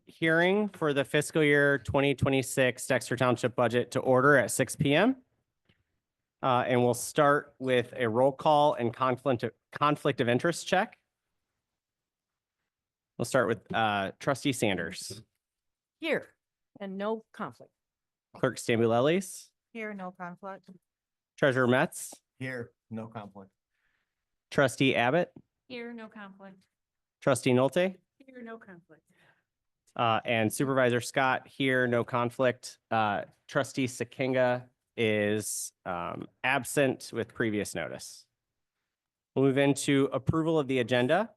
hearing for the fiscal year 2026 Dexter Township budget to order at 6 p.m. And we'll start with a roll call and conflict of interest check. We'll start with Trustee Sanders, Here, and no conflict. Clerk Stambulellis, Here, no conflict. Treasurer Metz, Here, no conflict. Trustee Abbott, Here, no conflict. Trustee Nolte, Here, no conflict. and Supervisor Scott here, no conflict. Trustee Sakinga is absent with previous notice. We'll move into approval of the agenda.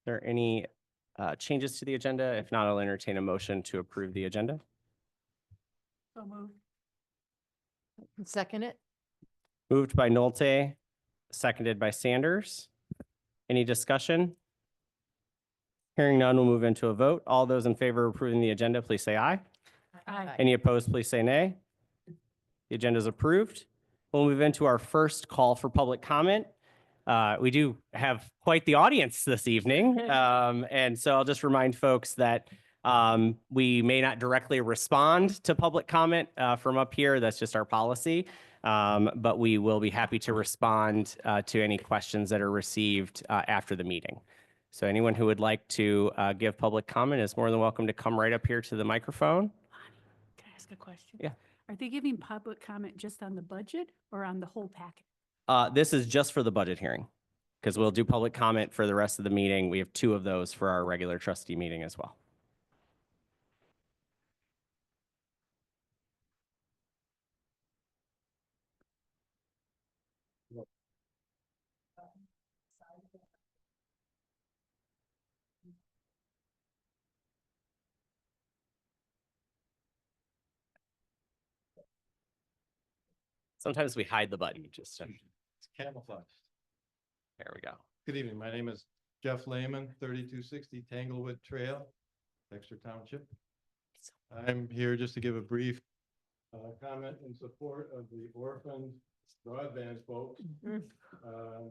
Are there any changes to the agenda? If not, I'll entertain a motion to approve the agenda. So moved. Second it. Moved by Nolte, seconded by Sanders. Any discussion? Hearing none, we'll move into a vote. All those in favor of approving the agenda, please say aye. Aye. Any opposed, please say nay. The agenda is approved. We'll move into our first call for public comment. We do have quite the audience this evening. And so I'll just remind folks that we may not directly respond to public comment from up here. That's just our policy. But we will be happy to respond to any questions that are received after the meeting. So anyone who would like to give public comment is more than welcome to come right up here to the microphone. Can I ask a question? Yeah. Are they giving public comment just on the budget or on the whole packet? This is just for the budget hearing, because we'll do public comment for the rest of the meeting. We have 2 of those for our regular trustee meeting as well. Sometimes we hide the button just to, It's camouflaged. there we go. Good evening. My name is Jeff Lehman, 3260 Tanglewood Trail, Dexter Township. I'm here just to give a brief comment in support of the orphan broadband folks.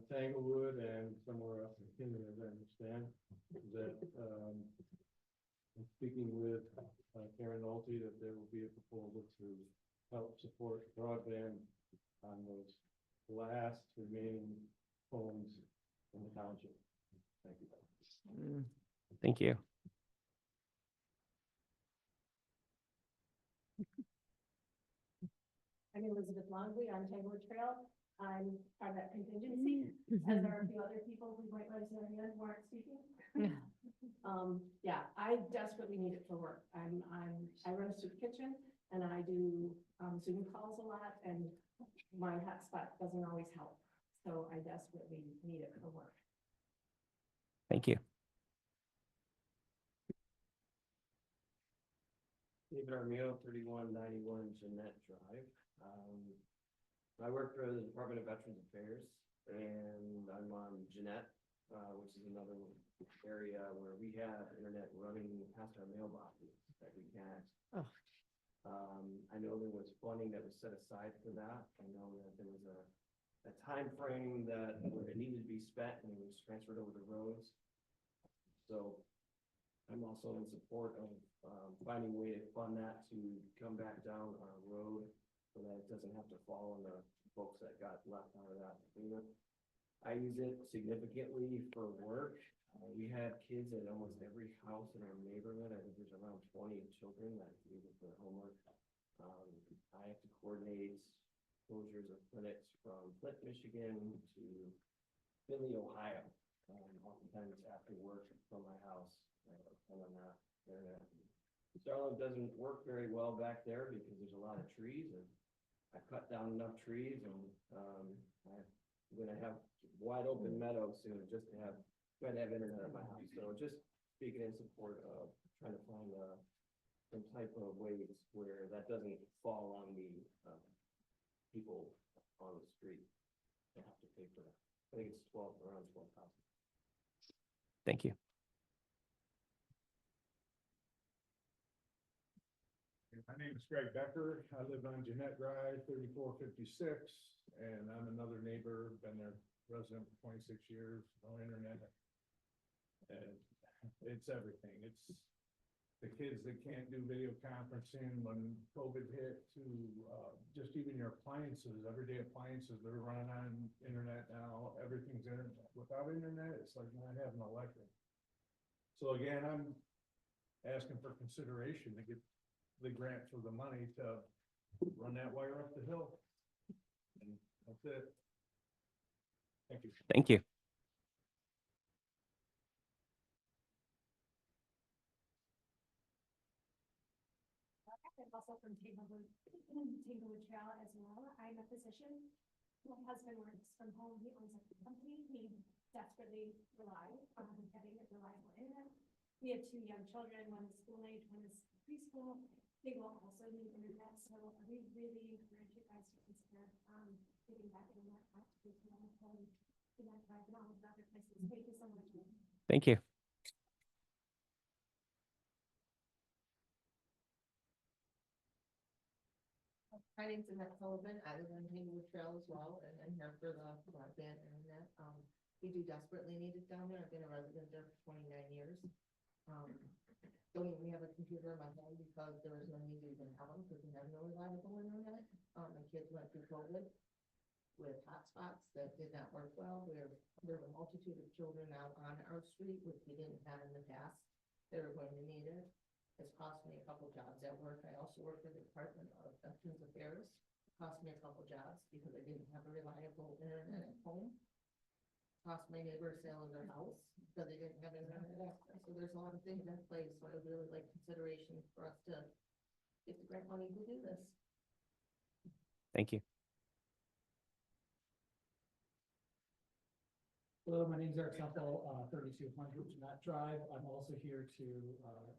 Tanglewood and somewhere else in Kinley, as I understand, that I'm speaking with Karen Nolte that there will be a proposal to help support broadband on those last remaining homes in the township. Thank you. Thank you. I'm Elizabeth Longley on Tanglewood Trail. I'm part of that contingency, as there are a few other people who might raise their hand who aren't speaking. Yeah, I desperately need it for work. I run a soup kitchen and I do Zoom calls a lot, and my hotspot doesn't always help. So I desperately need it for work. Thank you. David Armio, 3191 Jeanette Drive. I work for the Department of Veterans Affairs, and I'm on Jeanette, which is another area where we have internet running past our mailboxes that we can't. Oh. I know there was funding that was set aside for that. I know that there was a time frame that where it needed to be spent and it was transferred over to roads. So I'm also in support of finding a way to fund that to come back down our road so that it doesn't have to fall on the folks that got left out of that agreement. I use it significantly for work. We have kids at almost every house in our neighborhood. I think there's around 20 children that use it for homework. I have to coordinate closures of clinics from Flint, Michigan to Findlay, Ohio. Oftentimes after work from my house, and on that internet. Starlink doesn't work very well back there because there's a lot of trees, and I cut down enough trees, and I'm gonna have wide open meadows soon just to have internet at my house. So just speaking in support of trying to find some type of ways where that doesn't fall on the people on the street that have to pay for that. I think it's around 12,000. Thank you. My name is Greg Becker. I live on Jeanette Drive, 3456, and I'm another neighbor, been there resident for 26 years, no internet. And it's everything. It's the kids that can't do video conferencing when COVID hit to, just even your appliances, everyday appliances, they're running on internet now, everything's internet. Without internet, it's like not having electric. So again, I'm asking for consideration to get the grant for the money to run that wire up the hill. And that's it. Thank you. Thank you. I'm also from Tanglewood Trail as well. I'm a physician. My husband works from home. He owns a company. He desperately relies on having a reliable internet. We have 2 young children, one is school age, one is preschool. They will also need internet, so we really encourage you guys to consider getting back internet out to the home, Connect Drive and all of the other places. Thank you so much. Thank you. My name's Annette Sullivan. I live on Tanglewood Trail as well, and I'm here for the broadband internet. We do desperately need it down there. I've been a resident there for 29 years. Don't even have a computer in my home because there was no need to even have them because we have no reliable internet. My kids went through COVID with hotspots that did not work well. There were a multitude of children out on our street, which we didn't have in the past. They were going to need it. It's cost me a couple jobs at work. I also work for the Department of Veterans Affairs. It cost me a couple jobs because I didn't have a reliable internet at home. Cost my neighbor selling their house because they didn't have internet access. So there's a lot of things in place. So I would really like consideration for us to get the grant money to do this. Thank you. Hello, my name is Eric Temple, 3200 Jeanette Drive. I'm also here to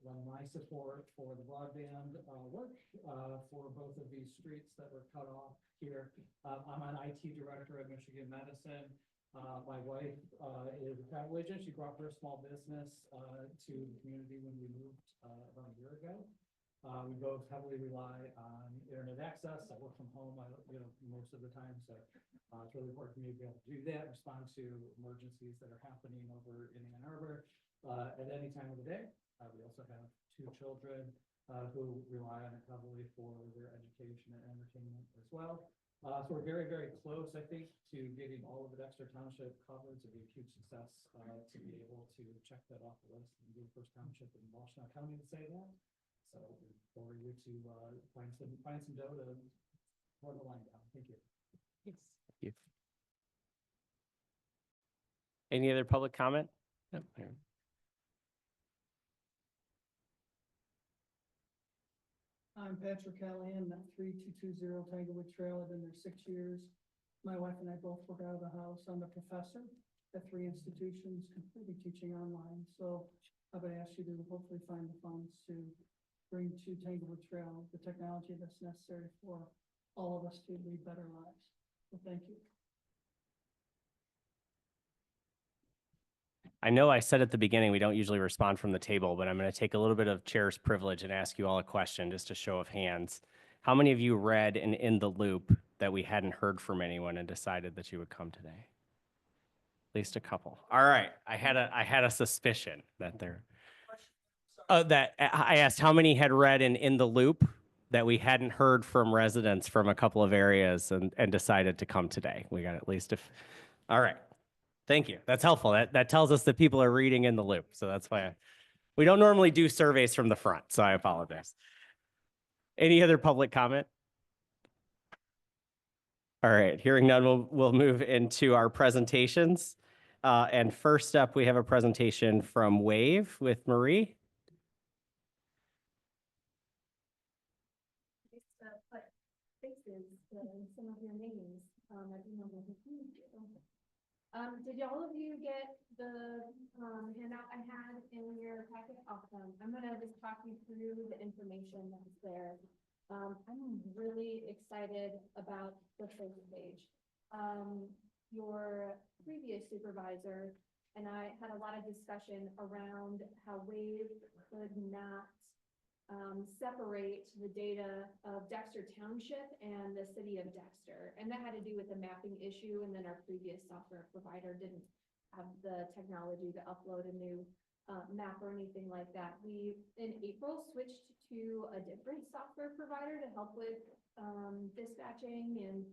run my support for the broadband work for both of these streets that were cut off here. I'm an IT director at Michigan Medicine. My wife is a travel agent. She brought her small business to the community when we moved about a year ago. We both heavily rely on internet access. I work from home, most of the time, so it's really important for me to be able to do that, respond to emergencies that are happening over in Ann Arbor at any time of the day. We also have 2 children who rely on it heavily for their education and entertainment as well. So we're very, very close, I think, to getting all of the Dexter Township covered. It'd be a huge success to be able to check that off the list and be the first township in Washtenaw County to say that. So for you to find some dough to run the line down. Thank you. Thank you. Any other public comment? Nope. I'm Patrick Callahan, 3220 Tanglewood Trail. I've been there 6 years. My wife and I both work out of the house. I'm a professor at 3 institutions, completely teaching online. So I would ask you to hopefully find the funds to bring to Tanglewood Trail the technology that's necessary for all of us to lead better lives. So thank you. I know I said at the beginning, we don't usually respond from the table, but I'm going to take a little bit of chair's privilege and ask you all a question, just a show of hands. How many of you read an In the Loop that we hadn't heard from anyone and decided that you would come today? At least a couple. All right. I had a suspicion that there. That I asked how many had read an In the Loop that we hadn't heard from residents from a couple of areas and decided to come today. We got at least all right. Thank you. That's helpful. That tells us that people are reading In the Loop. So that's why we don't normally do surveys from the front. So I apologize. Any other public comment? All right. Hearing none, we'll move into our presentations. And first up, we have a presentation from Wave with Marie. But faces, some of your names, I do know that. Did all of you get the handout I had in your packet? Awesome. I'm gonna just talk you through the information that's there. I'm really excited about the first page. Your previous supervisor and I had a lot of discussion around how Wave could not separate the data of Dexter Township and the city of Dexter. And that had to do with the mapping issue. And then our previous software provider didn't have the technology to upload a new map or anything like that. We, in April, switched to a different software provider to help with, dispatching and,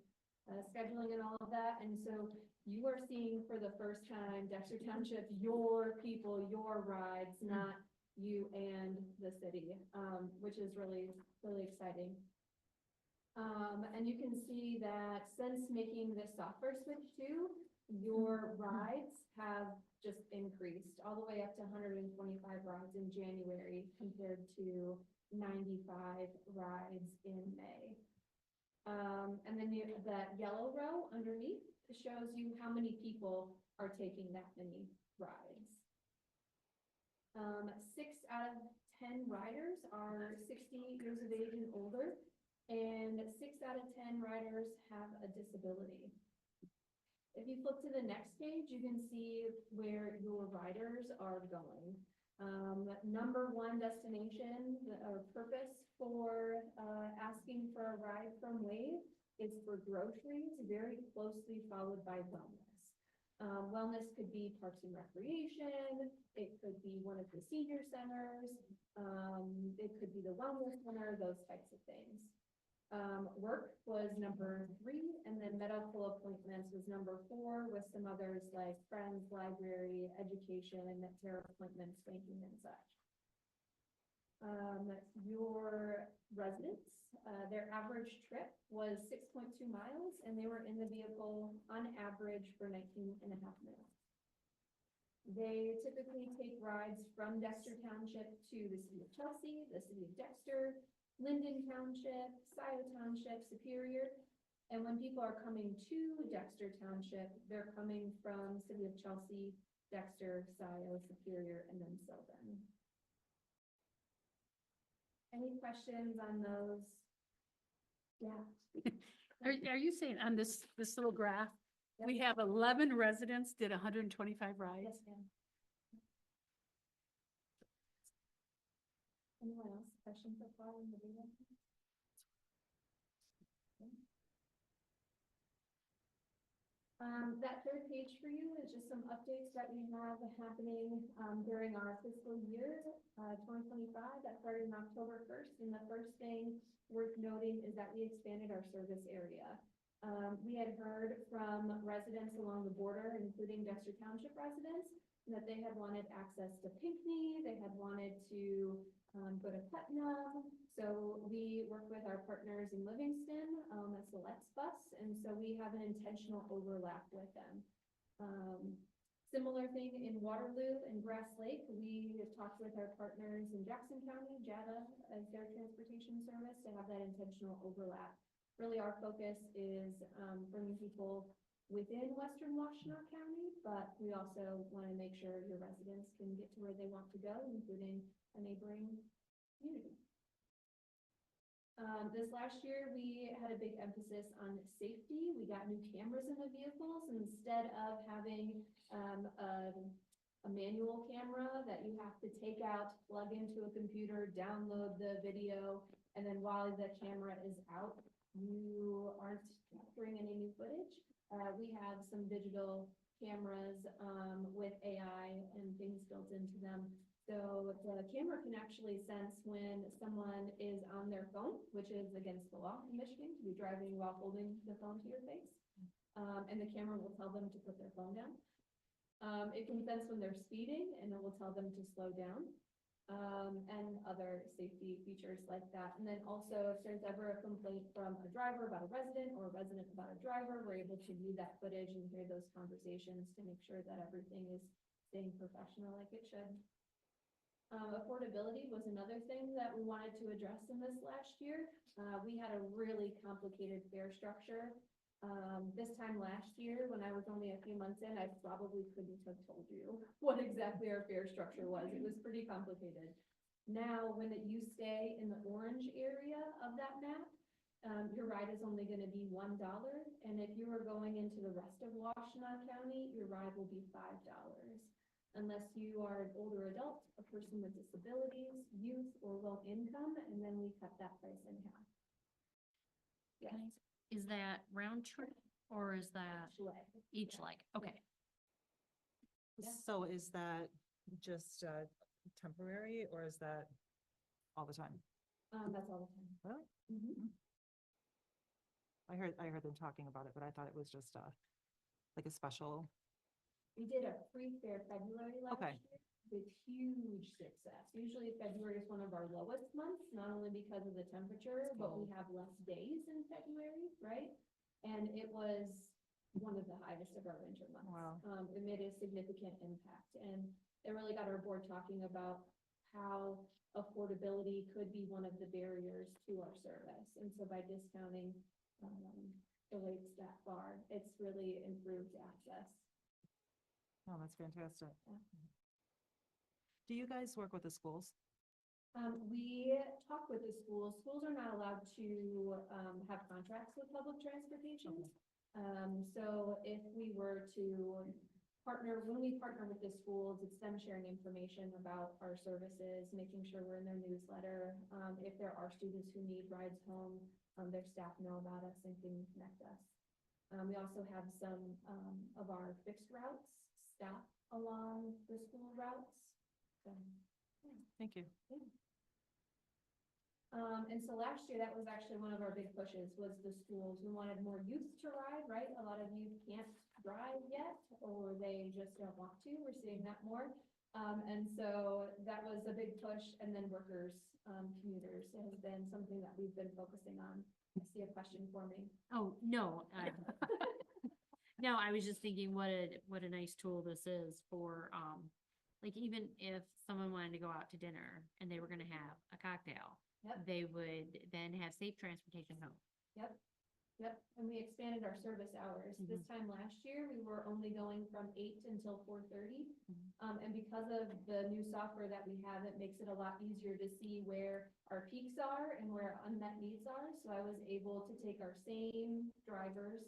scheduling and all of that. And so you are seeing for the first time, Dexter Township, your people, your rides, not you and the city, which is really, really exciting. And you can see that since making this software switch to, your rides have just increased all the way up to 125 rides in January compared to 95 rides in May. And then that yellow row underneath shows you how many people are taking that many rides. 6 out of 10 riders are 60 years of age and older, and 6 out of 10 riders have a disability. If you flip to the next page, you can see where your riders are going. Number one destination or purpose for asking for a ride from Wave is for groceries, very closely followed by wellness. Wellness could be parks and recreation, it could be one of the senior centers, it could be the wellness center, those types of things. Work was number 3, and then medical appointments was number 4, with some others like friends, library, education, care appointments, banking and such. Your residents, their average trip was 6.2 miles, and they were in the vehicle on average for 19 and a half minutes. They typically take rides from Dexter Township to the city of Chelsea, the city of Dexter, Linden Township, Scioto Township, Superior. And when people are coming to Dexter Township, they're coming from city of Chelsea, Dexter, Scioto, Superior, and then Sylvan. Any questions on those? Yeah. Are you saying on this little graph, Yep. we have 11 residents did 125 rides? Yes, ma'am. Anyone else? Questions so far in the video? That third page for you is just some updates that we have happening, during our fiscal year, 2025, that started on October 1st. And the first thing worth noting is that we expanded our service area. We had heard from residents along the border, including Dexter Township residents, that they had wanted access to Pinckney, they had wanted to go to Putnam. So we work with our partners in Livingston, that's the Let's Bus, and so we have an intentional overlap with them. Similar thing in Waterloo and Grass Lake, we have talked with our partners in Jackson County, JADA, as their transportation service, to have that intentional overlap. Really, our focus is bringing people within Western Washtenaw County, but we also want to make sure your residents can get to where they want to go, including a neighboring community. This last year, we had a big emphasis on safety. We got new cameras in the vehicles. Instead of having a manual camera that you have to take out, plug into a computer, download the video, and then while the camera is out, you aren't capturing any new footage. We have some digital cameras with AI and things built into them. So the camera can actually sense when someone is on their phone, which is against the law in Michigan, to be driving while holding the phone to your face. And the camera will tell them to put their phone down. It can sense when they're speeding, and it will tell them to slow down. And other safety features like that. And then also, if there's ever a complaint from a driver about a resident or a resident about a driver, we're able to view that footage and hear those conversations to make sure that everything is staying professional like it should. Affordability was another thing that we wanted to address in this last year. We had a really complicated fare structure. This time last year, when I was only a few months in, I probably couldn't have told you what exactly our fare structure was. It was pretty complicated. Now, when you stay in the orange area of that map, your ride is only going to be $1. And if you are going into the rest of Washtenaw County, your ride will be $5. Unless you are an older adult, a person with disabilities, youth, or low income, and then we cut that price in half. Yes. Is that round trip or is that Each leg. each Yeah. leg? Okay. Yeah. So is that just temporary, or is that all the time? That's all the time. Really? Mhm. I heard them talking about it, but I thought it was just like a special. We did a free fair February last Okay. year with huge success. Usually February is one of our lowest months, not only because of the temperature, but we have less days in February, right? And it was one of the highest of our winter months. Wow. It made a significant impact, and it really got our board talking about how affordability could be one of the barriers to our service. And so by discounting the rates that far, it's really improved access. Oh, that's fantastic. Yeah. Do you guys work with the schools? We talk with the schools. Schools are not allowed to have contracts with public transportation. So if we were to partner, when we partner with the schools, it's them sharing information about our services, making sure we're in their newsletter. If there are students who need rides home, their staff know about us and can connect us. We also have some of our fixed routes stop along the school routes. So, Thank you. and so last year, that was actually one of our big pushes, was the schools. We wanted more youth to ride, right? A lot of youth can't drive yet, or they just don't want to. We're seeing that more. And so that was a big push. And then workers, commuters has been something that we've been focusing on. I see a question for me. Oh, no. No, I was just thinking what a nice tool this is for, like even if someone wanted to go out to dinner and they were gonna have a cocktail, Yep. they would then have safe transportation home. Yep. Yep. And we expanded our service hours. This time last year, we were only going from 8 until 4:30. And because of the new software that we have, it makes it a lot easier to see where our peaks are and where our unmet needs are. So I was able to take our same drivers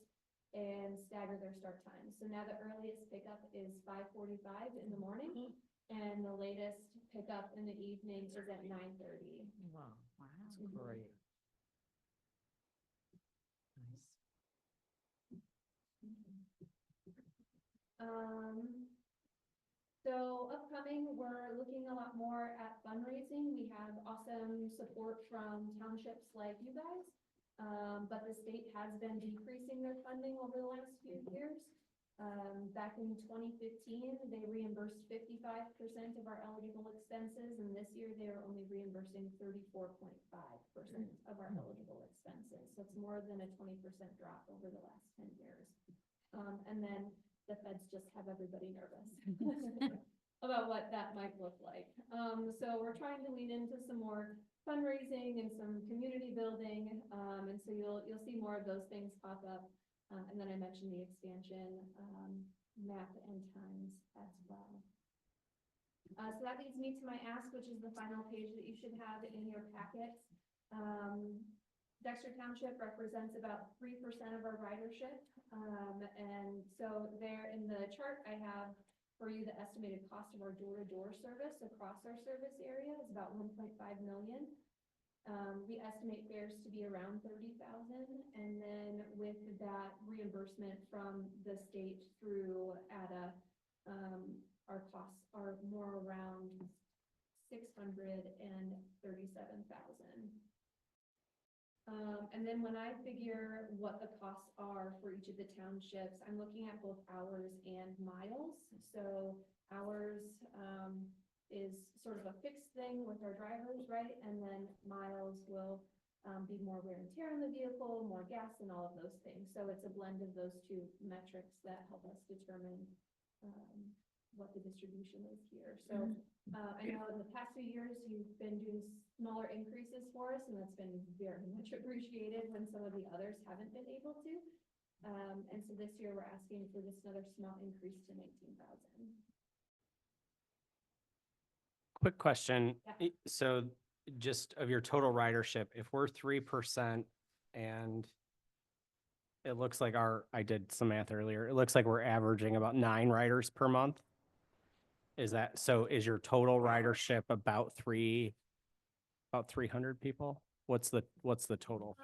and stagger their start times. So now the earliest pickup is 5:45 in the morning, and the latest pickup in the evening is at 9:30. Wow. Wow. Mhm. Great. Nice. So upcoming, we're looking a lot more at fundraising. We have awesome support from townships like you guys. But the state has been decreasing their funding over the last few years. Back in 2015, they reimbursed 55% of our eligible expenses, and this year they are only reimbursing 34.5% of our eligible expenses. So it's more than a 20% drop over the last 10 years. And then the feds just have everybody nervous about what that might look like. So we're trying to lean into some more fundraising and some community building. And so you'll see more of those things pop up. And then I mentioned the expansion, map and times as well. So that leads me to my ask, which is the final page that you should have in your packet. Dexter Township represents about 3% of our ridership. And so there in the chart, I have for you the estimated cost of our door-to-door service across our service area is about 1.5 million. We estimate fares to be around 30,000, and then with that reimbursement from the state through ADA, our costs are more around 637,000. And then when I figure what the costs are for each of the townships, I'm looking at both hours and miles. So hours is sort of a fixed thing with our drivers, right? And then miles will be more wear and tear on the vehicle, more gas and all of those things. So it's a blend of those two metrics that help us determine what the distribution is here. So I know in the past few years, you've been doing smaller increases for us, and that's been very much appreciated when some of the others haven't been able to. And so this year, we're asking for this another small increase to 19,000. Quick question. Yeah. So just of your total ridership, if we're 3% and it looks like I did some math earlier, it looks like we're averaging about 9 riders per month. Is your total ridership about 300 people? What's the total?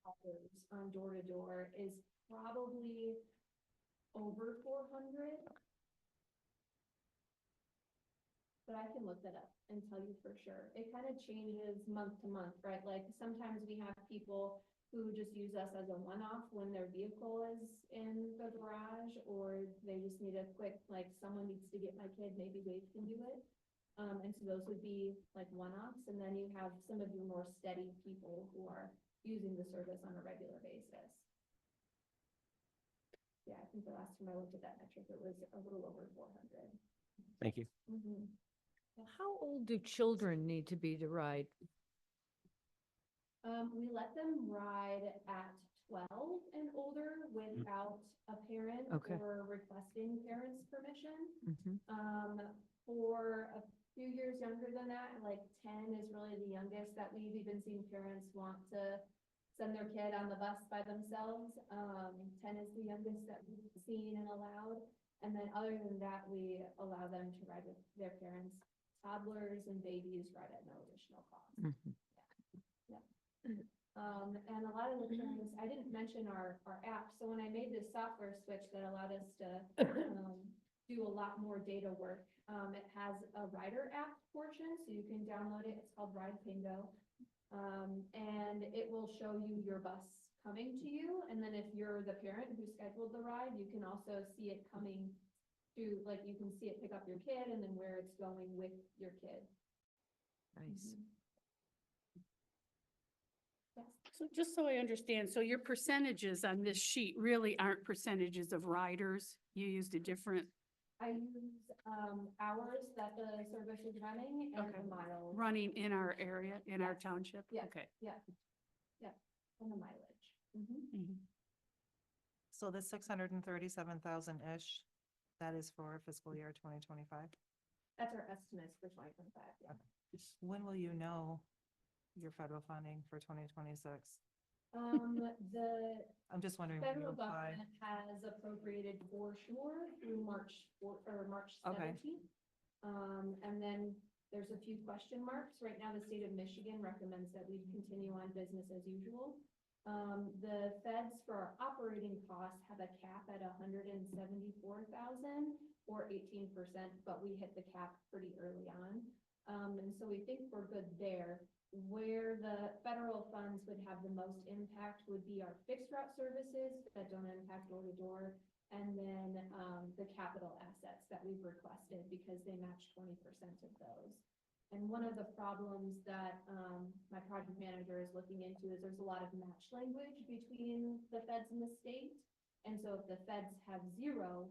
Offers on door to door is probably over 400. But I can look that up and tell you for sure. It kind of changes month to month, right? Like sometimes we have people who just use us as a one-off when their vehicle is in the garage, or they just need a quick, like, someone needs to get my kid, maybe Wade can do it. And so those would be like one-offs, and then you have some of your more steady people who are using the service on a regular basis. Yeah, I think the last time I looked at that metric, it was a little over 400. Thank you. Mhm. How old do children need to be to ride? We let them ride at 12 and older without a parent Okay. or requesting parents' permission. Mhm. For a few years younger than that, like 10 is really the youngest that we've even seen parents want to send their kid on the bus by themselves. 10 is the youngest that we've seen and allowed. And then other than that, we allow them to ride with their parents. Toddlers and babies ride at no additional cost. Mhm. And a lot of the parents, I didn't mention our app, so when I made this software switch that allowed us to do a lot more data work, it has a rider app portion, so you can download it, it's called Ride Pingo. And it will show you your bus coming to you, and then if you're the parent who scheduled the ride, you can also see it coming to, like, you can see it pick up your kid and then where it's going with your kid. Nice. Yes. So just so I understand, so your percentages on this sheet really aren't percentages of riders? You used a different I use, hours that the service is running and Okay. the miles. running in our area, in our township? Yeah. Okay. And the mileage. Mhm. So the 637,000-ish, that is for fiscal year 2025? That's our estimates for 2025, yeah. When will you know your federal funding for 2026? The I'm just wondering when you federal apply. government has appropriated for sure through March 17th. And then there's a few question marks. Right now, the state of Michigan recommends that we continue on business as usual. The feds for our operating costs have a cap at 174,000 or 18%, but we hit the cap pretty early on. And so we think we're good there. Where the federal funds would have the most impact would be our fixed route services that don't impact door to door. And then, the capital assets that we've requested because they match 20% of those. And one of the problems that, my project manager is looking into is there's a lot of match language between the feds and the state. And so if the feds have zero,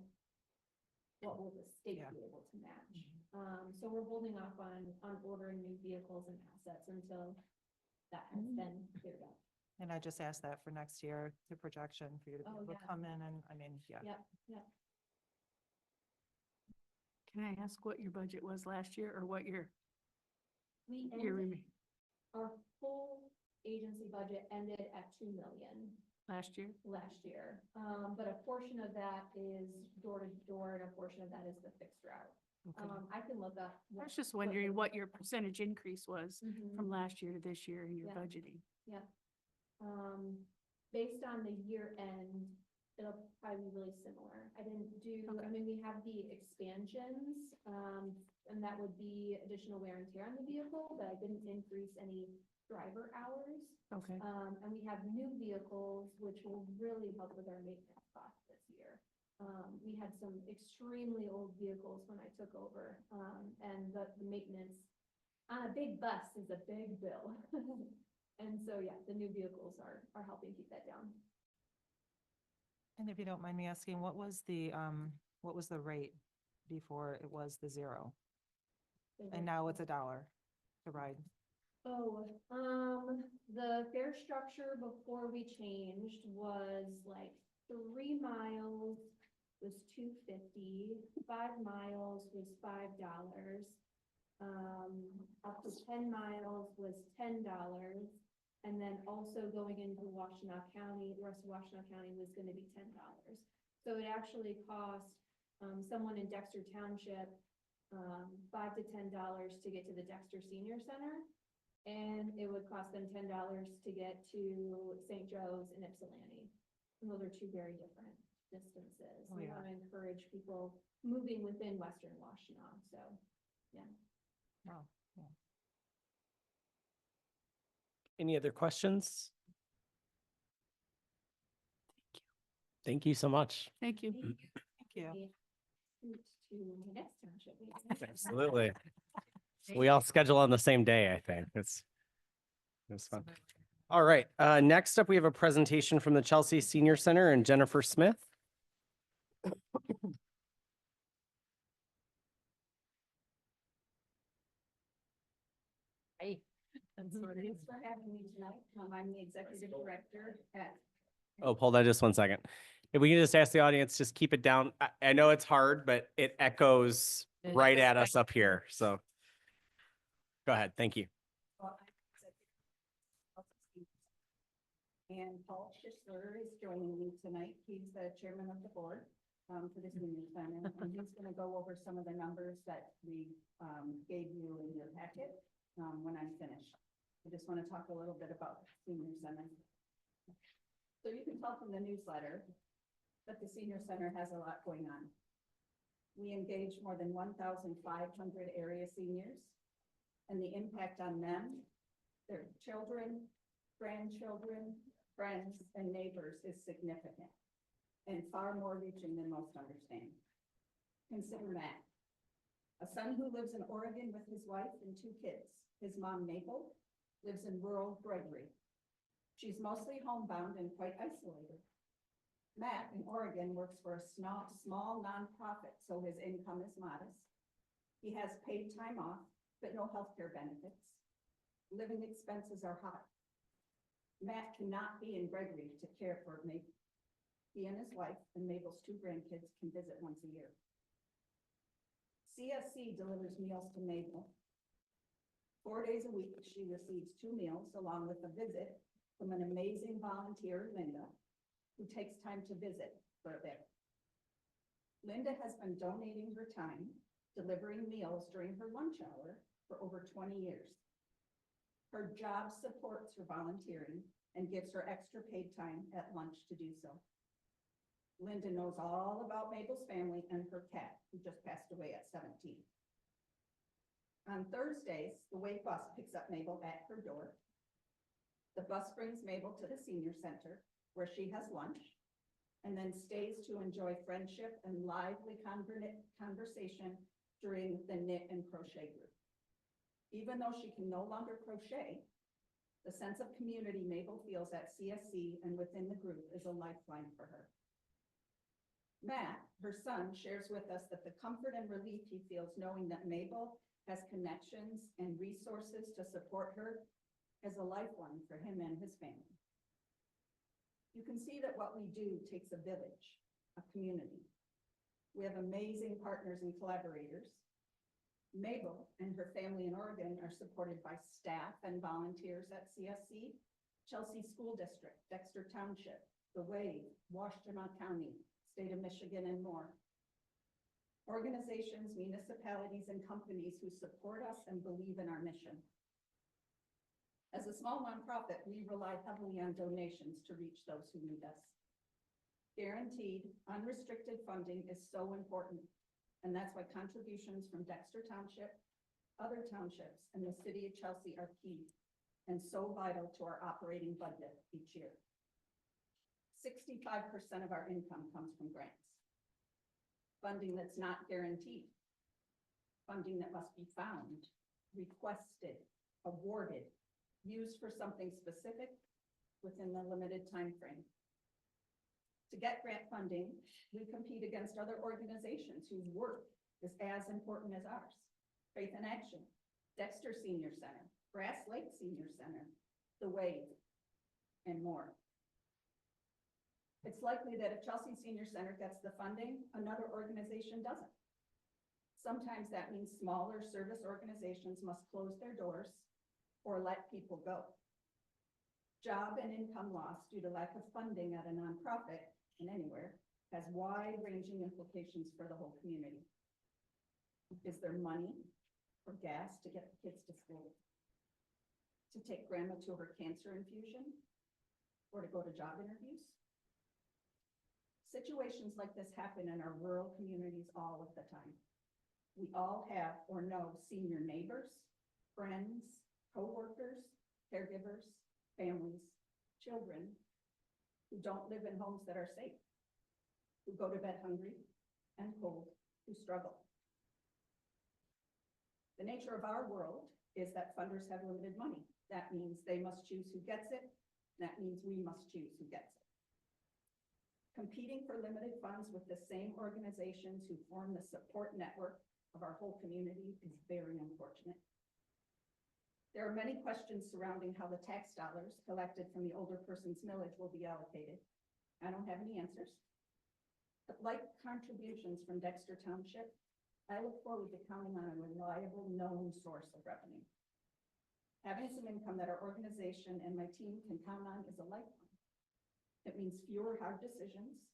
what will the state Yeah. be able to match? So we're holding off on ordering new vehicles and assets until that has been cleared up. And I just asked that for next year, the projection for you to be Oh, able to yeah. come in and, I mean, yeah. Yep. Can I ask what your budget was last year or what your We year ended, our full agency budget ended at 2 million last year? last year. But a portion of that is door to door and a portion of that is the fixed route. Okay. I can look up. I was just wondering what your percentage increase was Mhm. from last year to this year in your Yeah. budgeting. Based on the year end, it'll probably be really similar. I didn't do, I Okay. mean, we have the expansions, and that would be additional wear and tear on the vehicle, but I didn't increase any driver hours. Okay. And we have new vehicles, which will really help with our maintenance costs this year. We had some extremely old vehicles when I took over, and the maintenance on a big bus is a big bill. And so, yeah, the new vehicles are helping keep that down. And if you don't mind me asking, what was the rate before it was the 0? And now it's $1 to ride. Oh, the fare structure before we changed was like 3 miles was $2.50, 5 miles was $5. Up to 10 miles was $10. And then also going into Washtenaw County, the rest of Washtenaw County was gonna be $10. So it actually cost, someone in Dexter Township, $5 to $10 to get to the Dexter Senior Center. And it would cost them $10 to get to St. Joe's and Ypsilanti. And those are two very different distances. Oh, We yeah. want to encourage people moving within Western Washtenaw, so, yeah. Wow. Any other questions? Thank you so much. Thank you. Thank you. Route to the next township meeting. Absolutely. We all schedule on the same day, I think. It's fun. All right, next up, we have a presentation from the Chelsea Senior Center and Jennifer Smith. Hey. Thanks for having me tonight. I'm the executive director at. Oh, hold on just one second. If we can just ask the audience, just keep it down. I know it's hard, but it echoes right at us up here, so. Go ahead, thank you. And Paul Schisler is joining me tonight. He's the chairman of the board for the senior center, and he's going to go over some of the numbers that we gave you in your packet when I'm finished. I just want to talk a little bit about senior center. So you can tell from the newsletter that the senior center has a lot going on. We engage more than 1,500 area seniors, and the impact on them, their children, grandchildren, friends, and neighbors is significant and far more reaching than most understand. Consider Matt, a son who lives in Oregon with his wife and 2 kids. His mom, Mabel, lives in rural Gregory. She's mostly homebound and quite isolated. Matt in Oregon works for a small nonprofit, so his income is modest. He has paid time off, but no healthcare benefits. Living expenses are high. Matt cannot be in Gregory to care for Mabel. He and his wife and Mabel's 2 grandkids can visit once a year. CSC delivers meals to Mabel. 4 days a week, she receives 2 meals along with a visit from an amazing volunteer, Linda, who takes time to visit for a bit. Linda has been donating her time, delivering meals during her lunch hour for over 20 years. Her job supports her volunteering and gives her extra paid time at lunch to do so. Linda knows all about Mabel's family and her cat, who just passed away at 17. On Thursdays, the Wave bus picks up Mabel at her door. The bus brings Mabel to the senior center, where she has lunch, and then stays to enjoy friendship and lively conversation during the knit and crochet group. Even though she can no longer crochet, the sense of community Mabel feels at CSC and within the group is a lifeline for her. Matt, her son, shares with us that the comfort and relief he feels knowing that Mabel has connections and resources to support her is a lifeline for him and his family. You can see that what we do takes a village, a community. We have amazing partners and collaborators. Mabel and her family in Oregon are supported by staff and volunteers at CSC, Chelsea School District, Dexter Township, The Wave, Washtenaw County, State of Michigan, and more. Organizations, municipalities, and companies who support us and believe in our mission. As a small nonprofit, we rely heavily on donations to reach those who need us. Guaranteed, unrestricted funding is so important, and that's why contributions from Dexter Township, other townships, and the city of Chelsea are key and so vital to our operating budget each year. 65% of our income comes from grants. Funding that's not guaranteed. Funding that must be found, requested, awarded, used for something specific within the limited time frame. To get grant funding, we compete against other organizations whose work is as important as ours. Faith in Action, Dexter Senior Center, Grass Lake Senior Center, The Wave, and more. It's likely that if Chelsea Senior Center gets the funding, another organization doesn't. Sometimes that means smaller service organizations must close their doors or let people go. Job and income loss due to lack of funding at a nonprofit and anywhere has wide-ranging implications for the whole community. Is there money for gas to get the kids to school? To take grandma to her cancer infusion? Or to go to job interviews? Situations like this happen in our rural communities all of the time. We all have or know senior neighbors, friends, coworkers, caregivers, families, children who don't live in homes that are safe, who go to bed hungry and cold, who struggle. The nature of our world is that funders have limited money. That means they must choose who gets it. That means we must choose who gets it. Competing for limited funds with the same organizations who form the support network of our whole community is very unfortunate. There are many questions surrounding how the tax dollars collected from the older person's millage will be allocated. I don't have any answers. But like contributions from Dexter Township, I look forward to counting on a reliable, known source of revenue. Having some income that our organization and my team can count on is a lifeline. It means fewer hard decisions,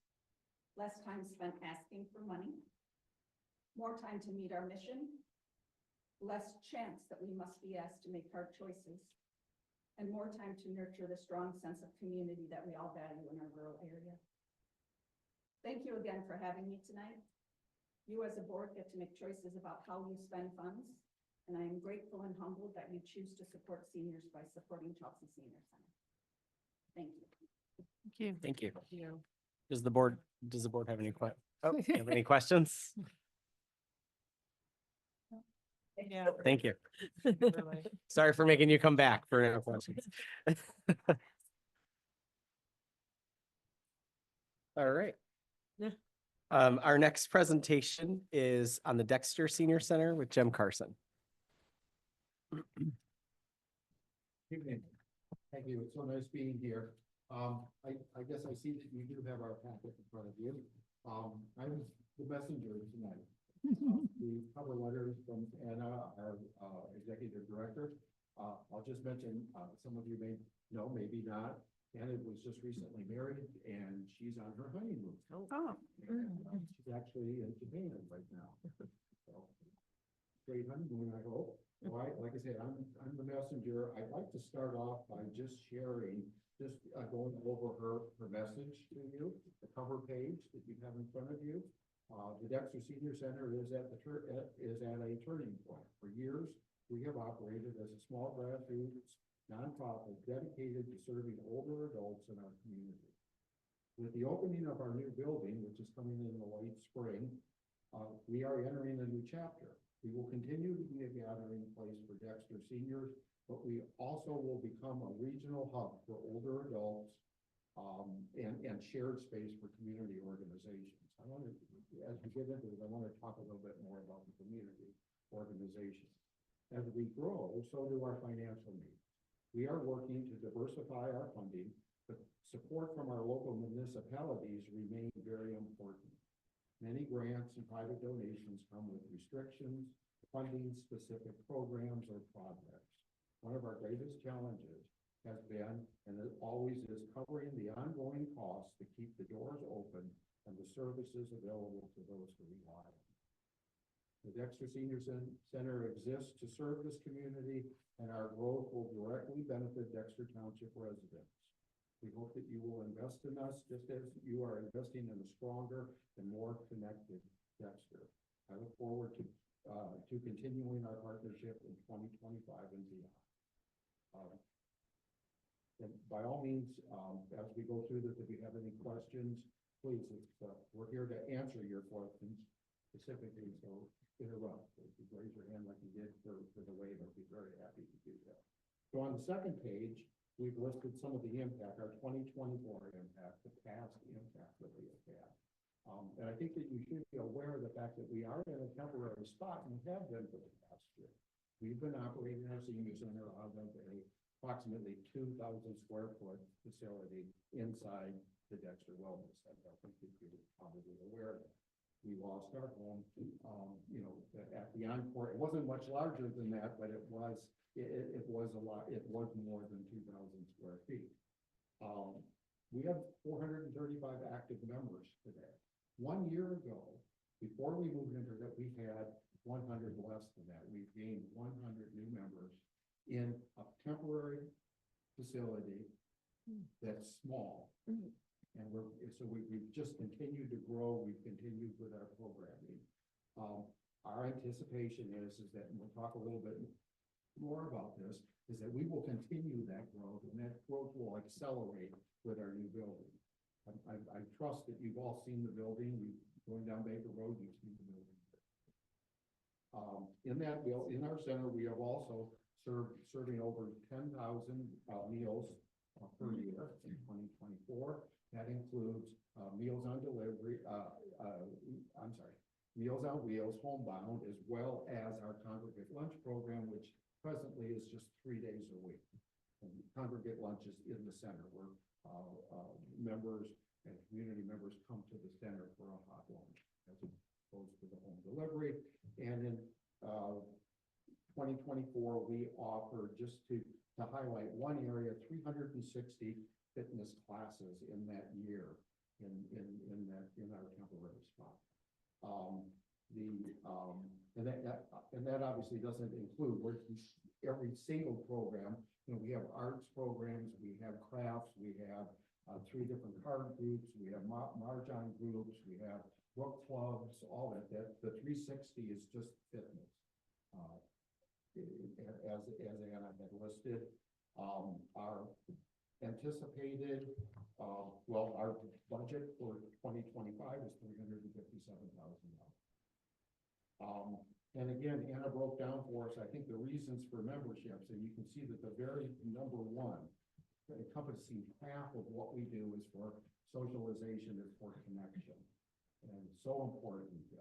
less time spent asking for money, more time to meet our mission, less chance that we must be asked to make hard choices, and more time to nurture the strong sense of community that we all value in our rural area. Thank you again for having me tonight. You as a board get to make choices about how you spend funds, and I am grateful and humbled that you choose to support seniors by supporting Chelsea Senior Center. Thank you. Thank you. Does the board have any any questions? Yeah. Thank you. Really. Sorry for making you come back for no questions. All right. Yeah. Our next presentation is on the Dexter Senior Center with Jim Carson. Evening. Thank you. It's so nice being here. I guess I see that you do have our packet in front of you. I'm the messenger tonight. The cover letters from Anna, our executive director. I'll just mention, some of you may know, maybe not. Anna was just recently married and she's on her honeymoon. Oh. And, she's actually in Japan right now. So, great honeymoon, I hope. All right, like I said, I'm the messenger. I'd like to start off by just sharing, going over her message to you, the cover page that you have in front of you. The Dexter Senior Center is at a turning point. For years, we have operated as a small grassroots nonprofit dedicated to serving older adults in our community. With the opening of our new building, which is coming in the late spring, we are entering a new chapter. We will continue to be a gathering place for Dexter seniors, but we also will become a regional hub for older adults and shared space for community organizations. As we get into this, I want to talk a little bit more about the community organization. As we grow, so do our financial needs. We are working to diversify our funding, but support from our local municipalities remain very important. Many grants and private donations come with restrictions, funding specific programs or projects. One of our greatest challenges has been, and it always is, covering the ongoing costs to keep the doors open and the services available to those who rely on them. The Dexter Senior Center exists to serve this community, and our growth will directly benefit Dexter Township residents. We hope that you will invest in us just as you are investing in a stronger and more connected Dexter. I look forward to continuing our partnership in 2025 and beyond. And by all means, as we go through this, if you have any questions, please, we're here to answer your questions specifically, so interrupt. If you raise your hand like you did for the waive, I'd be very happy to do that. So on the second page, we've listed some of the impact, our 2024 impact, the past impact that we have had. And I think that you should be aware of the fact that we are in a temporary spot and have been for the past year. We've been operating our senior center out of a approximately 2,000 square foot facility inside the Dexter Wellness Center. I think that you're probably aware of that. We lost our home, at the Encore. It wasn't much larger than that, but it was a lot. It was more than 2,000 square feet. We have 435 active members today. 1 year ago, before we moved into that, we had 100 less than that. We've gained 100 new members in a temporary facility that's small. And we've just continued to grow, we've continued with our programming. Our anticipation is that, and we'll talk a little bit more about this, is that we will continue that growth, and that growth will accelerate with our new building. I trust that you've all seen the building. Going down Baker Road, you've seen the building. In our center, we have also serving over 10,000 meals per year in 2024. That includes meals on delivery, Meals on Wheels, homebound, as well as our congregate lunch program, which presently is just 3 days a week. And congregate lunch is in the center where members and community members come to the center for a hot lunch as opposed to the home delivery. And in 2024, we offer, just to highlight one area, 360 fitness classes in that year in our temporary spot. And that obviously doesn't include every single program. You know, we have arts programs, we have crafts, we have 3 different card groups, we have Marjan groups, we have book clubs, all that. The 360 is just fitness. As Anna had listed, our anticipated, our budget for 2025 is $357,000. And again, Anna broke down for us, I think, the reasons for memberships, and you can see that the very number one, encompassing half of what we do, is for socialization, is for connection. And so important for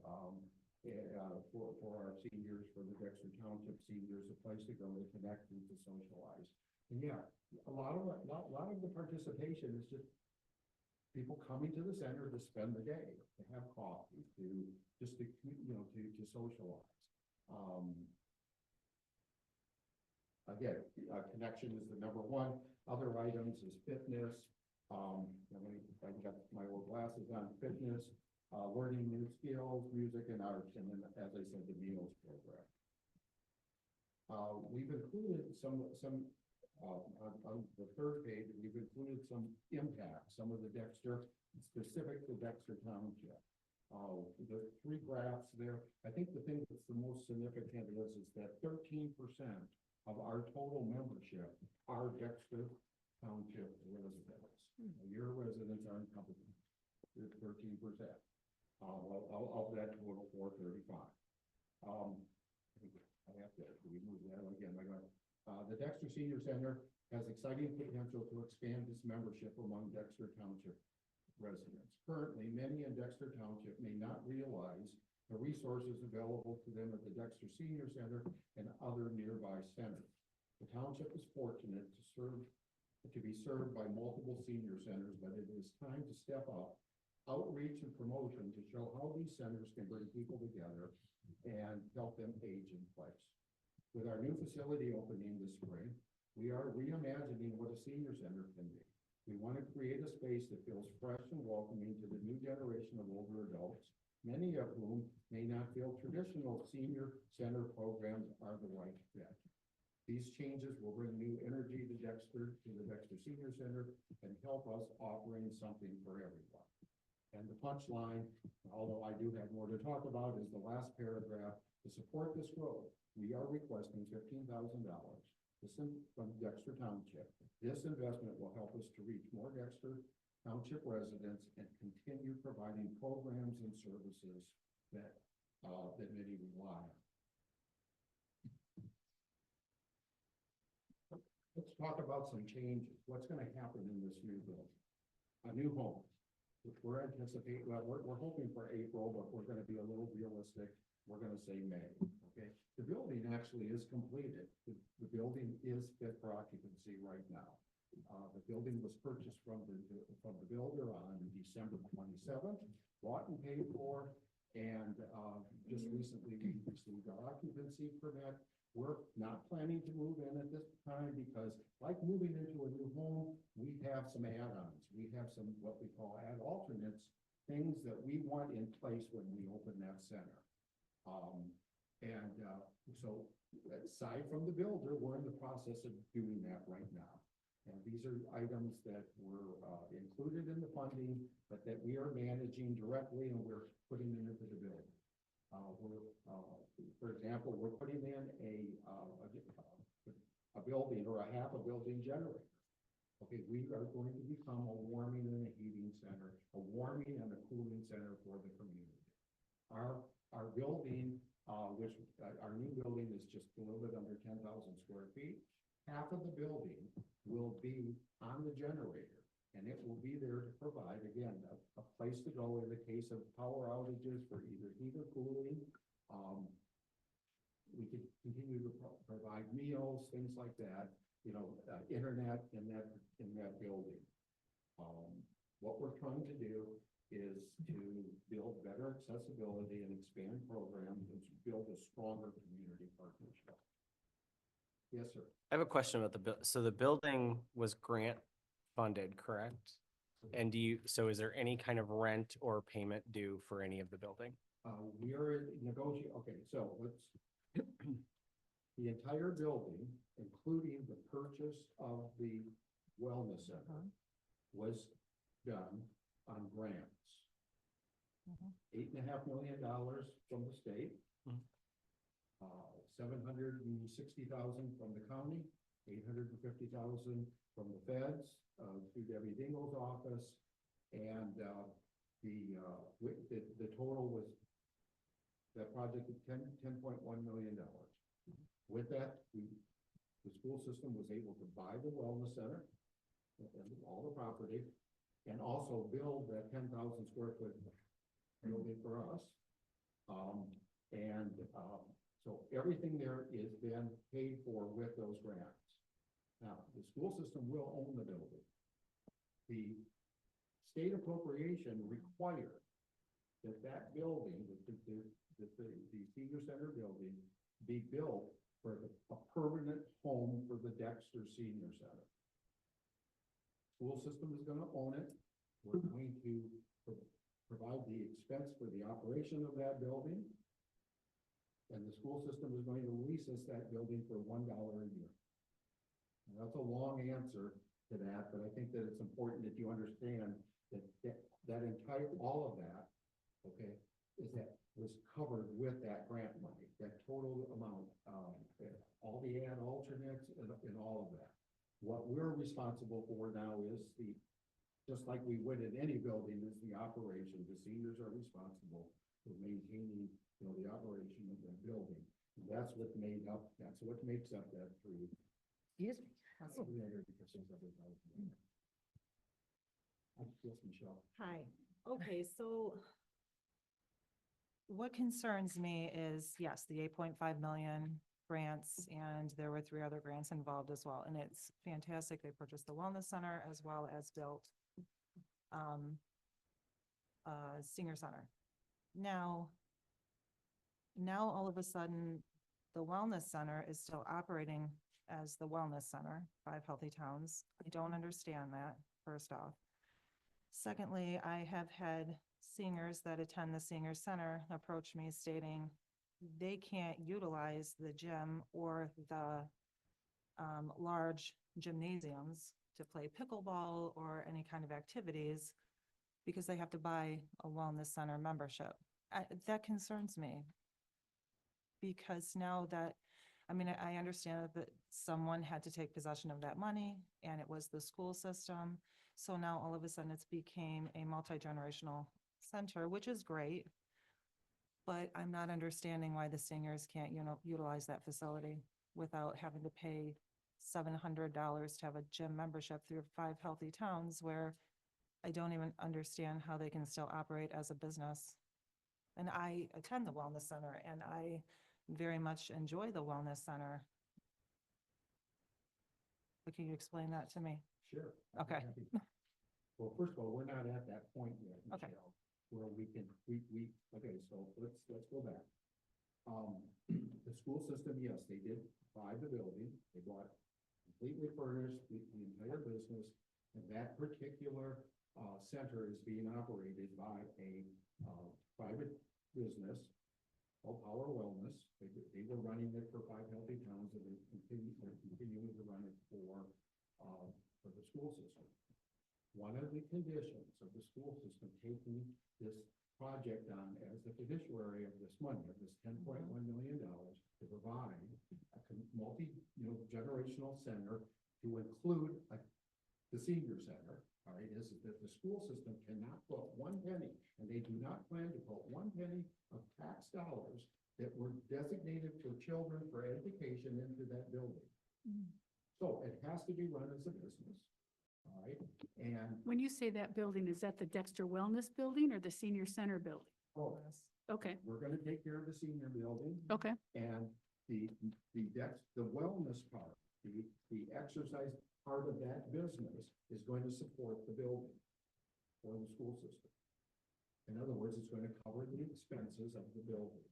our seniors, for the Dexter Township seniors, a place to go to connect and to socialize. And yeah, a lot of the participation is just people coming to the center to spend the day, to have coffee, to socialize. Again, connection is the number one. Other items is fitness. I've got my old glasses on. Fitness, learning new skills, music and arts, and then, as I said, the meals program. We've included some on the third page. We've included some impacts, some of the Dexter, specific to Dexter Township. The 3 graphs there. I think the thing that's the most significant is that 13% of our total membership are Dexter Township residents. Your residents aren't encompassed. It's 13%. Of that total 435. I have to remove that again. The Dexter Senior Center has exciting potential to expand its membership among Dexter Township residents. Currently, many in Dexter Township may not realize the resources available to them at the Dexter Senior Center and other nearby centers. The township is fortunate to be served by multiple senior centers, but it is time to step up outreach and promotion to show how these centers can bring people together and help them age in place. With our new facility opening this spring, we are reimagining what a senior center can be. We want to create a space that feels fresh and welcoming to the new generation of older adults, many of whom may not feel traditional senior center programs are the right fit. These changes will bring new energy to the Dexter Senior Center, and help us offering something for everyone. And the punchline, although I do have more to talk about, is the last paragraph. To support this growth, we are requesting $15,000 from Dexter Township. This investment will help us to reach more Dexter Township residents and continue providing programs and services that many rely on. Let's talk about some changes. What's going to happen in this new building? A new home. We're anticipating, well, we're hoping for April, but we're going to be a little realistic. We're going to say May. Okay. The building actually is completed. The building is fit for occupancy right now. The building was purchased from the builder on December 27th, bought and paid for, and just recently we received our occupancy permit. We're not planning to move in at this time because, like moving into a new home, we have some add-ons. We have some what we call add alternates, things that we want in place when we open that center. So aside from the builder, we're in the process of doing that right now. And these are items that were, included in the funding, but that we are managing directly and we're putting into the bill. For example, we're putting in a building or a half a building generator. Okay, we are going to become a warming and a heating center, a warming and a cooling center for the community. Our building, our new building is just a little bit under 10,000 square feet. Half of the building will be on the generator, and it will be there to provide, again, a place to go in the case of power outages for either heat or cooling. We could continue to provide meals, things like that, internet in that building. What we're trying to do is to build better accessibility and expand programs and to build a stronger community partnership. Yes, sir. I have a question about so the building was grant funded, correct? And so is there any kind of rent or payment due for any of the building? We are negotiating, okay, so let's, the entire building, including the purchase of the wellness center, was done on grants. $8.5 million from the state. $760,000 from the county, $850,000 from the feds, through Debbie Dingell's office, and the total was, that project is $10.1 million. With that, the school system was able to buy the wellness center and all the property, and also build that 10,000 square foot building for us. So everything there is then paid for with those grants. Now, the school system will own the building. The state appropriation required that building, the senior center building, be built for a permanent home for the Dexter Senior Center. School system is going to own it. We're going to provide the expense for the operation of that building. And the school system is going to lease us that building for $1 a year. And that's a long answer to that, but I think that it's important that you understand that entire, all of that, okay, was covered with that grant money, that total amount, all the ad alternates and all of that. What we're responsible for now is just like we would in any building, is the operation. The seniors are responsible for maintaining, the operation of the building. And that's what makes up that three. Excuse me. Yes, Michelle. Hi. Okay, so what concerns me is, yes, the 8.5 million grants, and there were 3 other grants involved as well. And it's fantastic. They purchased the wellness center as well as built senior center. Now all of a sudden, the wellness center is still operating as the wellness center, 5 Healthy Towns. I don't understand that, first off. Secondly, I have had seniors that attend the senior center approach me stating they can't utilize the gym or the large gymnasiums to play pickleball or any kind of activities because they have to buy a wellness center membership. That concerns me. Because now that, I understand that someone had to take possession of that money and it was the school system. So now all of a sudden it's became a multi-generational center, which is great. But I'm not understanding why the seniors can't, utilize that facility without having to pay $700 to have a gym membership through 5 Healthy Towns, where I don't even understand how they can still operate as a business. And I attend the wellness center and I very much enjoy the wellness center. But can you explain that to me? Sure. Okay. Well, first of all, we're not at that point yet, Okay. Michelle, where we okay, so let's go back. The school system, yes, they did buy the building. They bought completely furnished the entire business, and that particular center is being operated by a private business called Power Wellness. They were running it for 5 Healthy Towns, and they're continuing to run it for for the school system. One of the conditions of the school system taking this project on as the fiduciary of this money, of this $10.1 million to provide a generational center to include the senior center, all right, is that the school system cannot put one penny, and they do not plan to put one penny of tax dollars that were designated for children for education into that building. So it has to be run as a business, all right, and When you say that building, is that the Dexter Wellness Building or the Senior Center building? Okay, we're gonna take care of the senior building. okay. And the wellness part, the exercise part of that business is going to support the building for the school system. In other words, it's going to cover the expenses of the building.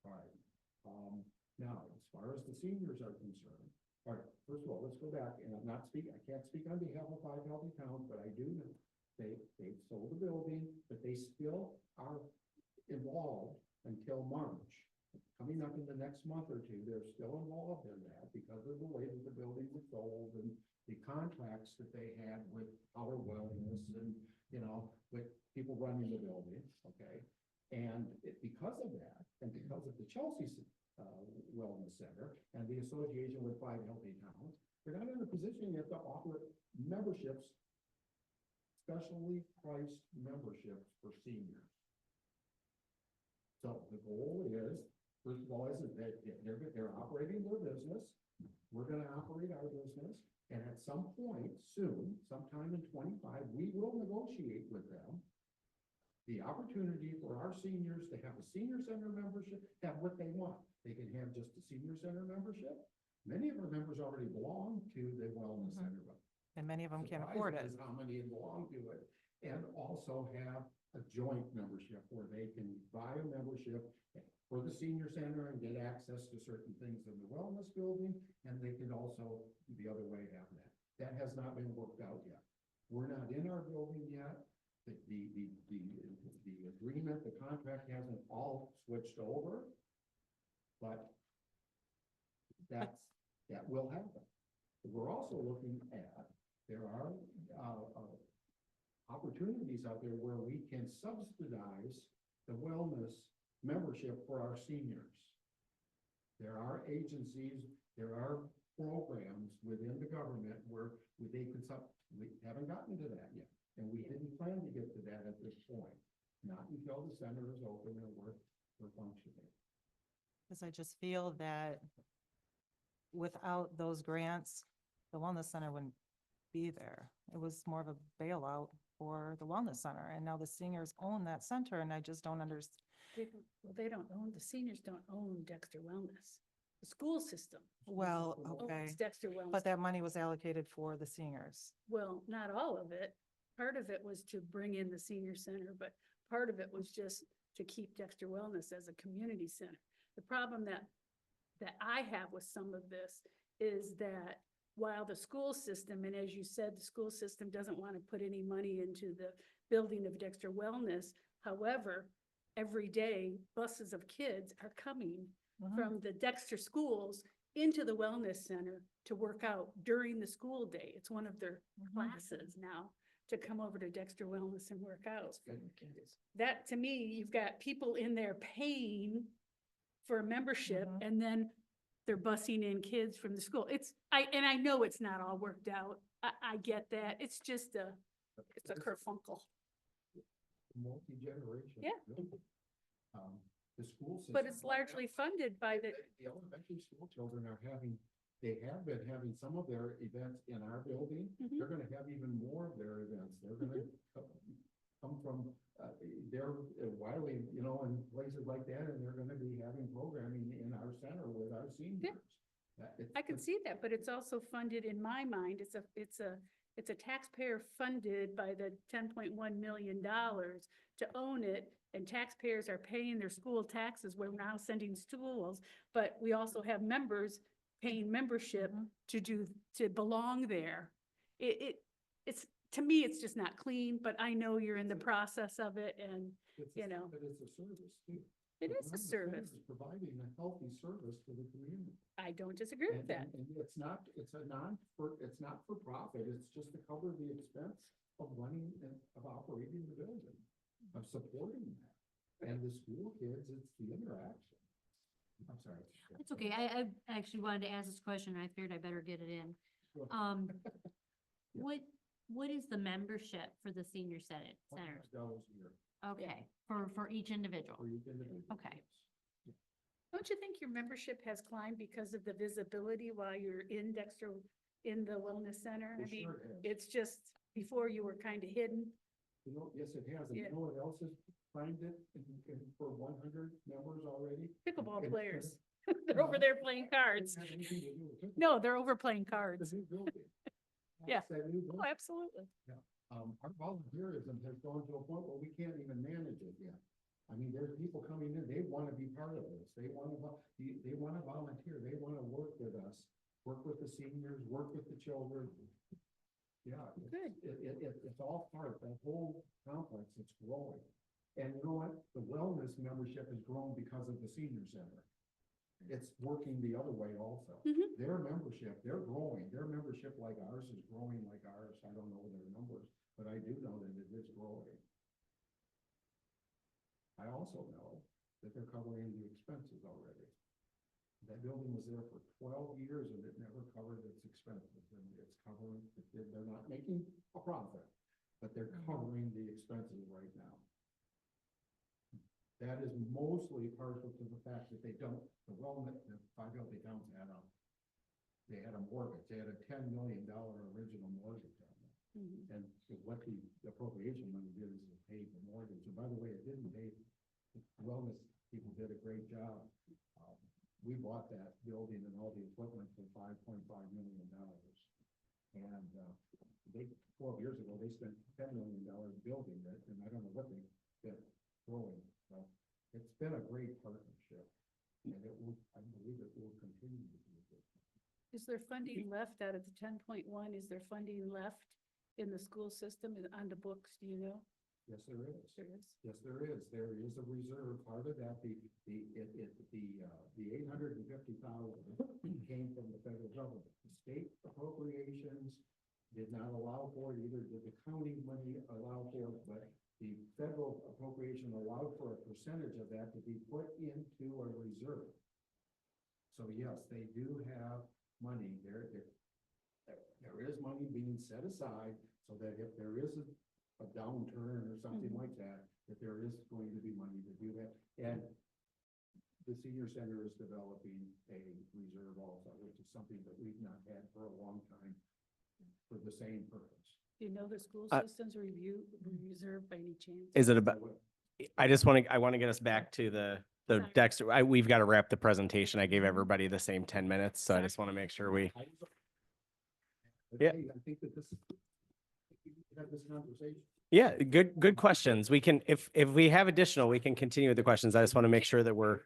All right. Now, as far as the seniors are concerned, all right, first of all, let's go back, and I can't speak on behalf of 5 Healthy Towns, but I do know they sold the building, but they still are involved until March. Coming up in the next month or two, they're still involved in that because of the way that the building was sold and the contracts that they had with our wellness and, with people running the building, okay? And because of that, and because of the Chelsea's Wellness Center and the association with 5 Healthy Towns, they're not in a position yet to offer memberships, specially priced memberships for seniors. So the goal is, first of all, is that they're operating their business. We're gonna operate our business. And at some point soon, sometime in 25, we will negotiate with them the opportunity for our seniors to have a senior center membership, have what they want. They can have just a senior center membership. Many of our members already belong to the wellness center. But And many of them can't afford it. surprising is how many belong to it, and also have a joint membership where they can buy a membership for the senior center and get access to certain things in the wellness building, and they can also the other way have that. That has not been worked out yet. We're not in our building yet. The agreement, the contract hasn't all switched over, but that will happen. We're also looking at, there are opportunities out there where we can subsidize the wellness membership for our seniors. There are agencies, there are programs within the government where they can we haven't gotten to that yet. And we didn't plan to get to that at this point, not until the center is open and we're functioning. Because I just feel that without those grants, the wellness center wouldn't be there. It was more of a bailout for the wellness center, and now the seniors own that center, and I just don't understand. They don't own, the seniors don't own Dexter Wellness. The school system Well, okay, owns Dexter Wellness. but that money was allocated for the seniors. Well, not all of it. Part of it was to bring in the senior center, but part of it was just to keep Dexter Wellness as a community center. The problem that I have with some of this is that while the school system, and as you said, the school system doesn't want to put any money into the building of Dexter Wellness. However, every day buses of kids are coming from the Dexter schools into the wellness center to work out during the school day. It's one of their classes now to come over to Dexter Wellness and work out. That, to me, you've got people in there paying for a membership, and then they're busing in kids from the school. And I know it's not all worked out. I get that. It's just it's a kerfuffle. Multi-generation. Yeah. building. The school system. But it's largely funded by the, The elementary school children they have been having some of their events in our building. Mhm. They're gonna have even more of their events. They're gonna come from, they're Wiley, and places like that, and they're gonna be having programming in our center with our seniors. I can see that, but it's also funded, in my mind, it's a taxpayer funded by the $10.1 million to own it, and taxpayers are paying their school taxes. We're now sending schools, but we also have members paying membership to belong there. It's, to me, it's just not clean, but I know you're in the process of it, and But it's a service too. It The is a wellness center service. is providing a healthy service to the community. I don't disagree with that. And it's not, it's not for profit, it's just to cover the expense of running and of operating the building, of supporting that. And the school kids, it's the interaction. I'm sorry. It's okay. I actually wanted to ask this question. And I figured I better get it in. Sure. What is the membership for the senior centers? $100 a year Okay, for each individual. for each individual. Okay. Don't you think your membership has climbed because of the visibility while you're in Dexter, in the wellness center? I For mean, sure it has. it's just, before you were kind of hidden. You know, yes, it has. And Yeah. you know what else has climbed it for 100 members already? Pickleball And- players. They're over there playing cards. Doesn't have anything to do with pickleball. No, they're over playing It's cards. a new building. Yeah. It's that new Oh, building. absolutely. Our volunteerism has gone to a point where we can't even manage it yet. I mean, there's people coming in, they want to be part of this. They want to, they want to volunteer. They want to work with us, work with the seniors, work with the children. Yeah. Good. It's all part, that whole complex, it's growing. And you know what? The wellness membership has grown because of the senior center. It's working the other way also. Mhm. Their membership, they're growing. Their membership like ours is growing like ours. I don't know their numbers, but I do know that it is growing. I also know that they're covering the expenses already. That building was there for 12 years and it never covered its expenses, and it's covering, they're not making a profit, but they're covering the expenses right now. That is mostly partial to the fact that they don't, the wellness, the five healthy towns they had a mortgage, they had a $10 million original mortgage on it. Mhm. And what the appropriation money did is it paid the mortgage. And by the way, it didn't pay, the wellness people did a great job. We bought that building and all the equipment for $5.5 million. And they, 12 years ago, they spent $10 million building it, and I don't know what they spent growing. So it's been a great partnership, and it will, I believe it will continue to be a good. Is there funding left out of the 10.1? Is there funding left in the school system and on the books? Do you know? Yes, there is. There is. Yes, there is. There is a reserve. Part of that, the 850,000 came from the federal government. The state appropriations did not allow for it, either did the county money allow for it, but the federal appropriation allowed for a percentage of that to be put into a reserve. So yes, they do have money there. There is money being set aside so that if there is a downturn or something Mhm. like that, that there is going to be money to do that. And the senior center is developing a reserve also, which is something that we've not had for a long time for the same purpose. Do you know the school systems reserved by any chance? Is it about, I want to get us back to the Sorry. Dexter, we've got to wrap the presentation. I gave everybody the same 10 minutes, so I just want to make sure we, Yeah. I think that this, we have this conversation. yeah, good questions. We can, if we have additional, we can continue with the questions. I just want to make sure that we're,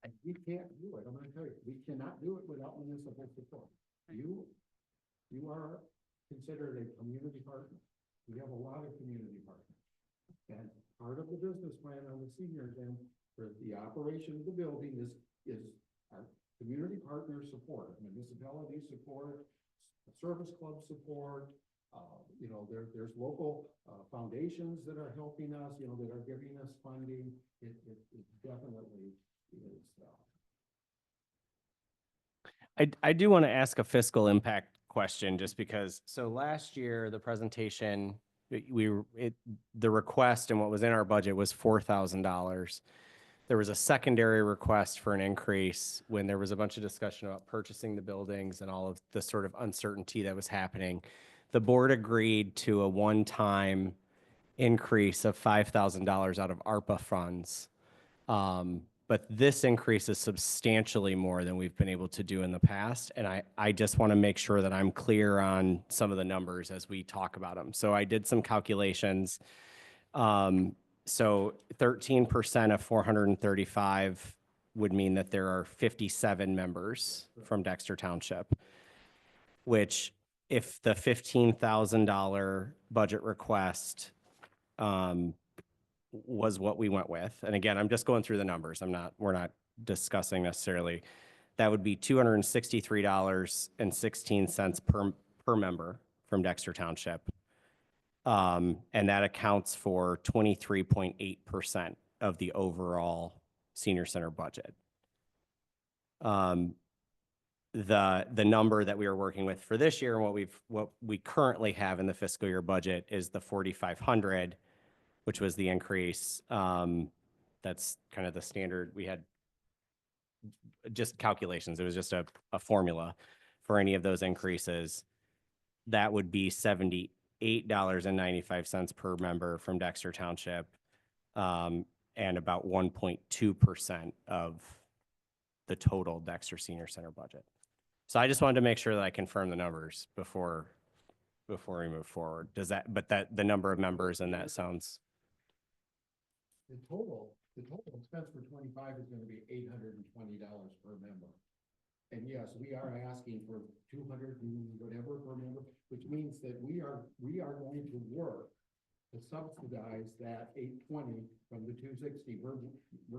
And we can't do it, I'm gonna tell you, we cannot do it without municipal support. You are considered a community partner. We have a lot of community partners. And part of the business plan on the seniors and for the operation of the building is our community partner support, municipality support, service club support. You know, there's local foundations that are helping us, you know, that are giving us funding. It definitely is. I do want to ask a fiscal impact question just because, so last year, the presentation, the request and what was in our budget was $4,000. There was a secondary request for an increase when there was a bunch of discussion about purchasing the buildings and all of the sort of uncertainty that was happening. The board agreed to a one-time increase of $5,000 out of ARPA funds. But this increase is substantially more than we've been able to do in the past. And I just want to make sure that I'm clear on some of the numbers as we talk about them. So I did some calculations. So 13% of 435 would mean that there are 57 members from Dexter Township, which if the $15,000 budget request was what we went with. And again, I'm just going through the numbers. We're not discussing necessarily. That would be $263.16 per member from Dexter Township. And that accounts for 23.8% of the overall senior center budget. The number that we are working with for this year and what we currently have in the fiscal year budget is the 4,500, which was the increase. That's kind of the standard. We had just calculations. It was just a formula for any of those increases. That would be $78.95 per member from Dexter Township, and about 1.2% of the total Dexter Senior Center budget. So I just wanted to make sure that I confirm the numbers before we move forward. But the number of members and that sounds. The total expense for 25 is gonna be $820 per member. And yes, we are asking for 200 and whatever per member, which means that we are going to work to subsidize that 820 from the 260. We're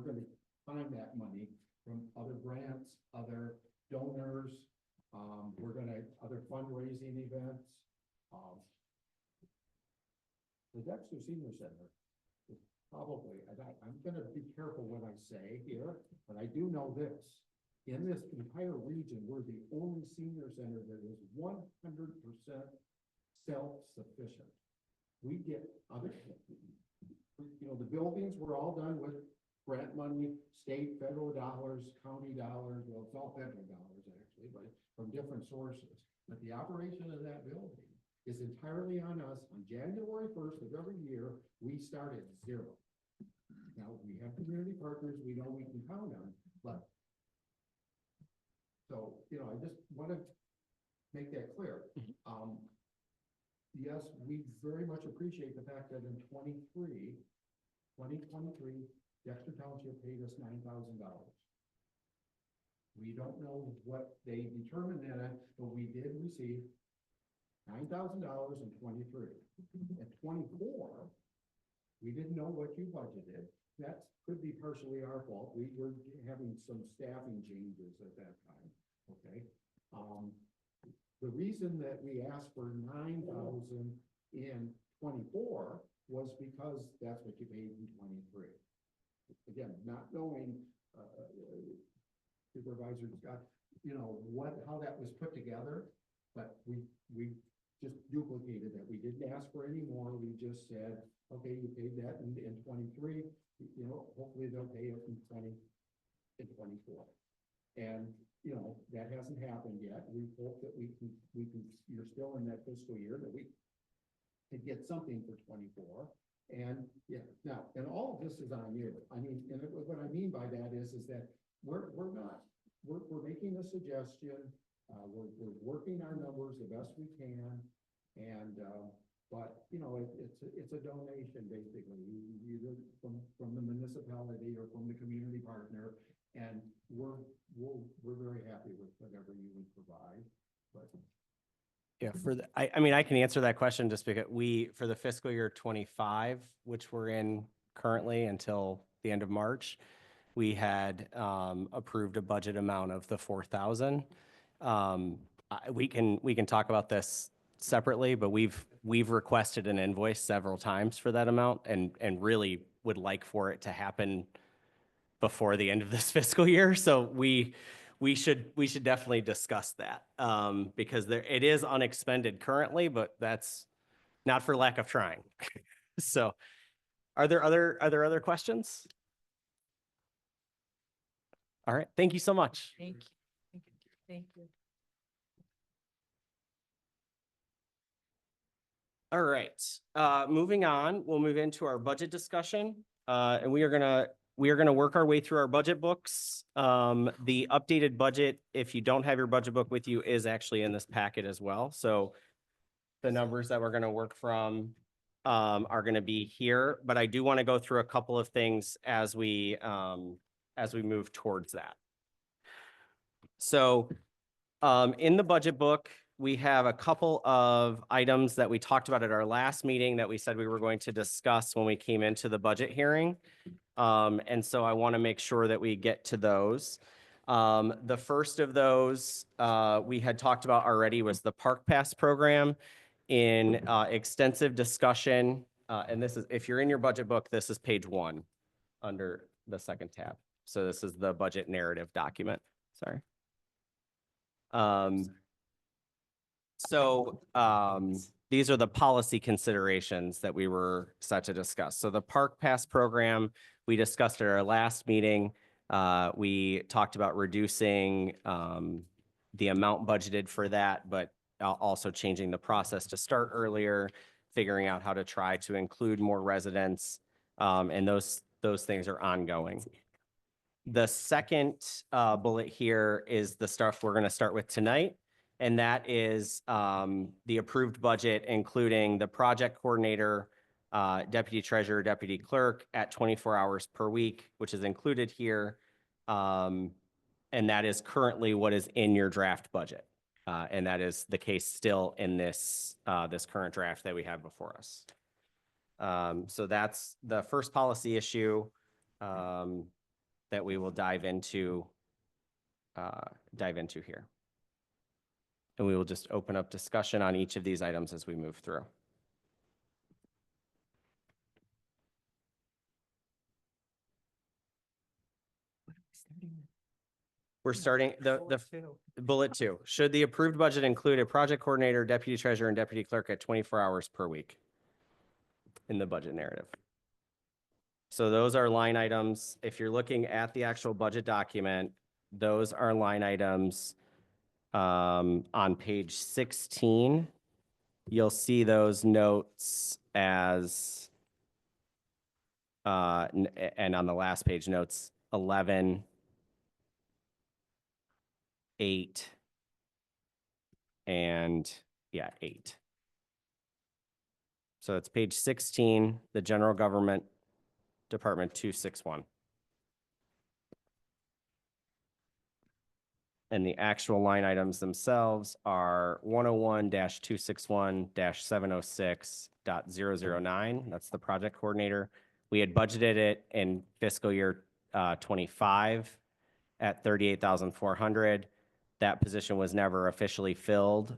gonna find that money from other grants, other donors, other fundraising events. The Dexter Senior Center is probably, I'm gonna be careful what I say here, but I do know this. In this entire region, we're the only senior center that is 100% self-sufficient. We get other, the buildings were all done with grant money, state, federal dollars, county dollars, well, it's all federal dollars actually, but from different sources. But the operation of that building is entirely on us. On January 1st of every year, we start at zero. Now, we have community partners we know we can count on, but so, I just want to make that clear. Yes, we very much appreciate the fact that in 2023, Dexter Township paid us $9,000. We don't know what they determined that at, but we did receive $9,000 in 23. At 24, we didn't know what you budgeted. That could be partially our fault. We were having some staffing changes at that time, okay? The reason that we asked for 9,000 in 24 was because that's what you paid in 23. Again, not knowing, Supervisor Scott, how that was put together, but we just duplicated that. We didn't ask for any more. We just said, okay, you paid that in 23, hopefully they'll pay it in 24. And, that hasn't happened yet. We hope that we can, you're still in that fiscal year that we can get something for 24. And yeah, now, and all of this is on you. I mean, and what I mean by that is that we're making a suggestion. We're working our numbers the best we can. And, but it's a donation basically, either from the municipality or from the community partner. And we're very happy with whatever you would provide, but. Yeah, I can answer that question just because for the fiscal year 25, which we're in currently until the end of March, we had approved a budget amount of the 4,000. We can talk about this separately, but we've requested an invoice several times for that amount and really would like for it to happen before the end of this fiscal year. So we should definitely discuss that because it is unexpended currently, but that's not for lack of trying. So are there other questions? All right. Thank you so much. Thank you. Thank you. All right. Moving on, we'll move into our budget discussion. And we are gonna work our way through our budget books. The updated budget, if you don't have your budget book with you, is actually in this packet as well. So the numbers that we're gonna work from are gonna be here, but I do want to go through a couple of things as we move towards that. So in the budget book, we have a couple of items that we talked about at our last meeting that we said we were going to discuss when we came into the budget hearing. And so I want to make sure that we get to those. The first of those, we had talked about already was the Park Pass program in, extensive discussion. And this is, if you're in your budget book, this is page 1 under the second tab. So this is the budget narrative document. Sorry. These are the policy considerations that we were set to discuss. So the Park Pass program, we discussed at our last meeting. We talked about reducing the amount budgeted for that, but also changing the process to start earlier, figuring out how to try to include more residents, and those things are ongoing. The second bullet here is the stuff we're going to start with tonight. And that is the approved budget, including the project coordinator, deputy treasurer, deputy clerk at 24 hours per week, which is included here. And that is currently what is in your draft budget. And that is the case still in this current draft that we have before us. So that's the first policy issue that we will dive into here. And we will just open up discussion on each of these items as we move through. We're starting the bullet 2. Should the approved budget include a project coordinator, deputy treasurer, and deputy clerk at 24 hours per week in the budget narrative? So those are line items. If you're looking at the actual budget document, those are line items. On page 16, you'll see those notes as, and on the last page, notes 11, 8, and 8. So it's page 16, the General Government Department 261. And the actual line items themselves are 101-261-706.009. That's the project coordinator. We had budgeted it in fiscal year 25 at 38,400. That position was never officially filled.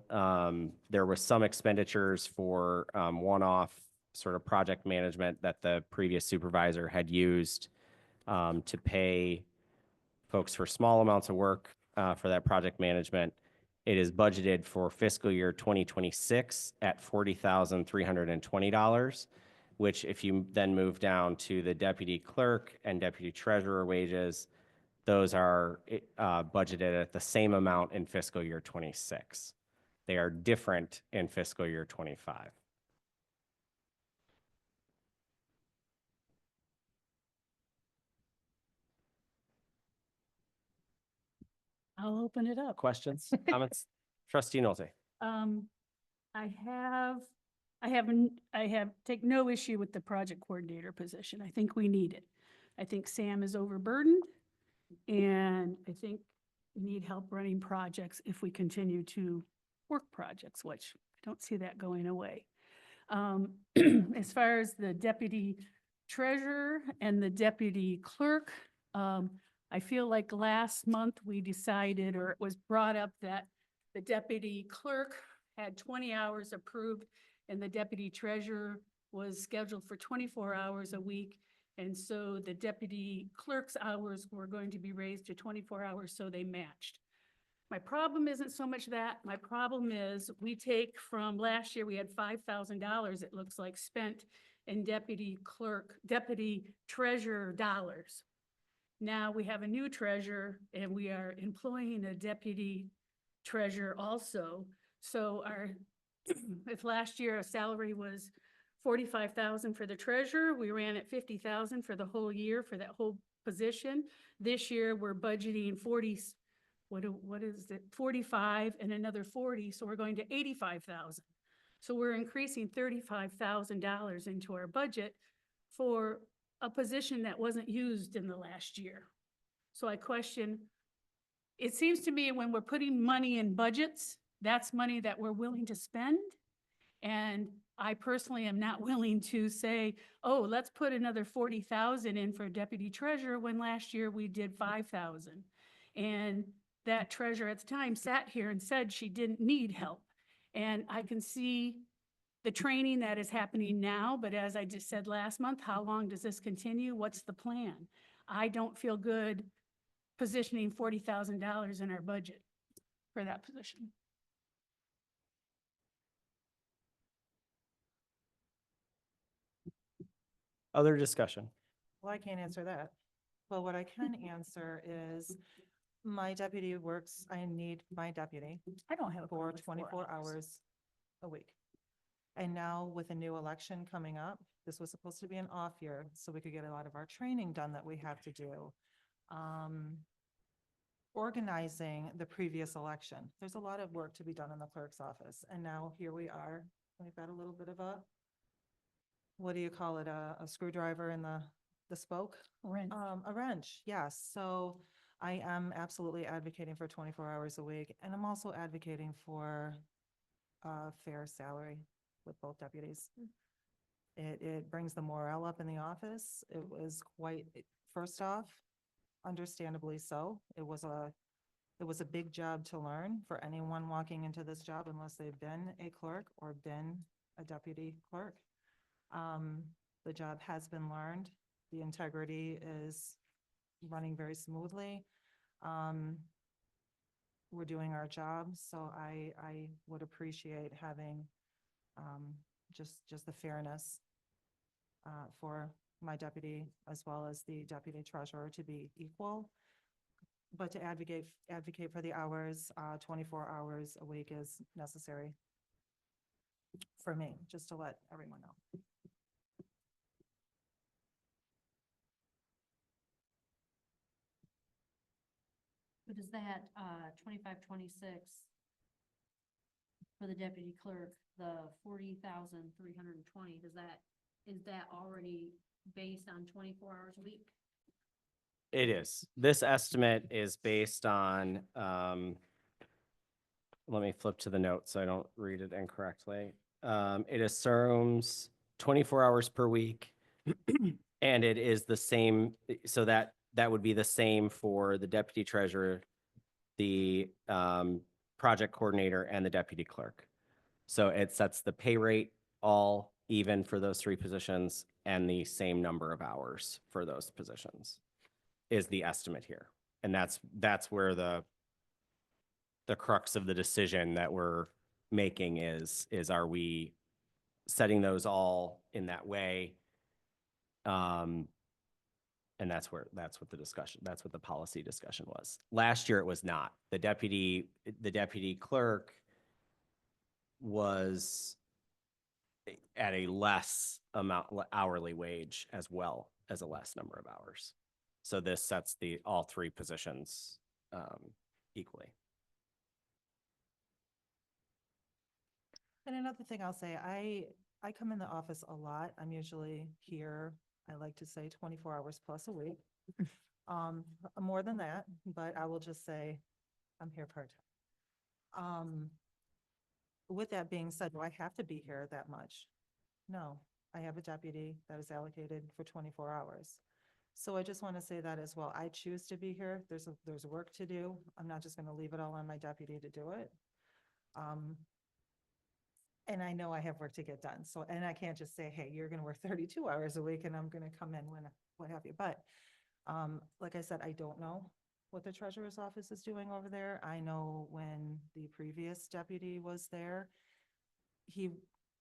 There was some expenditures for one-off sort of project management that the previous supervisor had used to pay folks for small amounts of work for that project management. It is budgeted for fiscal year 2026 at $40,320, which if you then move down to the deputy clerk and deputy treasurer wages, those are budgeted at the same amount in fiscal year 26. They are different in fiscal year 25. I'll open it up. Questions, comments? Trustee Nolte. I take no issue with the project coordinator position. I think we need it. I think Sam is overburdened, and I think we need help running projects if we continue to work projects, which I don't see that going away. As far as the deputy treasurer and the deputy clerk, I feel like last month we decided, or it was brought up, that the deputy clerk had 20 hours approved and the deputy treasurer was scheduled for 24 hours a week. And so the deputy clerk's hours were going to be raised to 24 hours, so they matched. My problem isn't so much that. My problem is we take from last year, we had $5,000, it looks like, spent in deputy treasurer dollars. Now we have a new treasurer and we are employing a deputy treasurer also. So if last year a salary was 45,000 for the treasurer, we ran at 50,000 for the whole year for that whole position. This year we're budgeting 45 and another 40. So we're going to 85,000. So we're increasing $35,000 into our budget for a position that wasn't used in the last year. So I question, it seems to me when we're putting money in budgets, that's money that we're willing to spend. And I personally am not willing to say, oh, let's put another 40,000 in for deputy treasurer when last year we did 5,000. And that treasurer at the time sat here and said she didn't need help. And I can see the training that is happening now, but as I just said last month, how long does this continue? What's the plan? I don't feel good positioning $40,000 in our budget for that position. Other discussion? Well, I can't answer that. Well, what I can answer is my deputy works, I need my deputy I don't have a problem for with 24 hours a week. And now with a new election coming up, this was supposed to be an off year, so we could get a lot of our training done that we have to do. Organizing the previous election, there's a lot of work to be done in the clerk's office. And now here we are, we've got a little bit of a, what do you call it, a screwdriver in the spoke? Wrench. A wrench, yes. So I am absolutely advocating for 24 hours a week, and I'm also advocating for a fair salary with both deputies. It brings the morale up in the office. It was quite, first off, understandably so. It was a big job to learn for anyone walking into this job unless they've been a clerk or been a deputy clerk. The job has been learned. The integrity is running very smoothly. We're doing our job, so I would appreciate having just the fairness for my deputy as well as the deputy treasurer to be equal. But to advocate for the hours, 24 hours a week is necessary for me, just to let everyone know. But is that, 25-26 for the deputy clerk, the 40,320, is that already based on 24 hours a week? It is. This estimate is based on, let me flip to the note so I don't read it incorrectly. It assumes 24 hours per week. And it is the same, so that would be the same for the deputy treasurer, the project coordinator, and the deputy clerk. So it sets the pay rate all even for those three positions and the same number of hours for those positions is the estimate here. And that's where the crux of the decision that we're making is are we setting those all in that way? And that's what the policy discussion was. Last year it was not. The deputy clerk was at a less amount hourly wage as well as a less number of hours. So this sets all three positions equally. And another thing I'll say, I come in the office a lot. I'm usually here, I like to say 24 hours plus a week. More than that, but I will just say I'm here part-time. With that being said, do I have to be here that much? No, I have a deputy that is allocated for 24 hours. So I just want to say that as well. I choose to be here. There's work to do. I'm not just going to leave it all on my deputy to do it. And I know I have work to get done. So, and I can't just say, hey, you're going to work 32 hours a week and I'm going to come in when, what have you. But like I said, I don't know what the treasurer's office is doing over there. I know when the previous deputy was there,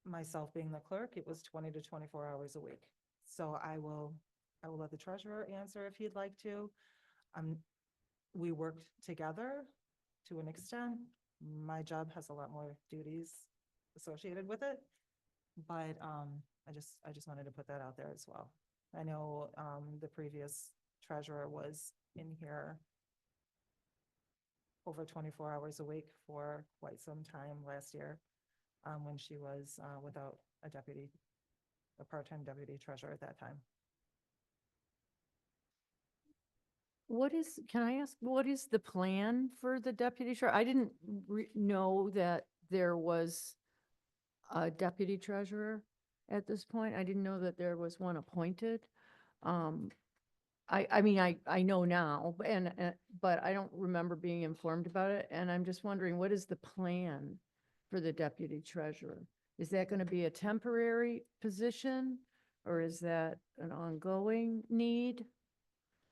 myself being the clerk, it was 20 to 24 hours a week. So I will let the treasurer answer if he'd like to. We worked together to an extent. My job has a lot more duties associated with it, but I just wanted to put that out there as well. I know the previous treasurer was in here over 24 hours a week for quite some time last year when she was without a part-time deputy treasurer at that time. can I ask, what is the plan for the deputy treasurer? I didn't know that there was a deputy treasurer at this point. I didn't know that there was one appointed. I mean, I know now, but I don't remember being informed about it. And I'm just wondering, what is the plan for the deputy treasurer? Is that going to be a temporary position or is that an ongoing need?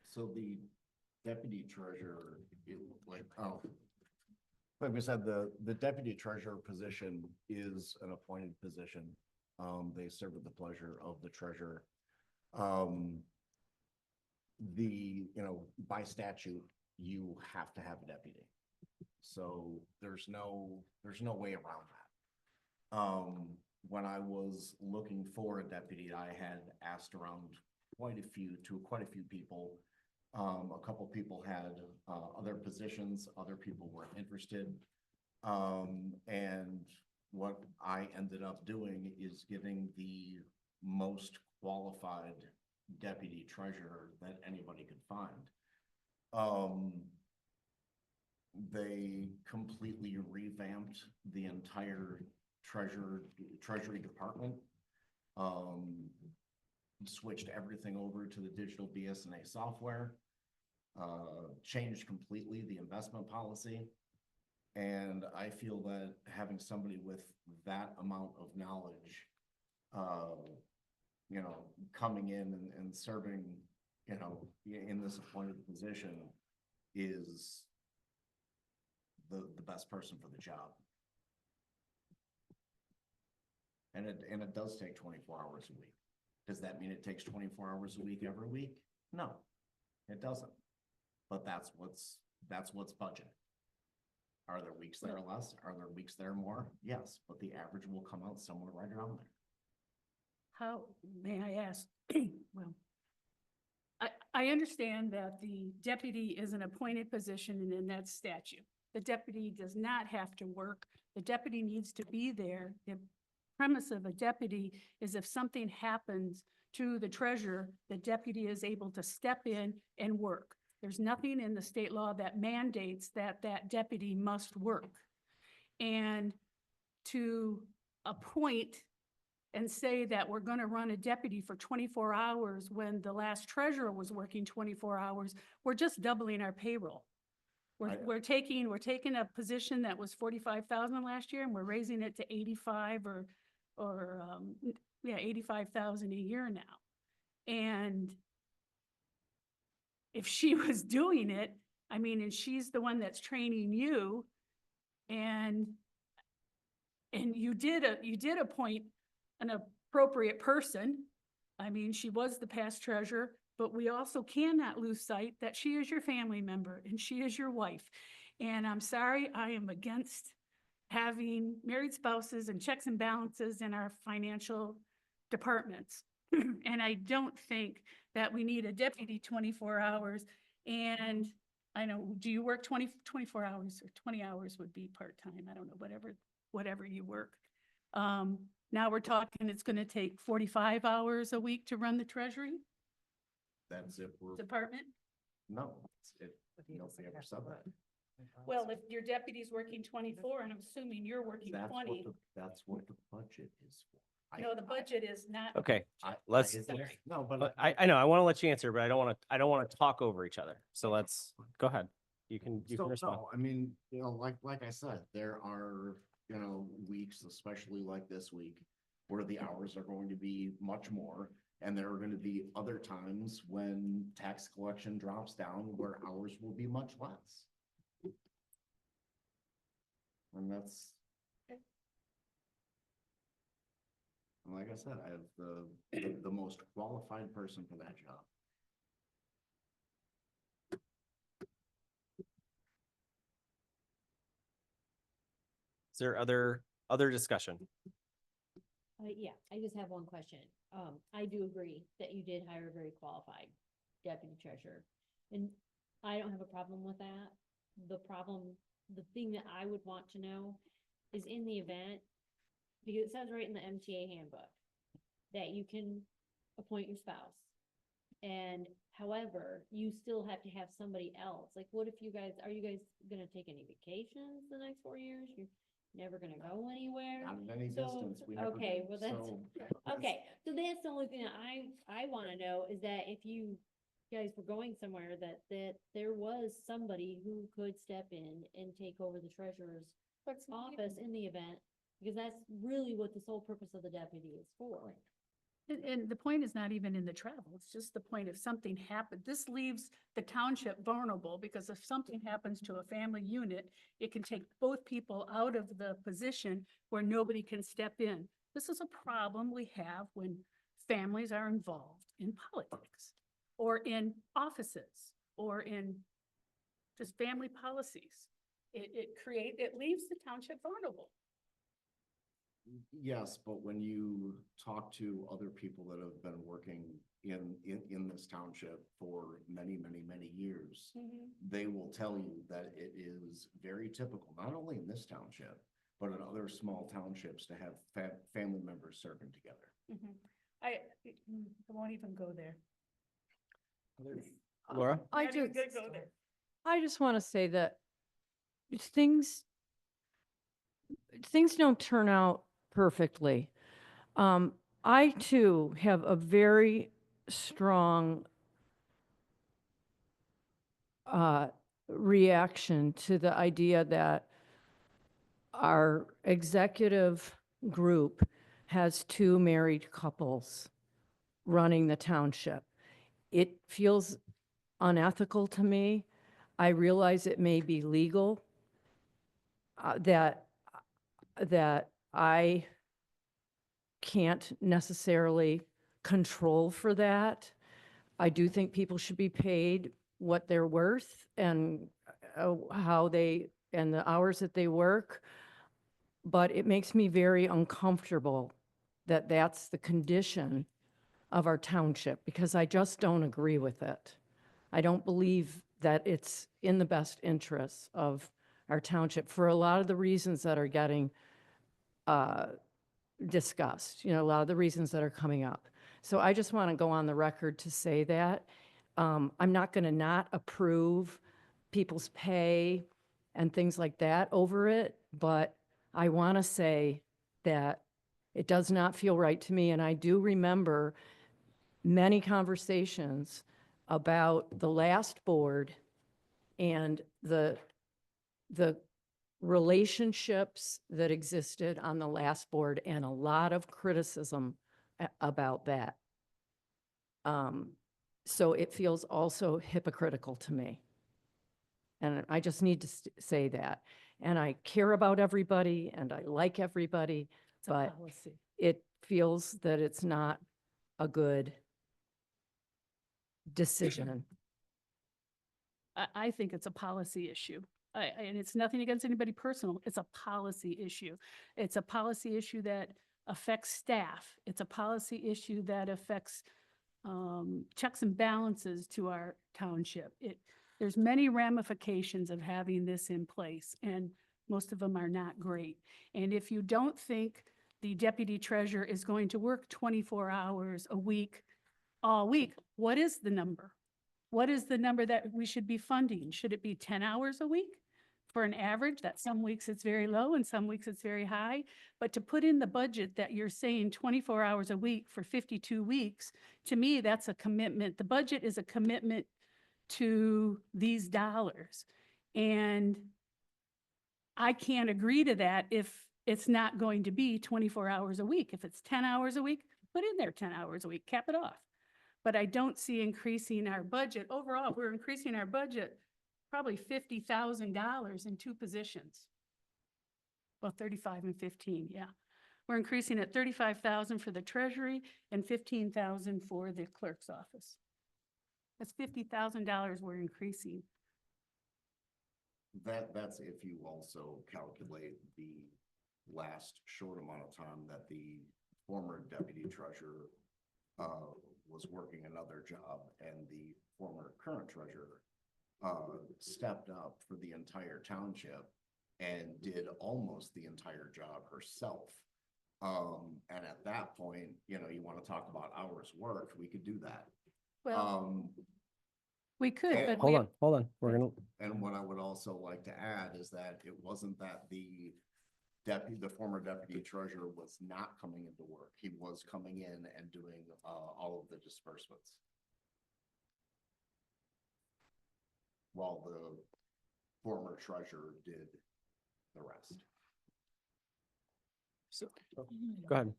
So the deputy treasurer, like we said, the deputy treasurer position is an appointed position. They serve at the pleasure of the treasurer. By statute, you have to have a deputy. So there's no way around that. When I was looking for a deputy, I had asked around quite a few people. A couple people had other positions, other people weren't interested. And what I ended up doing is getting the most qualified deputy treasurer that anybody could find. They completely revamped the entire treasury department. Switched everything over to the digital BSNA software, changed completely the investment policy. And I feel that having somebody with that amount of knowledge, coming in and serving, in this appointed position is the best person for the job. And it does take 24 hours a week. Does that mean it takes 24 hours a week every week? No, it doesn't. But that's what's budgeted. Are there weeks that are less? Are there weeks that are more? Yes, but the average will come out somewhere right around there. How, may I ask, well, I understand that the deputy is an appointed position and in that statute. The deputy does not have to work. The deputy needs to be there. The premise of a deputy is if something happens to the treasurer, the deputy is able to step in and work. There's nothing in the state law that mandates that that deputy must work. And to appoint and say that we're going to run a deputy for 24 hours when the last treasurer was working 24 hours, we're just doubling our payroll. We're taking a position that was 45,000 last year and we're raising it to 85 or 85,000 a year now. And if she was doing it, I mean, and she's the one that's training you, and you did appoint an appropriate person. I mean, she was the past treasurer, but we also cannot lose sight that she is your family member and she is your wife. And I'm sorry, I am against having married spouses and checks and balances in our financial departments. And I don't think that we need a deputy 24 hours. And I know, do you work 24 hours or 20 hours would be part-time? I don't know, whatever you work. Now we're talking, it's going to take 45 hours a week to run the treasury That's if we're, department? no, nobody ever said that. Well, if your deputy's working 24 and I'm assuming you're working 20. That's what the budget is for. No, the budget is not. Okay, I let's, agree. No, but but I know, I want to let you answer, but I don't want to talk over each other. So let's, go ahead. You can respond. No, I mean, like I said, there are, weeks, especially like this week, where the hours are going to be much more. And there are going to be other times when tax collection drops down where hours will be much less. And that's, like I said, I have the most qualified person for that job. Is there other discussion? Yeah, I just have one question. I do agree that you did hire a very qualified deputy treasurer. And I don't have a problem with that. The thing that I would want to know is in the event, because it says right in the MTA handbook that you can appoint your spouse. And However, you still have to have somebody else. Like, what if are you guys gonna take any vacations the next 4 years? You're never gonna go anywhere? Not in any So, distance. We never okay, did, well, that's, so- okay, so that's the only thing that I wanna know is that if you guys were going somewhere that there was somebody who could step in and take over the treasurer's office in the event, because that's really what the sole purpose of the deputy is for. And the point is not even in the travel, it's just the point if something happened, this leaves the township vulnerable, because if something happens to a family unit, it can take both people out of the position where nobody can step in. This is a problem we have when families are involved in politics, or in offices, or in just family policies. It leaves the township vulnerable. Yes, but when you talk to other people that have been working in this township for many, many, many years, they will tell you that it is very typical, not only in this township, but in other small townships to have family members serving together. I won't even go there. Laura? I Not even just, gonna go there. I just want to say that things don't turn out perfectly. I too have a very strong reaction to the idea that our executive group has two married couples running the township. It feels unethical to me. I realize it may be legal, that I can't necessarily control for that. I do think people should be paid what they're worth and and the hours that they work. But it makes me very uncomfortable that that's the condition of our township, because I just don't agree with it. I don't believe that it's in the best interests of our township for a lot of the reasons that are getting discussed, a lot of the reasons that are coming up. So I just want to go on the record to say that. I'm not going to not approve people's pay and things like that over it, but I want to say that it does not feel right to me. And I do remember many conversations about the last board and the relationships that existed on the last board, and a lot of criticism about that. So it feels also hypocritical to me. And I just need to say that. And I care about everybody and I like everybody, It's a but policy. it feels that it's not a good decision. I think it's a policy issue. And it's nothing against anybody personal. It's a policy issue. It's a policy issue that affects staff. It's a policy issue that affects checks and balances to our township. There's many ramifications of having this in place, and most of them are not great. And if you don't think the deputy treasurer is going to work 24 hours a week, all week, what is the number? What is the number that we should be funding? Should it be 10 hours a week for an average? That some weeks it's very low and some weeks it's very high. But to put in the budget that you're saying 24 hours a week for 52 weeks, to me, that's a commitment. The budget is a commitment to these dollars. And I can't agree to that if it's not going to be 24 hours a week. If it's 10 hours a week, put in there 10 hours a week, cap it off. But I don't see increasing our budget. Overall, we're increasing our budget probably $50,000 in two positions. Well, 35 and 15, yeah. We're increasing at 35,000 for the treasury and 15,000 for the clerk's office. That's $50,000 we're increasing. That's if you also calculate the last short amount of time that the former deputy treasurer was working another job, and the former current treasurer stepped up for the entire township and did almost the entire job herself. And at that point, you want to talk about hours worked, we could do that. Well, We could, And- but Hold we, on, hold on. We're gonna, And what I would also like to add is that it wasn't that the former deputy treasurer was not coming into work. He was coming in and doing, all of the disbursements. While the former treasurer did the rest. go ahead.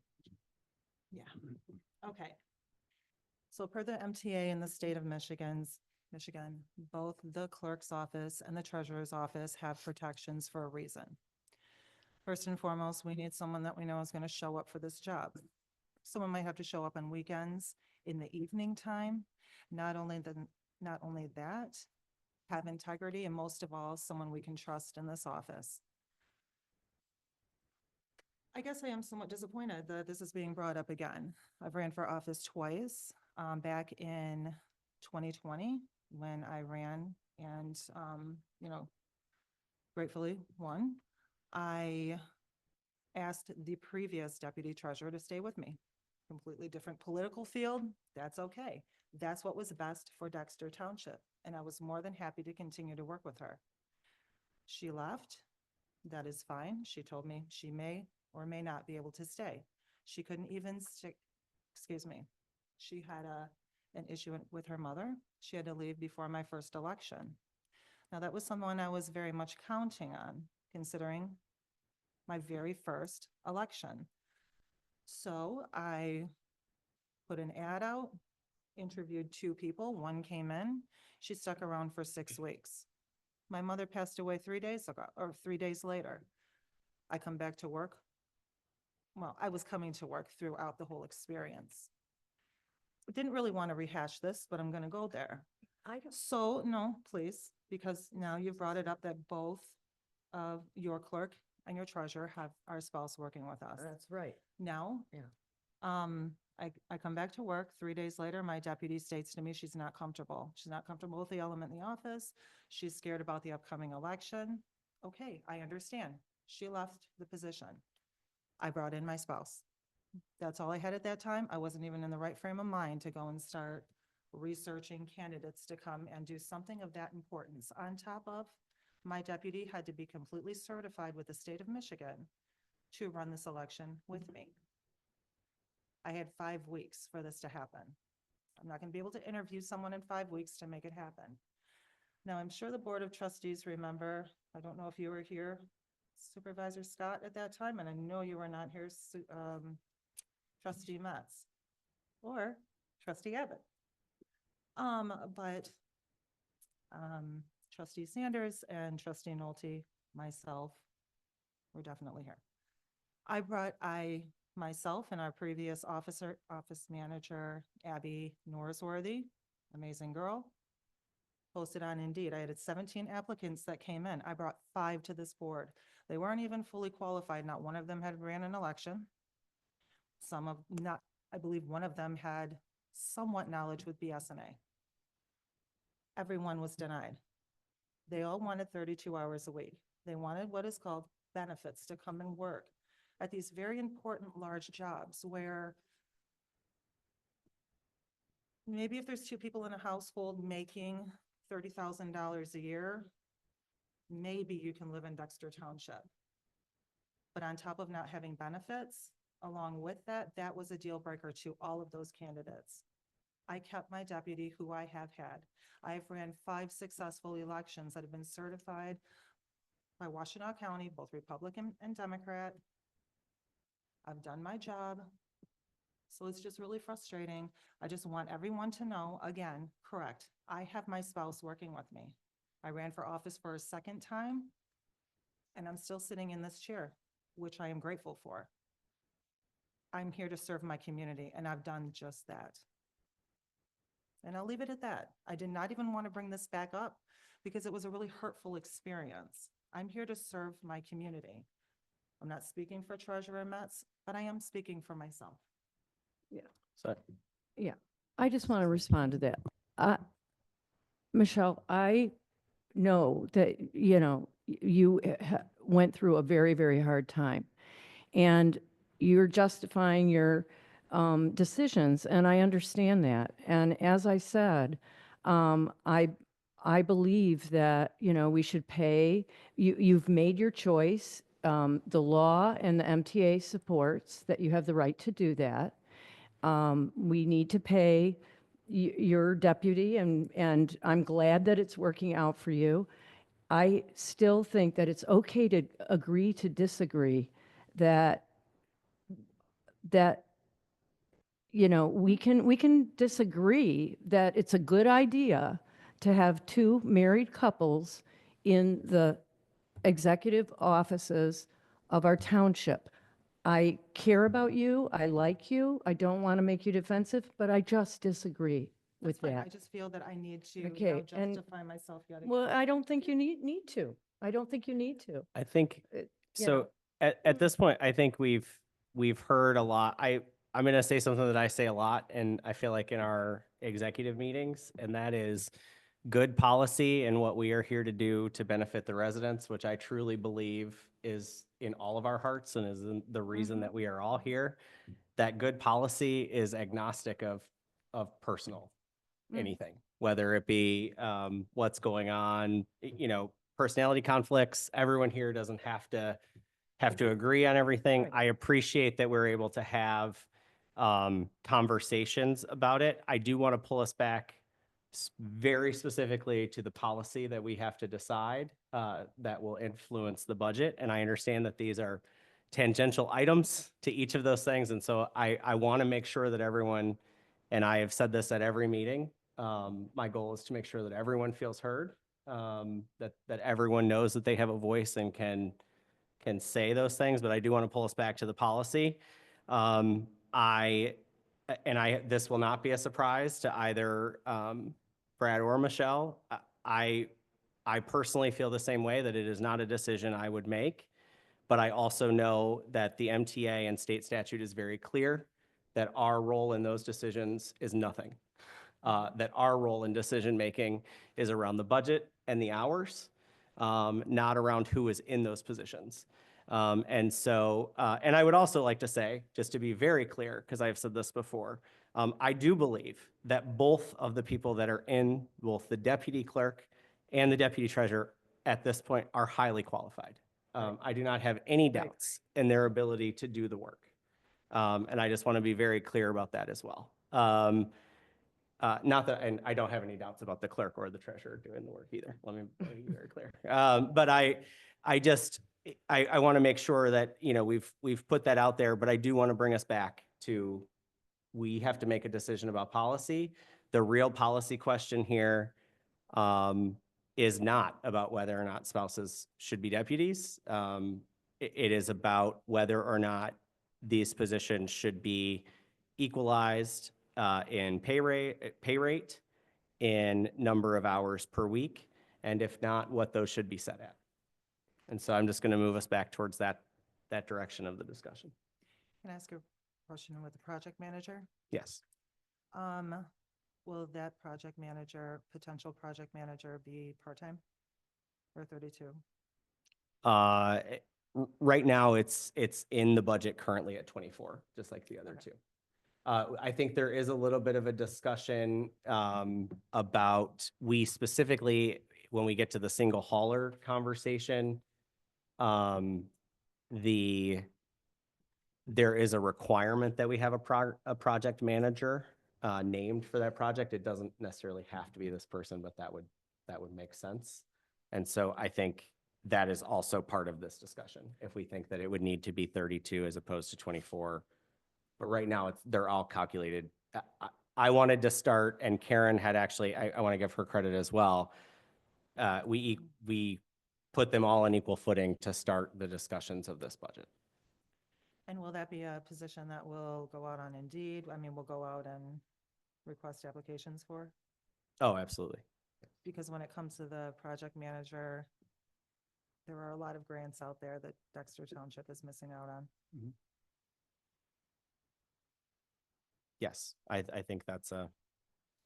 Yeah, okay. So per the MTA in the state of Michigan, both the clerk's office and the treasurer's office have protections for a reason. First and foremost, we need someone that we know is going to show up for this job. Someone might have to show up on weekends, in the evening time. Not only that, have integrity, and most of all, someone we can trust in this office. I guess I am somewhat disappointed that this is being brought up again. I've ran for office twice, back in 2020 when I ran and, gratefully won. I asked the previous deputy treasurer to stay with me. Completely different political field, that's okay. That's what was best for Dexter Township, and I was more than happy to continue to work with her. She left, that is fine. She told me she may or may not be able to stay. She couldn't even she had an issue with her mother. She had to leave before my first election. Now, that was someone I was very much counting on, considering my very first election. So I put an ad out, interviewed 2 people. One came in. She stuck around for 6 weeks. My mother passed away 3 days ago, or 3 days later. I come back to work. Well, I was coming to work throughout the whole experience. I didn't really want to rehash this, but I'm going to go there. So, no, please, because now you've brought it up that both of your clerk and your treasurer have our spouse working with us. that's right. Now, Yeah. I come back to work. 3 days later, my deputy states to me she's not comfortable. She's not comfortable with the element in the office. She's scared about the upcoming election. Okay, I understand. She left the position. I brought in my spouse. That's all I had at that time. I wasn't even in the right frame of mind to go and start researching candidates to come and do something of that importance. On top of, my deputy had to be completely certified with the state of Michigan to run this election with me. I had 5 weeks for this to happen. I'm not going to be able to interview someone in 5 weeks to make it happen. Now, I'm sure the Board of Trustees remember, I don't know if you were here, Supervisor Scott at that time, and I know you were not here, Trustee Metz or Trustee Abbott. But Trustee Sanders and Trustee Nolte, myself, were definitely here. Myself and our previous office manager, Abby Norsworthy, amazing girl, posted on Indeed. I had 17 applicants that came in. I brought 5 to this board. They weren't even fully qualified. Not one of them had ran an election. I believe one of them had somewhat knowledge with BSNA. Everyone was denied. They all wanted 32 hours a week. They wanted what is called benefits to come and work at these very important large jobs where maybe if there's 2 people in a household making $30,000 a year, maybe you can live in Dexter Township. But on top of not having benefits, along with that, that was a deal breaker to all of those candidates. I kept my deputy, who I have had. I've ran 5 successful elections that have been certified by Washtenaw County, both Republican and Democrat. I've done my job. So it's just really frustrating. I just want everyone to know, again, correct, I have my spouse working with me. I ran for office for a second time, and I'm still sitting in this chair, which I am grateful for. I'm here to serve my community, and I've done just that. And I'll leave it at that. I did not even want to bring this back up because it was a really hurtful experience. I'm here to serve my community. I'm not speaking for Treasurer Metz, but I am speaking for myself. So, Yeah, I just want to respond to that. Michelle, I know that, you went through a very, very hard time. And you're justifying your decisions, and I understand that. And as I said, I believe that, you know, we should pay, you've made your choice. The law and the MTA supports that you have the right to do that. We need to pay your deputy, and I'm glad that it's working out for you. I still think that it's okay to agree to disagree, that, that, you know, we can disagree that it's a good idea to have two married couples in the executive offices of our township. I care about you, I like you, I don't want to make you defensive, but I just disagree with That's fine. I that. just feel that I need to Okay, now and- justify myself yet again. Well, I don't think you need to. I don't think you need to. I think, You so know. at this point, I think we've heard a lot. I'm going to say something that I say a lot, and I feel like in our executive meetings, and that is good policy and what we are here to do to benefit the residents, which I truly believe is in all of our hearts and is the reason that we are all here. That good policy is agnostic of personal anything, whether it be what's going on, you know, personality conflicts. Everyone here doesn't have to agree on everything. Right. I appreciate that we're able to have conversations about it. I do want to pull us back very specifically to the policy that we have to decide that will influence the budget. And I understand that these are tangential items to each of those things. And so I want to make sure that everyone, and I have said this at every meeting, my goal is to make sure that everyone feels heard, that everyone knows that they have a voice and can say those things, but I do want to pull us back to the policy. This will not be a surprise to either Brad or Michelle. I personally feel the same way, that it is not a decision I would make, but I also know that the MTA and state statute is very clear that our role in those decisions is nothing. That our role in decision-making is around the budget and the hours, not around who is in those positions. And I would also like to say, just to be very clear, because I've said this before, I do believe that both of the people that are in, both the deputy clerk and the deputy treasurer at this point, are highly qualified. I do not have any doubts in their ability to do the work. And I just want to be very clear about that as well. Not that, and I don't have any doubts about the clerk or the treasurer doing the work either. Let me be very clear. But I want to make sure that, you know, we've put that out there, but I do want to bring us back to, we have to make a decision about policy. The real policy question here is not about whether or not spouses should be deputies. It is about whether or not these positions should be equalized in pay rate, in number of hours per week, and if not, what those should be set at. And so I'm just going to move us back towards that direction of the discussion. Can I ask a question with the project manager? Yes. Will that potential project manager be part-time or 32? Right now, it's in the budget currently at 24, just like the other Okay. two. I think there is a little bit of a discussion about, we specifically, when we get to the single hauler conversation, there is a requirement that we have a project manager named for that project. It doesn't necessarily have to be this person, but that would make sense. And so I think that is also part of this discussion, if we think that it would need to be 32 as opposed to 24. But right now, they're all calculated. I wanted to start, and Karen had actually, I want to give her credit as well. We put them all on equal footing to start the discussions of this budget. And will that be a position that will go out on Indeed? I mean, we'll go out and request applications for? Oh, absolutely. Because when it comes to the project manager, there are a lot of grants out there that Dexter Township is missing out on. Yes, I think that's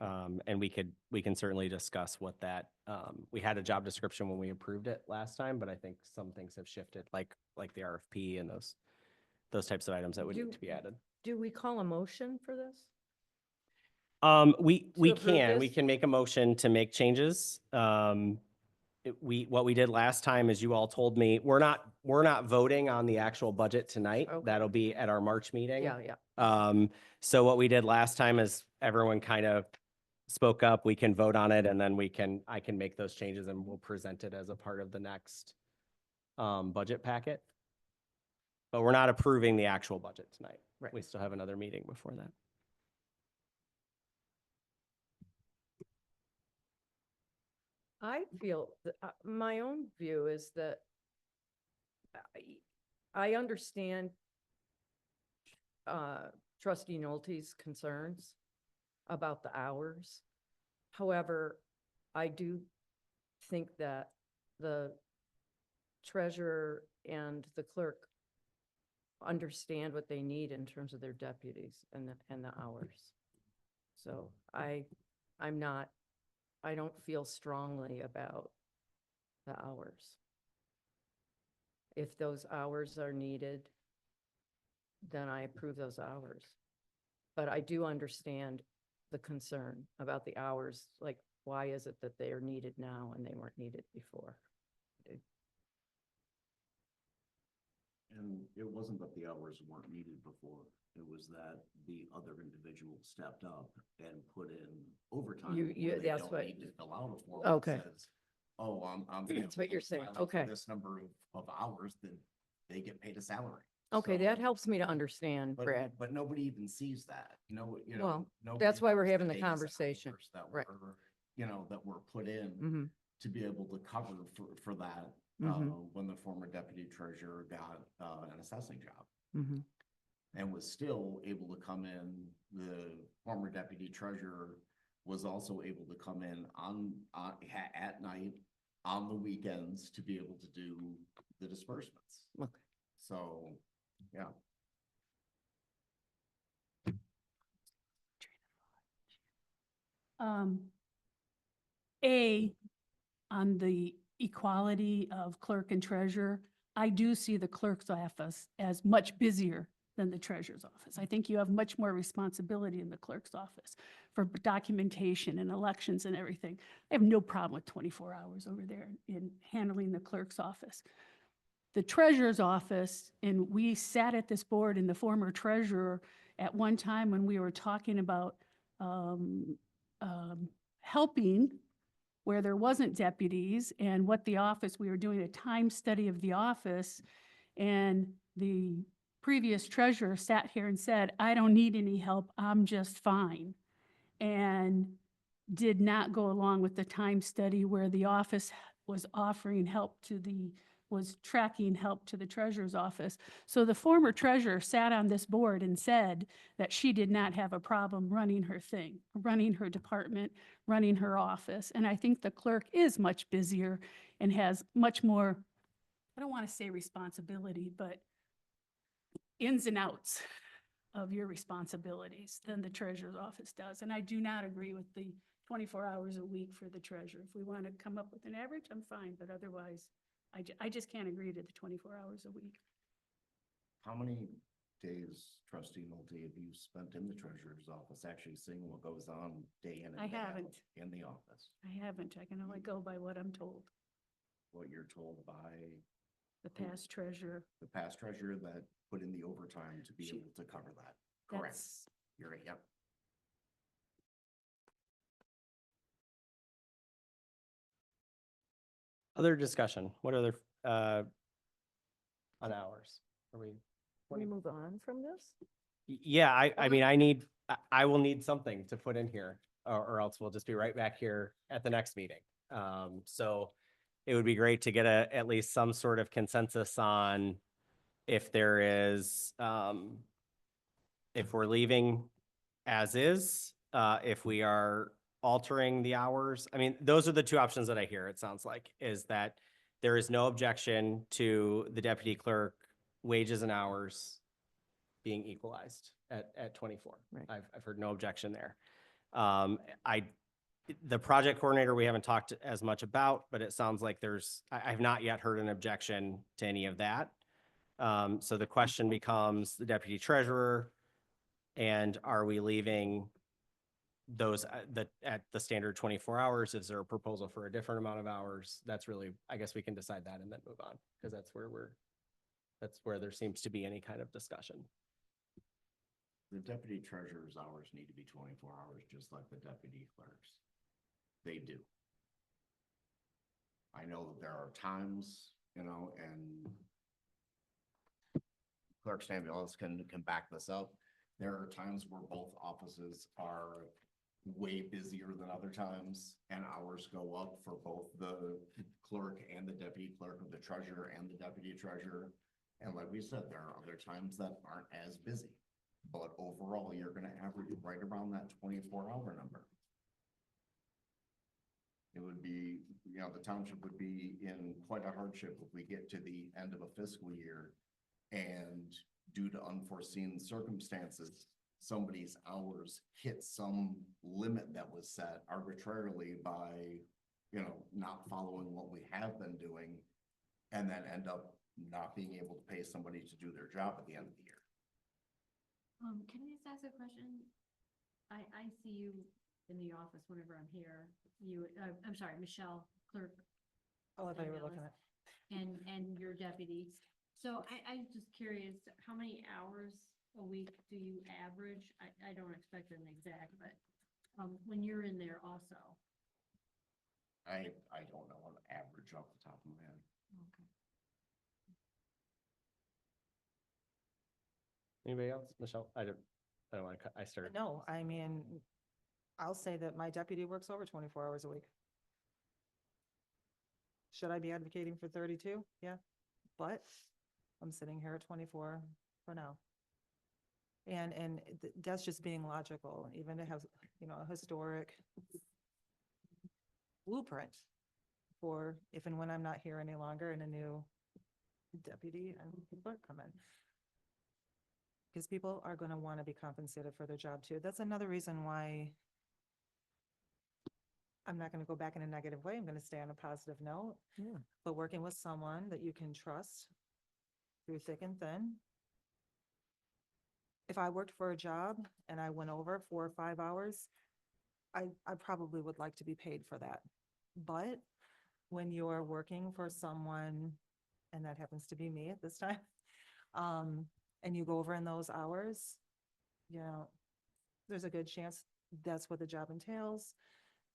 and we can certainly discuss what that, we had a job description when we approved it last time, but I think some things have shifted, like the RFP and those types of items that would need to be added. Do we call a motion for this? We approve we this? can make a motion to make changes. What we did last time is you all told me, we're not voting on the actual budget tonight. Okay. That'll be at our March meeting. Yeah. So what we did last time is everyone kind of spoke up, we can vote on it, and then I can make those changes and we'll present it as a part of the next budget packet. But we're not approving the actual budget tonight. Right. We still have another meeting before that. I feel, my own view is that I understand trustee Nolte's concerns about the hours. However, I do think that the treasurer and the clerk understand what they need in terms of their deputies and the hours. So I don't feel strongly about the hours. If those hours are needed, then I approve those hours. But I do understand the concern about the hours, like, why is it that they are needed now and they weren't needed before? And it wasn't that the hours weren't needed before, it was that the other individual stepped up and put in overtime. You- where they that's don't what- need to fill out a form Okay. that says, oh, I'm. That's what you're saying. sign up for Okay. This number of hours, then they get paid a salary. Okay, So- that helps me to understand, Brad. But nobody even sees that, Well, nobody that's why we're knows having the days and conversation. hours That Right. were, that were put in Mm-hmm. to be able to cover for that, Mhm. when the former deputy treasurer got, an assessing job. Mm-hmm. And was still able to come in, the former deputy treasurer was also able to come in at night, on the weekends, to be able to do the disbursements. Okay. So, yeah. On the equality of clerk and treasurer, I do see the clerk's office as much busier than the treasurer's office. I think you have much more responsibility in the clerk's office for documentation and elections and everything. I have no problem with 24 hours over there in handling the clerk's office. The treasurer's office, and we sat at this board and the former treasurer at one time when we were talking about helping where there wasn't deputies and what the office, we were doing a time study of the office. And the previous treasurer sat here and said, I don't need any help, I'm just fine. And did not go along with the time study where the office was offering help was tracking help to the treasurer's office. So the former treasurer sat on this board and said that she did not have a problem running her thing, running her department, running her office. And I think the clerk is much busier and has much more, I don't want to say responsibility, but ins and outs of your responsibilities than the treasurer's office does. And I do not agree with the 24 hours a week for the treasurer. If we want to come up with an average, I'm fine, but otherwise, I just can't agree to the 24 hours a week. How many days, trustee Nolte, have you spent in the treasurer's office, actually seeing what goes on day in and I day out haven't. in the office? I haven't. I can only go by what I'm told. What you're told by The past treasurer. the past treasurer that put in the overtime to be She- able to cover that? Correct. That's, You're right, yep. Other discussion, what other, on hours? Are we? Can we move on from this? Yeah, I mean, I will need something to put in here, or else we'll just be right back here at the next meeting. So it would be great to get at least some sort of consensus on if there is, if we're leaving as is, if we are altering the hours. I mean, those are the two options that I hear, it sounds like, is that there is no objection to the deputy clerk wages and hours being equalized at 24. Right. I've heard no objection there. The project coordinator, we haven't talked as much about, but it sounds like I've not yet heard an objection to any of that. So the question becomes the deputy treasurer, and are we leaving those, at the standard 24 hours, is there a proposal for a different amount of hours? That's really, I guess we can decide that and then move on, because that's where there seems to be any kind of discussion. The deputy treasurer's hours need to be 24 hours, just like the deputy clerks. They do. I know that there are times, and Clerk Samuels can back this up. There are times where both offices are way busier than other times, and hours go up for both the clerk and the deputy clerk, or the treasurer and the deputy treasurer. And like we said, there are other times that aren't as busy, but overall, you're gonna average right around that 24-hour number. It would be, the township would be in quite a hardship if we get to the end of a fiscal year and due to unforeseen circumstances, somebody's hours hit some limit that was set arbitrarily by, not following what we have been doing, and then end up not being able to pay somebody to do their job at the end of the year. Can I just ask a question? I see you in the office whenever I'm here. I'm sorry, Michelle, clerk. Oh, I thought you were looking at. And your deputy. So I'm just curious, how many hours a week do you average? I don't expect an exact, but when you're in there also. I don't know on average off the top of my head. Okay. Anybody else? Michelle? I don't want to cut, I started. No, I mean, I'll say that my deputy works over 24 hours a week. Should I be advocating for 32? Yeah, but I'm sitting here at 24 for now. And that's just being logical, even to have, a historic blueprint for if and when I'm not here any longer and a new deputy and clerk come in. Because people are going to want to be compensated for their job too. That's another reason why I'm not going to go back in a negative way. I'm going to stay on a positive note. Yeah. But working with someone that you can trust through thick and thin. If I worked for a job and I went over 4 or 5 hours, I probably would like to be paid for that. But when you're working for someone, and that happens to be me at this time, and you go over in those hours, there's a good chance that's what the job entails.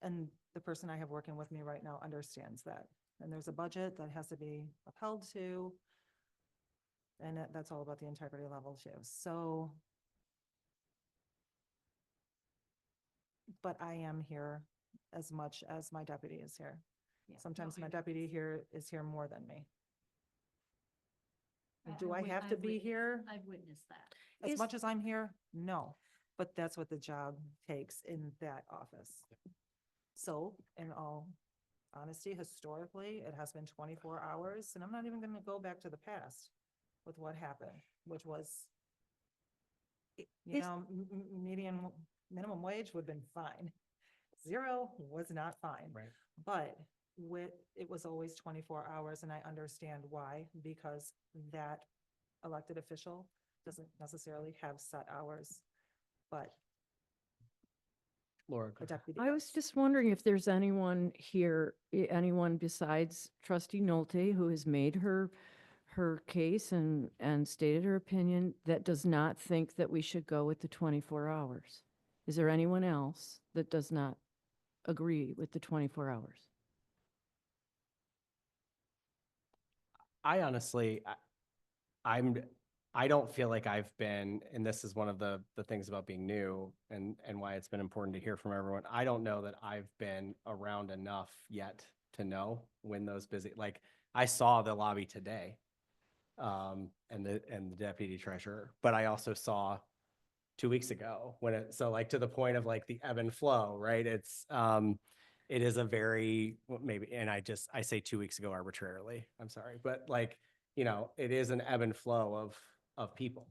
And the person I have working with me right now understands that. And there's a budget that has to be upheld to. And that's all about the integrity level too. So, but I am here as much as my deputy is here. Yeah, Sometimes no, my I know. deputy here is here more than me. I- Do I I've have to wit- be here I've witnessed that. as much as I'm here? No, but that's what the job takes in that office. So in all honesty, historically, it has been 24 hours, and I'm not even gonna go back to the past with what happened, which was, median minimum wage would have been fine. 0 was not fine. Right. But it was always 24 hours, and I understand why, because that elected official doesn't necessarily have set hours, but Laura. a deputy I was does. just wondering if there's anyone here, anyone besides trustee Nolte who has made her case and stated her opinion that does not think that we should go with the 24 hours. Is there anyone else that does not agree with the 24 hours? I honestly, I don't feel like I've been, and this is one of the things about being new and why it's been important to hear from everyone. I don't know that I've been around enough yet to know when those busy, like I saw the lobby today, and the deputy treasurer, but I also saw 2 weeks ago so like to the point of like the ebb and flow, right? It is a very, well, maybe, and I say 2 weeks ago arbitrarily, I'm sorry, but like, it is an ebb and flow of people.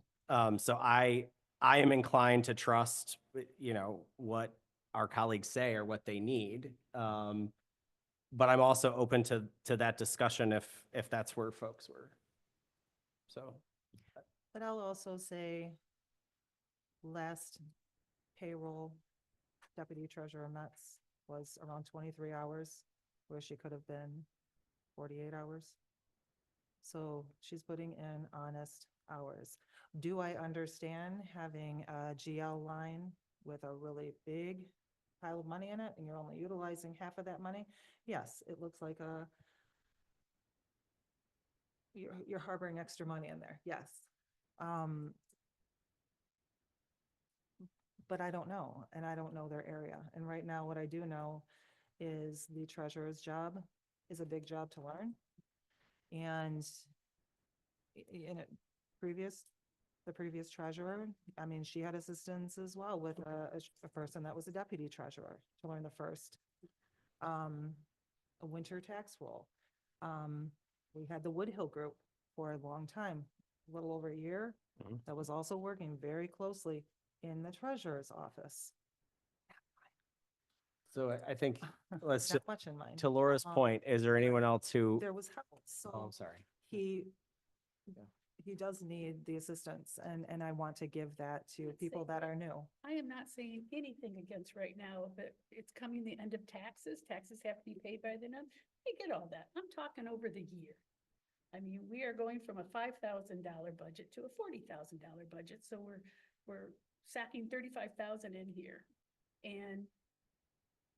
So I am inclined to trust, what our colleagues say or what they need. But I'm also open to that discussion if that's where folks were. So. But I'll also say last payroll Deputy Treasurer Metz was around 23 hours, where she could have been 48 hours. So she's putting in honest hours. Do I understand having a GL line with a really big pile of money in it and you're only utilizing half of that money? Yes, it looks like you're harboring extra money in there, yes. But I don't know, and I don't know their area. And right now, what I do know is the treasurer's job is a big job to learn. And in it, the previous treasurer, I mean, she had assistance as well with a person that was a deputy treasurer to learn the first a winter tax roll. We had the Woodhill group for a long time, a little over a year, Mhm. that was also working very closely in the treasurer's office. So I think, let's, Not much in mind. to Laura's point, is there anyone else who, There was help, oh, so I'm sorry. he does need the assistance, and I want to give that to people that are new. I am not saying anything against right now, but it's coming the end of taxes. Taxes have to be paid by the end. I get all that. I'm talking over the year. I mean, we are going from a $5,000 budget to a $40,000 budget, so we're sacking 35,000 in here. And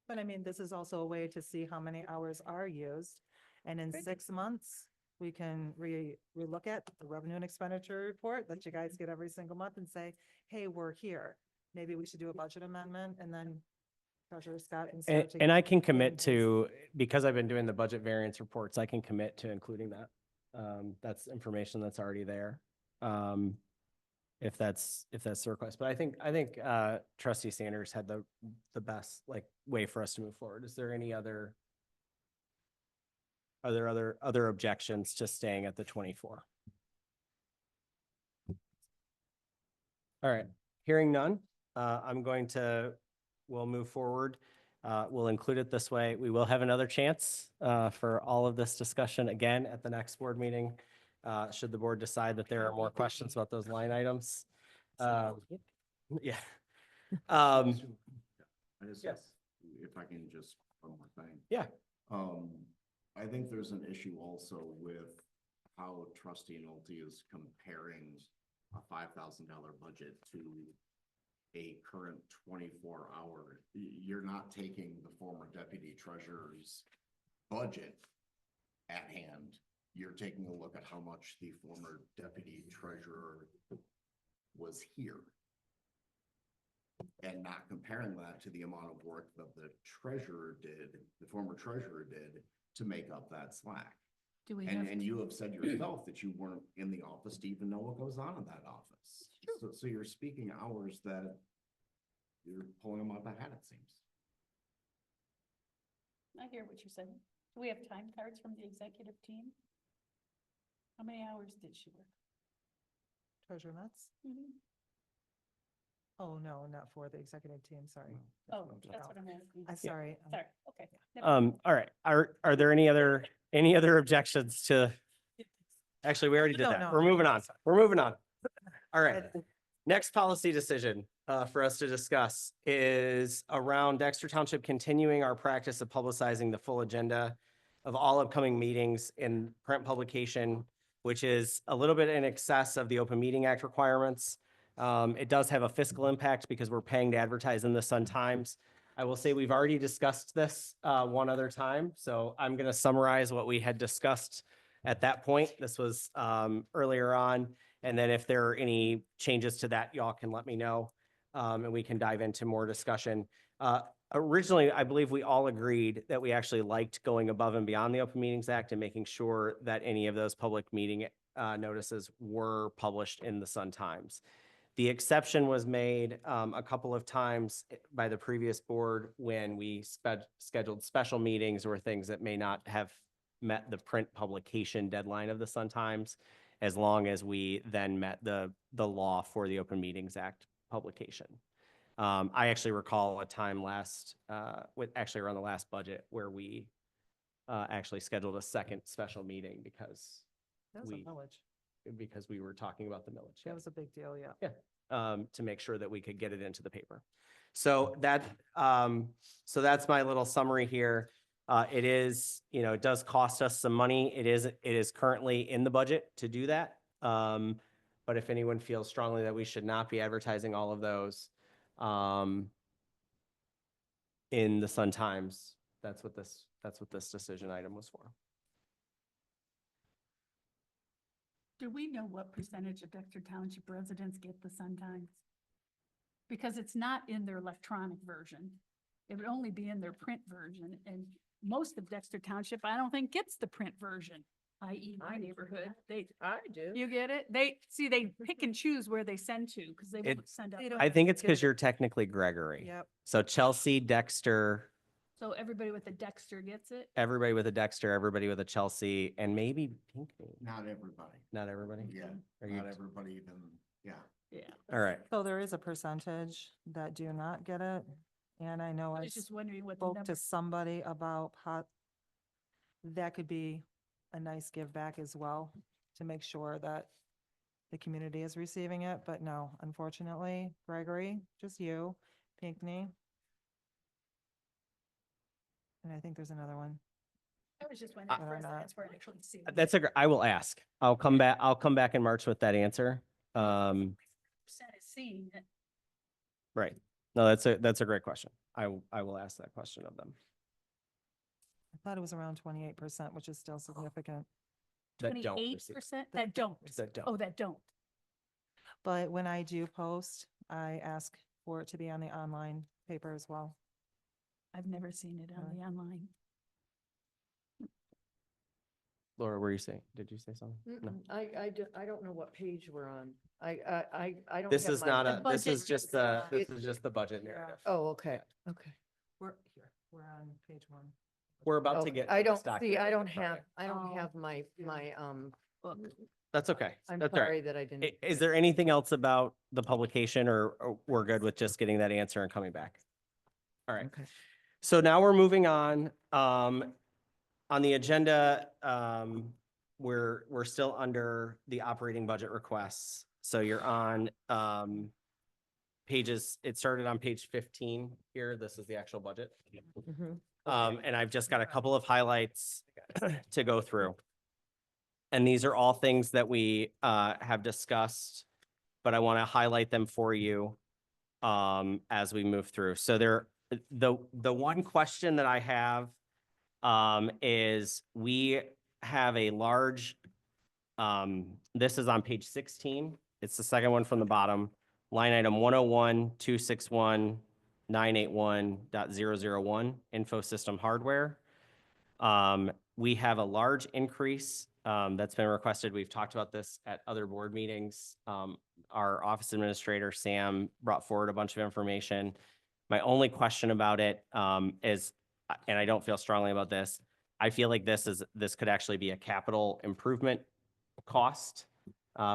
But I mean, this is also a way to see how many hours are used. And in Right. 6 months, we can relook at the revenue and expenditure report that you guys get every single month and say, hey, we're here. Maybe we should do a budget amendment, and then Treasurer Scott can start to. And I get can in commit his- to, because I've been doing the budget variance reports, I can commit to including that. That's information that's already there. If that's the request, but I think Trustee Sanders had the best way for us to move forward. Is there any other? Are there other objections to staying at the 24? All right, hearing none, we'll move forward. We'll include it this way. We will have another chance for all of this discussion again at the next board meeting. Should the board decide that there are more questions about those line items. Yeah. I just, Yes. if I can just, one more thing. Yeah. I think there's an issue also with how Trustee Nolte is comparing a $5,000 budget to a current 24-hour. You're not taking the former deputy treasurer's budget at hand. You're taking a look at how much the former deputy treasurer was here, and not comparing that to the amount of work that the former treasurer did to make up that slack. do we And you have said yourself that you weren't in the office to even know what goes on in that office. So you're speaking hours that you're pulling them out of the hat, it seems. I hear what you're saying. Do we have time cards from the executive team? How many hours did she work? Treasurer Metz? Mhm. Oh, no, not for the executive team, sorry. Oh, that's what I'm asking. I'm sorry. Sorry, okay. never mind. All right. Are there any other objections to? Actually, we already did No, that. no. We're moving on. We're moving on. All right. Next policy decision for us to discuss is around Dexter Township continuing our practice of publicizing the full agenda of all upcoming meetings in print publication, which is a little bit in excess of the Open Meeting Act requirements. It does have a fiscal impact because we're paying to advertise in the Sun-Times. I will say we've already discussed this one other time, so I'm going to summarize what we had discussed at that point. This was earlier on. And then if there are any changes to that, y'all can let me know, and we can dive into more discussion. Originally, I believe we all agreed that we actually liked going above and beyond the Open Meetings Act and making sure that any of those public meeting notices were published in the Sun-Times. The exception was made a couple of times by the previous board when we scheduled special meetings or things that may not have met the print publication deadline of the Sun-Times, as long as we then met the law for the Open Meetings Act publication. I actually recall a time around the last budget where we actually scheduled a second special meeting because That was a millage. we were talking about the millage. That was a big deal, yeah. Yeah, to make sure that we could get it into the paper. So that's my little summary here. It is, it does cost us some money. It is currently in the budget to do that. But if anyone feels strongly that we should not be advertising all of those, in the Sun Times, that's what this decision item was for. Do we know what percentage of Dexter Township residents get the Sun Times? Because it's not in their electronic version. It would only be in their print version, and most of Dexter Township, I don't think gets the print version, i.e. my neighborhood. I do. You get it? They pick and choose where they send to, because they won't send out. I think it's because you're technically Gregory. Yep. So Chelsea, Dexter, So everybody with a Dexter gets it? everybody with a Dexter, everybody with a Chelsea, and maybe Pinckney. Not everybody. Not everybody? Yeah, Are you, not everybody even, yeah. Yeah. all right. So there is a percentage that do not get it. And I know I I was just wondering what the spoke number. to somebody about how that could be a nice give back as well, to make sure that the community is receiving it. But no, unfortunately, Gregory, just you, Pinckney. And I think there's another one. I was just wondering Whether or if not- that's where I actually see. them. I will ask. I'll come back in March with that answer. Percent is seeing it. Right. No, that's a great question. I will ask that question of them. I thought it was around 28%, which is still significant. That don't receive. 28% that don't. That don't. Oh, that don't. But when I do post, I ask for it to be on the online paper as well. I've never seen it on Okay. the online. Laura, were you saying? Did you say something? No. I don't know what page we're on. I don't. This have is my- not The a. This budget is just is, the. This is just the budget narrative. Oh, okay, okay. We're here, we're on page 1. We're about to Okay, get. I to don't this see, document. I don't Sorry. have, I don't Oh. have my, book. That's okay. I'm That's all right. sorry that I didn't. Is there anything else about the publication, or we're good with just getting that answer and coming back? All right. Okay. So now we're moving on. On the agenda, we're still under the operating budget requests. So you're on pages. It started on page 15 here. This is the actual budget. Mhm. And I've just got a couple of highlights to go through. And these are all things that we have discussed, but I want to highlight them for you as we move through. So the one question that I have is we have a large, this is on page 16. It's the second one from the bottom, line item 101-261-981.001, info system hardware. We have a large increase that's been requested. We've talked about this at other board meetings. Our office administrator, Sam, brought forward a bunch of information. My only question about it is, and I don't feel strongly about this, I feel like this could actually be a capital improvement cost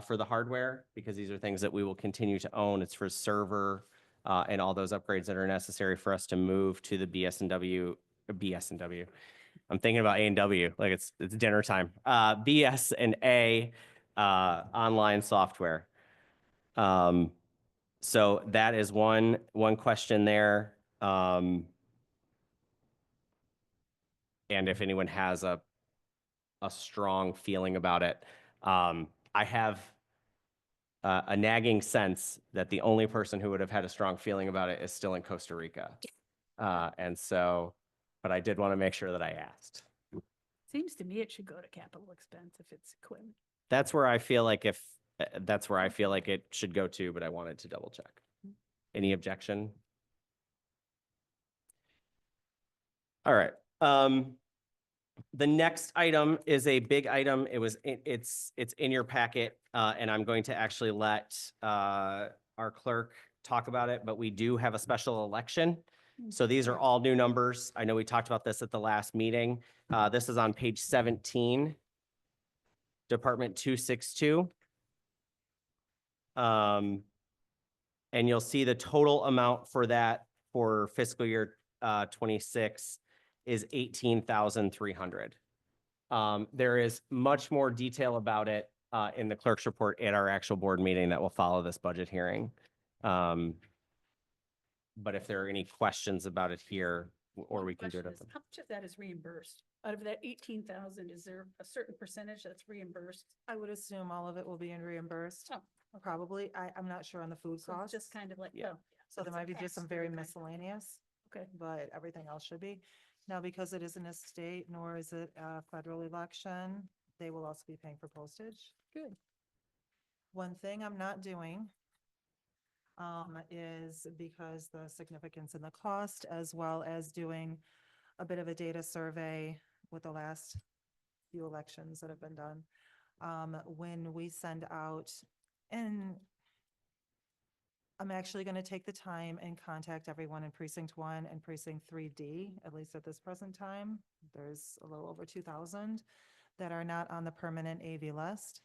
for the hardware, because these are things that we will continue to own. It's for server and all those upgrades that are necessary for us to move to the BS&W. I'm thinking about A&W, like it's dinner time. BS and A online software. So that is one question there. And if anyone has a strong feeling about it, I have a nagging sense that the only person who would have had a strong feeling about it is still in Costa Rica. And so, but I did want to make sure that I asked. Seems to me it should go to capital expense if it's equipment. That's where I feel like that's where I feel like it should go to, but I wanted to double check. Any objection? All right. The next item is a big item. It's in your packet, and I'm going to actually let our clerk talk about it, but we do have a special election. So these are all new numbers. I know we talked about this at the last meeting. This is on page 17, Department 262. And you'll see the total amount for that for fiscal year 26 is 18,300. There is much more detail about it in the clerk's report at our actual board meeting that will follow this budget hearing. but if there are any questions about it here, or One we can do it. question at is, the- how much of that is reimbursed? Out of that 18,000, is there a certain percentage that's reimbursed? I would assume all of it will be reimbursed, Oh, okay. probably. I'm not sure on the food So it's costs. just kind of like, Yeah. oh. So there it's a might be just some pass-through very kind of- miscellaneous, Okay. but everything else should be. Now, because it isn't a state nor is it a federal election, they will also be paying for postage. Good. One thing I'm not doing is because the significance and the cost, as well as doing a bit of a data survey with the last few elections that have been done. When we send out, and I'm actually going to take the time and contact everyone in precinct 1 and precinct 3D, at least at this present time. There's a little over 2,000 that are not on the permanent AV list.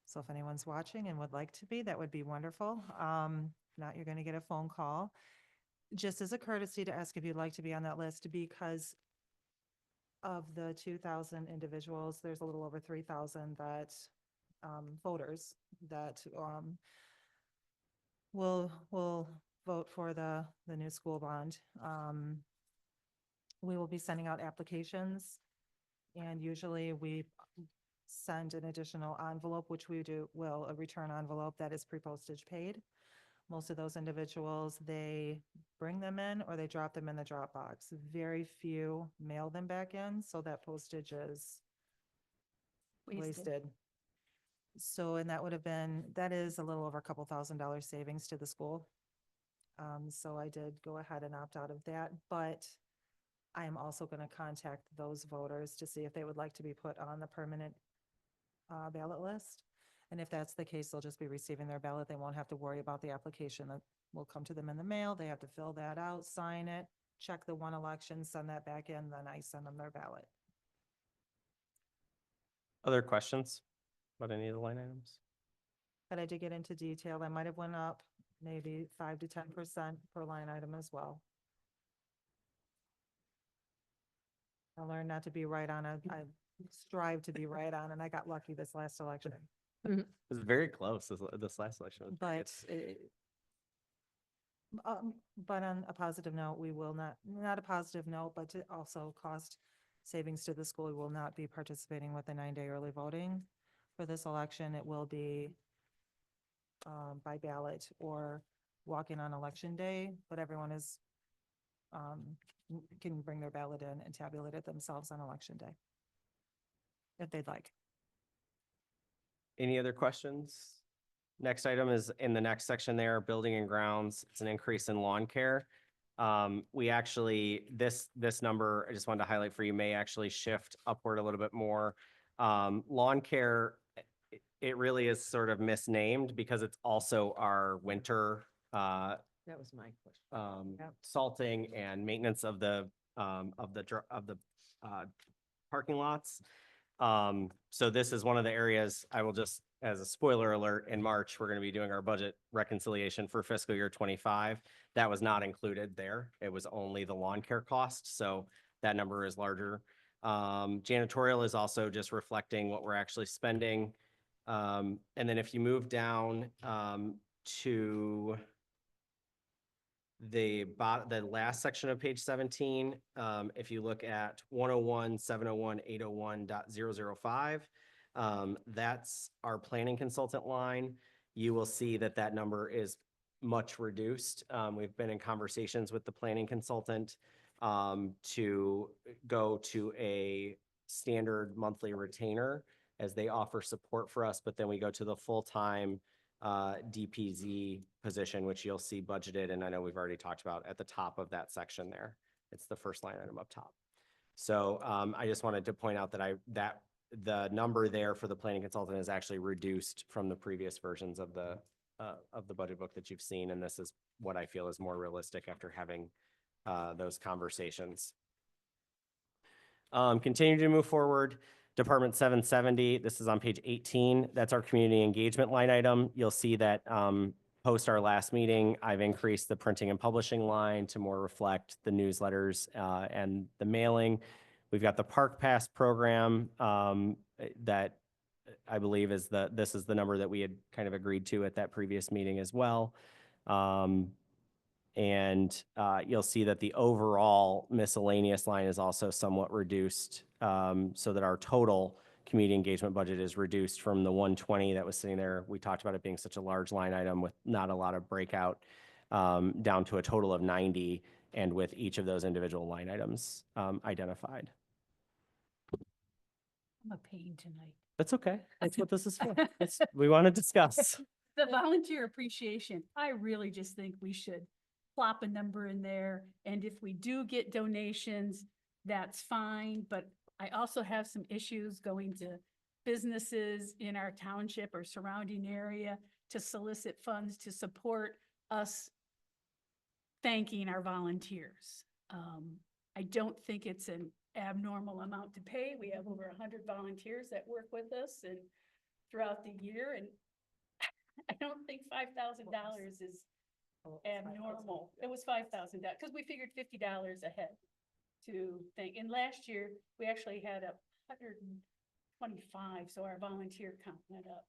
So if anyone's watching and would like to be, that would be wonderful. If not, you're going to get a phone call. Just as a courtesy to ask if you'd like to be on that list, because of the 2,000 individuals, there's a little over 3,000 that, voters that will vote for the new school bond. We will be sending out applications, and usually we send an additional envelope, which a return envelope that is pre-postage paid. Most of those individuals, they bring them in or they drop them in the drop box. Very few mail them back in, so that postage is wasted. So, and that is a little over a couple $1,000 savings to the school. So I did go ahead and opt out of that, but I am also going to contact those voters to see if they would like to be put on the permanent ballot list. And if that's the case, they'll just be receiving their ballot. They won't have to worry about the application that will come to them in the mail. They have to fill that out, sign it, check the one election, send that back in, then I send them their ballot. Other questions about any of the line items? But I did get into detail. I might have went up maybe 5 to 10% per line item as well. I learned not to be right on I strive to be right on, and I got lucky this last election. It was very close, this last election. was very But, good. but on a positive note, we will not a positive note, but to also cost savings to the school, we will not be participating with the 9-day early voting. For this election, it will be by ballot or walk-in on election day, but everyone can bring their ballot in and tabulate it themselves on election day, if they'd like. Any other questions? Next item is in the next section there, building and grounds. It's an increase in lawn care. We actually, this number, I just wanted to highlight for you, may actually shift upward a little bit more. Lawn care, it really is sort of misnamed because it's also our winter, That was my question. Yep. salting and maintenance of the parking lots. So this is one of the areas I will just, as a spoiler alert, in March, we're going to be doing our budget reconciliation for fiscal year 25. That was not included there. It was only the lawn care cost. So that number is larger. Janitorial is also just reflecting what we're actually spending. And then if you move down to the last section of page 17, if you look at 101, 701, 801.005, that's our planning consultant line. You will see that that number is much reduced. We've been in conversations with the planning consultant to go to a standard monthly retainer as they offer support for us, but then we go to the full-time DPZ position, which you'll see budgeted, and I know we've already talked about at the top of that section there. It's the first line item up top. So I just wanted to point out that the number there for the planning consultant is actually reduced from the previous versions of the budget book that you've seen, and this is what I feel is more realistic after having those conversations. Continue to move forward. Department 770, this is on page 18. That's our community engagement line item. You'll see that post our last meeting, I've increased the printing and publishing line to more reflect the newsletters and the mailing. We've got the Park Pass program that I believe this is the number that we had kind of agreed to at that previous meeting as well. And you'll see that the overall miscellaneous line is also somewhat reduced, so that our total community engagement budget is reduced from the 120 that was sitting there. We talked about it being such a large line item with not a lot of breakout, down to a total of 90, and with each of those individual line items identified. I'm a pain tonight. That's okay. That's what this is for. We want to discuss. The volunteer appreciation, I really just think we should plop a number in there. And if we do get donations, that's fine. But I also have some issues going to businesses in our township or surrounding area to solicit funds to support us thanking our volunteers. I don't think it's an abnormal amount to pay. We have over 100 volunteers that work with us and throughout the year, and I don't think $5,000 is abnormal. It was $5,000, because we figured $50 ahead to think. And last year, we actually had 125, so our volunteer count went up.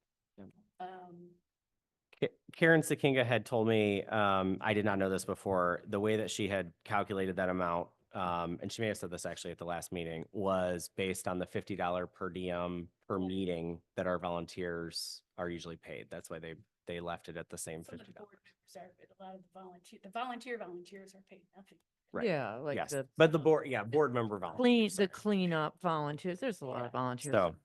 Karen Sakinga had told me, I did not know this before, the way that she had calculated that amount, and she may have said this actually at the last meeting, was based on the $50 per diem per meeting that our volunteers are usually paid. That's why they left it at the same Some of $50. the board members are, but a lot of the volunteers are paid nothing. Right. Yeah, like Yes, the but the board member volunteers. cleanup volunteers. There's a lot of volunteers. So,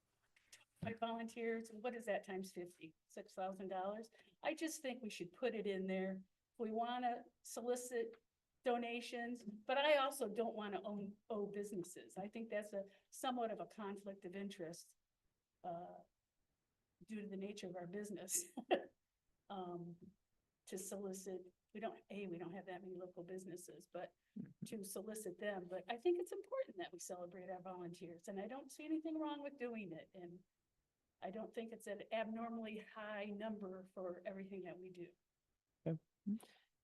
My volunteers, what is that times 50? $6,000? I just think we should put it in there. We want to solicit donations, but I also don't want to owe businesses. I think that's somewhat of a conflict of interest due to the nature of our business. To solicit, we don't have that many local businesses, but to solicit them. But I think it's important that we celebrate our volunteers, and I don't see anything wrong with doing it. And I don't think it's an abnormally high number for everything that we do.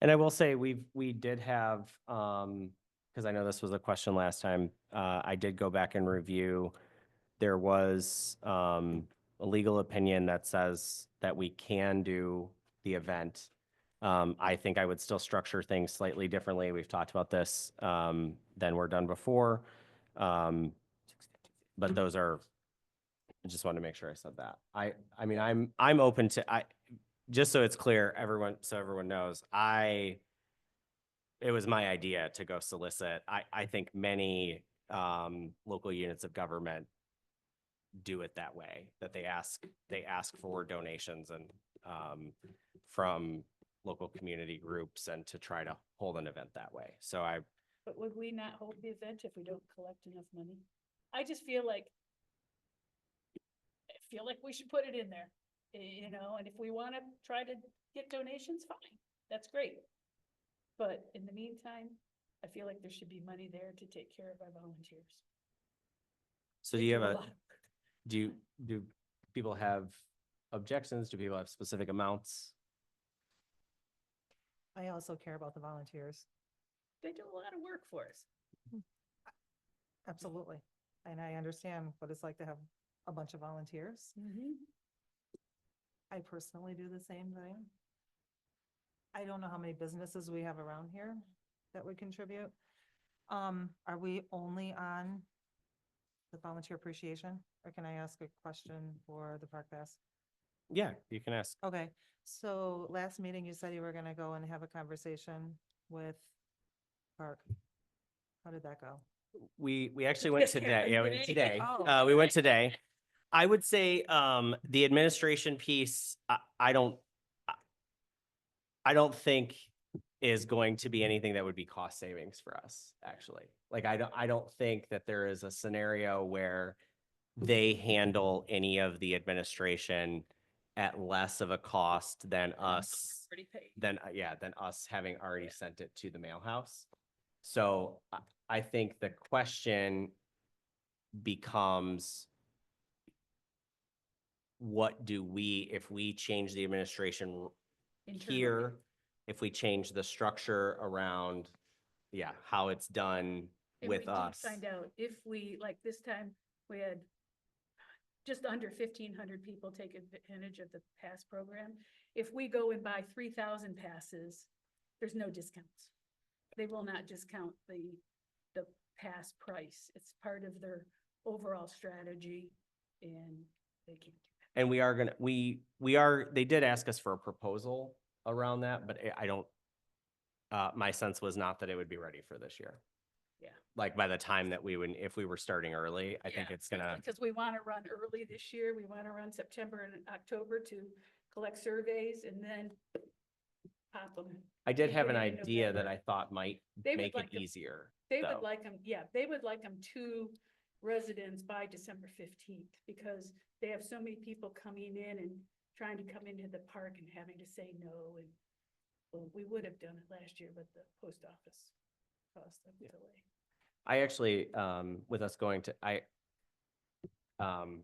and I will say, we did have, because I know this was a question last time, I did go back and review. There was a legal opinion that says that we can do the event. I think I would still structure things slightly differently. We've talked about this than we're done before. But those are, I just wanted to make sure I said that. I mean, I'm open to, just so it's clear, so everyone knows, it was my idea to go solicit. I think many local units of government do it that way, that they ask for donations and from local community groups, and to try to hold an event that way. So But would we not hold the event if we don't collect enough money? I just feel like we should put it in there, and if we want to try to get donations, fine, that's great. But in the meantime, I feel like there should be money there to take care of our volunteers. So They do you do have a a, lot. do people have objections? Do people have specific amounts? I also care about the volunteers. They do a lot of work for us. Absolutely. And I understand what it's like to have a bunch of volunteers. I personally do the same thing. I don't know how many businesses we have around here that would contribute. Are we only on the volunteer appreciation, or can I ask a question for the Park Pass? Yeah, you can ask. Okay, so last meeting you said you were gonna go and have a conversation with Park. How did that go? We actually went today. Yeah, we went today. Oh. We went today. I would say the administration piece, I don't think is going to be anything that would be cost savings for us, actually. Like, I don't think that there is a scenario where they handle any of the administration at less of a cost than us, Pretty paid. than us having already sent it to the mail house. So I think the question becomes, what do we, if we change the administration here, if we change the structure around, how it's done And with we did us. find out if we, like this time, we had just under 1,500 people take advantage of the pass program. If we go and buy 3,000 passes, there's no discounts. They will not discount the past price. It's part of their overall strategy and they can't do that. And they did ask us for a proposal around that, but I don't, my sense was not that it would be ready for this year. Yeah. Like by the time that if we were starting early, I think it's gonna, Because we want to run early this year. We want to run September and October to collect surveys and then pop them. I did have an beginning in idea that November. I thought might They would make it like to- easier. They though. would like them, yeah, they would like them to residents by December 15th because they have so many people coming in and trying to come into the park and having to say no. And well, we would have done it last year, but the post office caused a delay. I actually, with us going to, I'm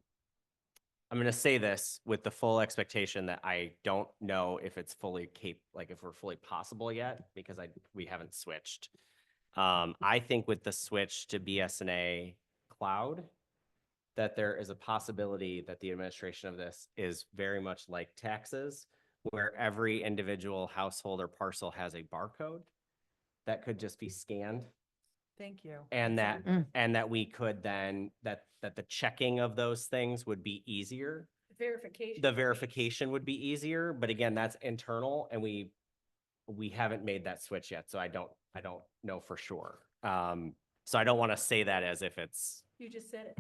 gonna say this with the full expectation that I don't know if it's fully if we're fully possible yet, because we haven't switched. I think with the switch to BSNA cloud, that there is a possibility that the administration of this is very much like taxes, where every individual household or parcel has a barcode that could just be scanned. Thank you. And that, Mm. and that we could then, that the checking of those things would be easier. Verification. The verification would be easier, but again, that's internal and we haven't made that switch yet, so I don't know for sure. So I don't want to say that as if it's, You just said it.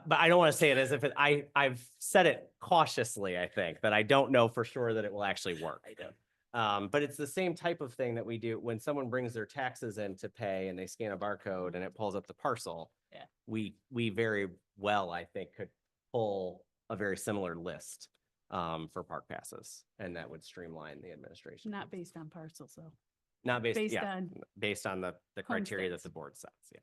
but I don't want to say it as if I've said it cautiously, I think, that I don't know for sure that it will actually work. I don't. But it's the same type of thing that we do when someone brings their taxes in to pay and they scan a barcode and it pulls up the parcel. Yeah. We very well, I think, could pull a very similar list for park passes, and that would streamline the administration. Not based on parcels, though. Not based, based yeah, on based on the criteria that homesteads. the board sets, yeah.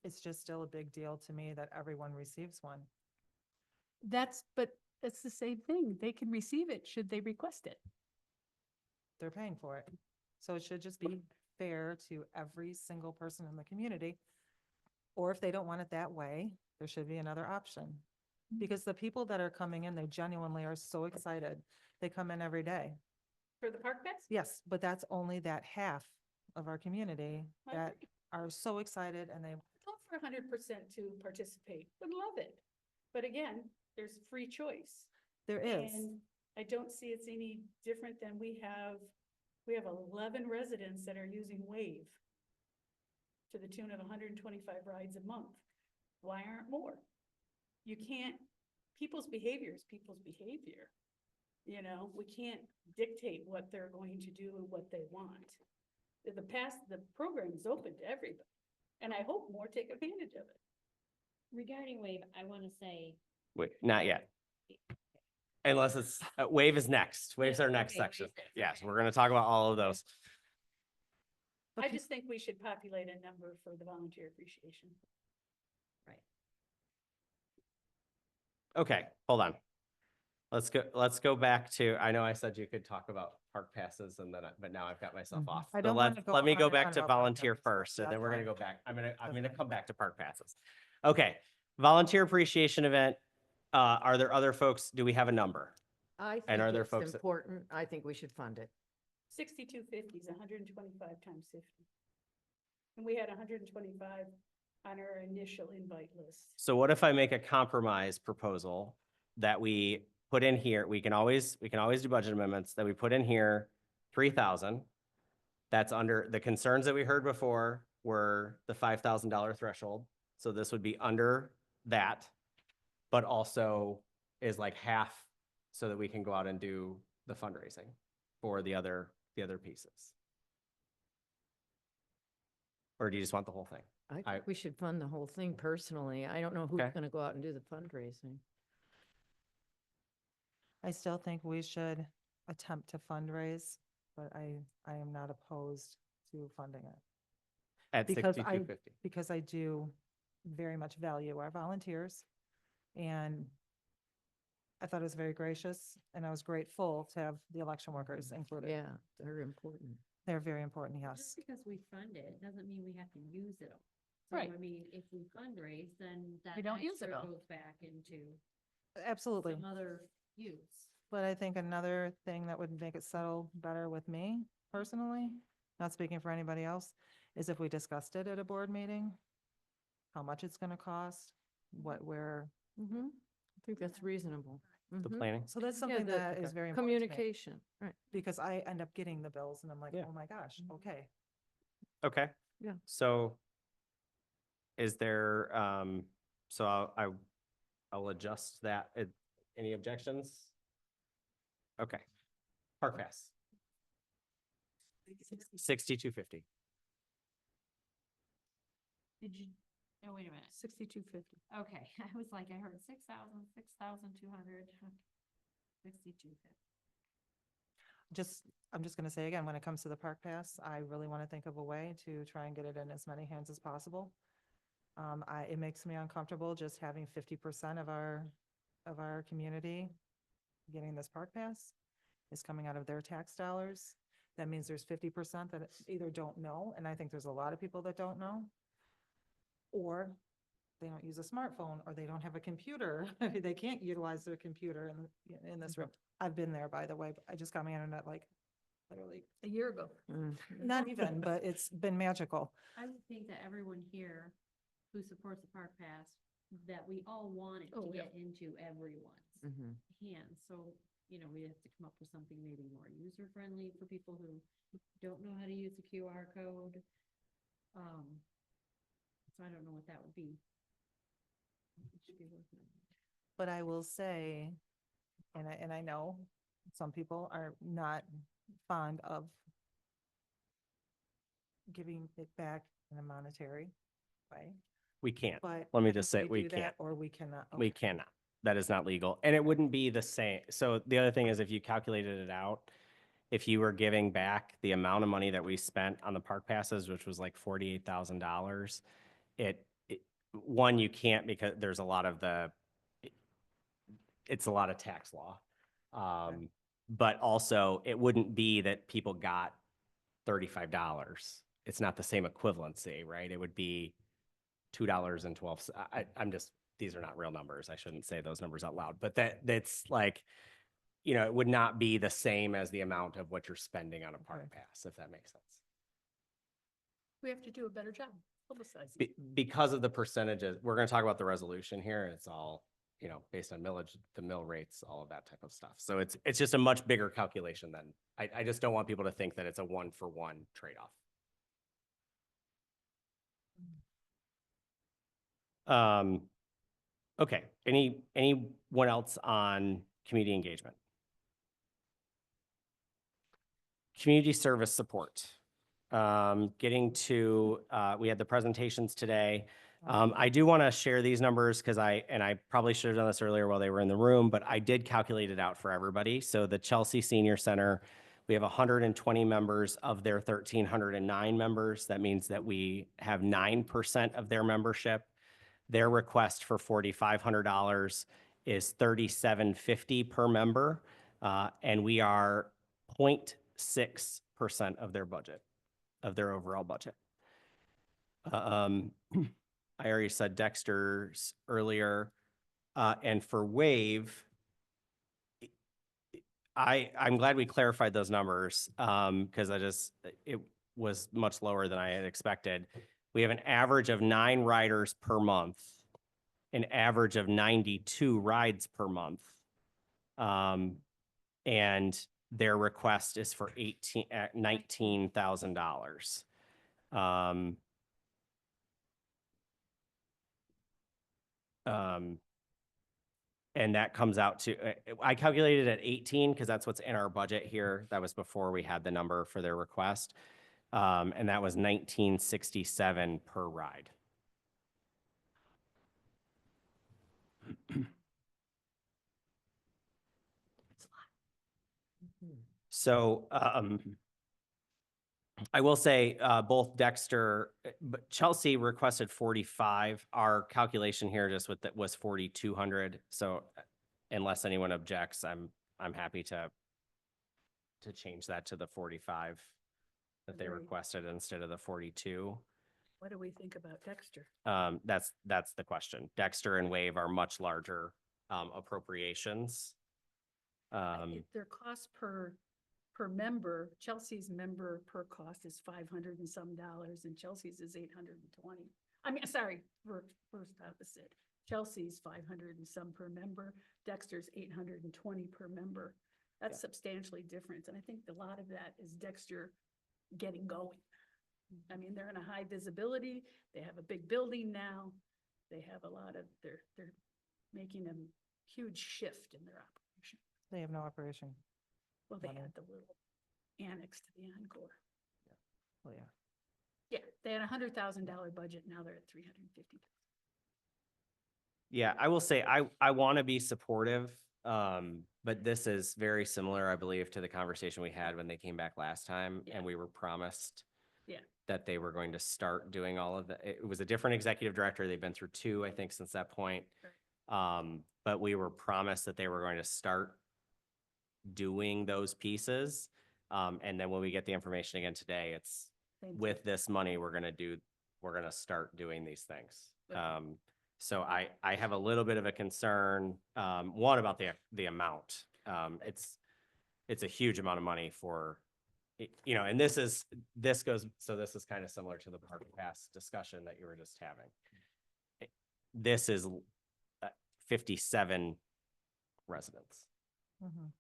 It's just still a big deal to me that everyone receives one. But it's the same thing. They can receive it should they request it. They're paying for it. So it should just be fair to every single person in the community. Or if they don't want it that way, there should be another option. Because the people that are coming in, they genuinely are so excited. They come in every day. For the park pass? Yes, but that's only that half of our community I that agree. are so excited and they, Go for 100% to participate. Would love it. But again, there's free choice. there is. And I don't see it's any different than we have 11 residents that are using Wave to the tune of 125 rides a month. Why aren't more? You can't, people's behavior is people's behavior. You know, we can't dictate what they're going to do and what they want. The program is open to everybody, and I hope more take advantage of it. Regarding Wave, I want to say. Wait, not yet. Unless it's, Wave is next. Wave's our next Okay, section. Wave's next, Yes, okay. we're gonna talk about all of those. I just think we should populate a number for the volunteer appreciation. Okay, hold on. Let's go back to, I know I said you could talk about park passes and then, but now I've got myself Mhm. off. I So don't let wanna go let me on go and back on to about park volunteer passes. first, and then That's we're gonna fine. go back. I'm That's gonna fine. come back to park passes. Okay, volunteer appreciation event. Are there other folks? Do we have a number? I And are think there it's folks that- important. I think we should fund it. 6250 is 125 times 50. And we had 125 on our initial invite list. So what if I make a compromise proposal that we put in here? We can always do budget amendments, that we put in here 3,000. That's under, the concerns that we heard before were the $5,000 threshold. So this would be under that, but also is like half so that we can go out and do the fundraising for the other pieces. Or do you just want the whole thing? I I- think we should fund the whole thing personally. I don't know who's Okay. gonna go out and do the fundraising. I still think we should attempt to fundraise, but I am not opposed to funding it. At Because 6250. Because I do very much value our volunteers. And I thought it was very gracious and I was grateful to have the election workers included. Yeah, they're important. They're very important, Just yes. because we fund it, doesn't mean we have to use it all. So, Right. I mean, if we fundraise, then that We don't use it extra all. goes back into Absolutely. some other use. But I think another thing that would make it settle better with me personally, not speaking for anybody else, is if we discussed it at a board meeting, how much it's gonna cost, what we're, Mm-hmm. I think that's reasonable. The Mhm. planning. so that's Yeah, something the that is very important to me, communication, right. because I end up getting the bills and I'm like, Yeah. oh my gosh, okay. Okay. Yeah. So is there, so I'll adjust that. Any objections? Okay. Park Pass, 6250. Did you, oh, wait a minute. 6250. Okay, I was like, I heard 6,200, 62. I'm just gonna say again, when it comes to the park pass, I really want to think of a way to try and get it in as many hands as possible. It makes me uncomfortable just having 50% of our community getting this park pass is coming out of their tax dollars. That means there's 50% that either don't know, and I think there's a lot of people that don't know, or they don't use a smartphone, or they don't have a computer. They can't utilize their computer in this room. I've been there, by the way. I just got my internet like literally, A year ago. not even, but it's been magical. I would think that everyone here who supports the Park Pass, that we all want it to Oh, yeah. get into everyone's Mhm. hands. So, you know, we have to come up with something maybe more user-friendly for people who don't know how to use the QR code. So I don't know what that would be. We should be working on that. But I will say, and I know some people are not fond of giving it back in a monetary way, We can't. but. Let me can just say, we do that, can't. Or we cannot. We Okay. cannot. That is not legal. And it wouldn't be the same. So the other thing is if you calculated it out, if you were giving back the amount of money that we spent on the park passes, which was like $48,000, one, you can't because there's a lot of it's a lot of tax law. But also it wouldn't be that people got $35. It's not the same equivalency, right? It would be $2.12. I'm just, these are not real numbers. I shouldn't say those numbers out loud, but that's like, it would not be the same as the amount of what you're spending on a park Okay. pass, if that makes sense. We have to do a better job publicizing. Because of the percentages, we're going to talk about the resolution here. And it's all, based on millage, the mill rates, all of that type of stuff. So it's just a much bigger calculation than, I just don't want people to think that it's a 1-for-1 trade-off. Okay, anyone else on community engagement? Community service support. Getting to, we had the presentations today. I do want to share these numbers because I probably should have done this earlier while they were in the room, but I did calculate it out for everybody. So the Chelsea Senior Center, we have 120 members of their 1,309 members. That means that we have 9% of their membership. Their request for $4,500 is $3,750 per member, and we are 0.6% of their budget, of their overall budget. I already said Dexter's earlier, and for Wave, I'm glad we clarified those numbers because it was much lower than I had expected. We have an average of 9 riders per month, an average of 92 rides per month. And their request is for $19,000. And that comes out to, I calculated at 18 because that's what's in our budget here. That was before we had the number for their request. And that was 1967 per ride. So I will say both Dexter, but Chelsea requested 45. Our calculation here just with that was 4,200. So unless anyone objects, I'm happy to change that to the 45 that they Agreed. requested instead of the 42. What do we think about Dexter? That's the question. Dexter and Wave are much larger appropriations. Their cost per per member, Chelsea's member per cost is $500 and some, and Chelsea's is 820. I mean, sorry, first opposite. Chelsea's 500 and some per member, Dexter's 820 per member. That's substantially different, and I think a lot of that is Dexter getting going. I mean, they're in a high visibility, they have a big building now, they have a lot of, they're making a huge shift in their operation. They have no operation. Well, they Money. had the little annex to the Encore. Well, yeah. Yeah, they had $100,000 budget, now they're at 350. Yeah, I will say, I want to be supportive, but this is very similar, I believe, to the conversation we had when they came back last time, Yeah. and we were promised Yeah. that they were going to start doing all of that. It was a different executive director. They've been through two, I think, since that point. But we were promised that they were going to start doing those pieces. And then when we get the information again today, it's Same with this money, we're gonna start doing these things. Okay. So I have a little bit of a concern, one about the amount. It's a huge amount of money for, you know, and this is kind of similar to the park pass discussion that you were just having. This is 57 residents Mhm.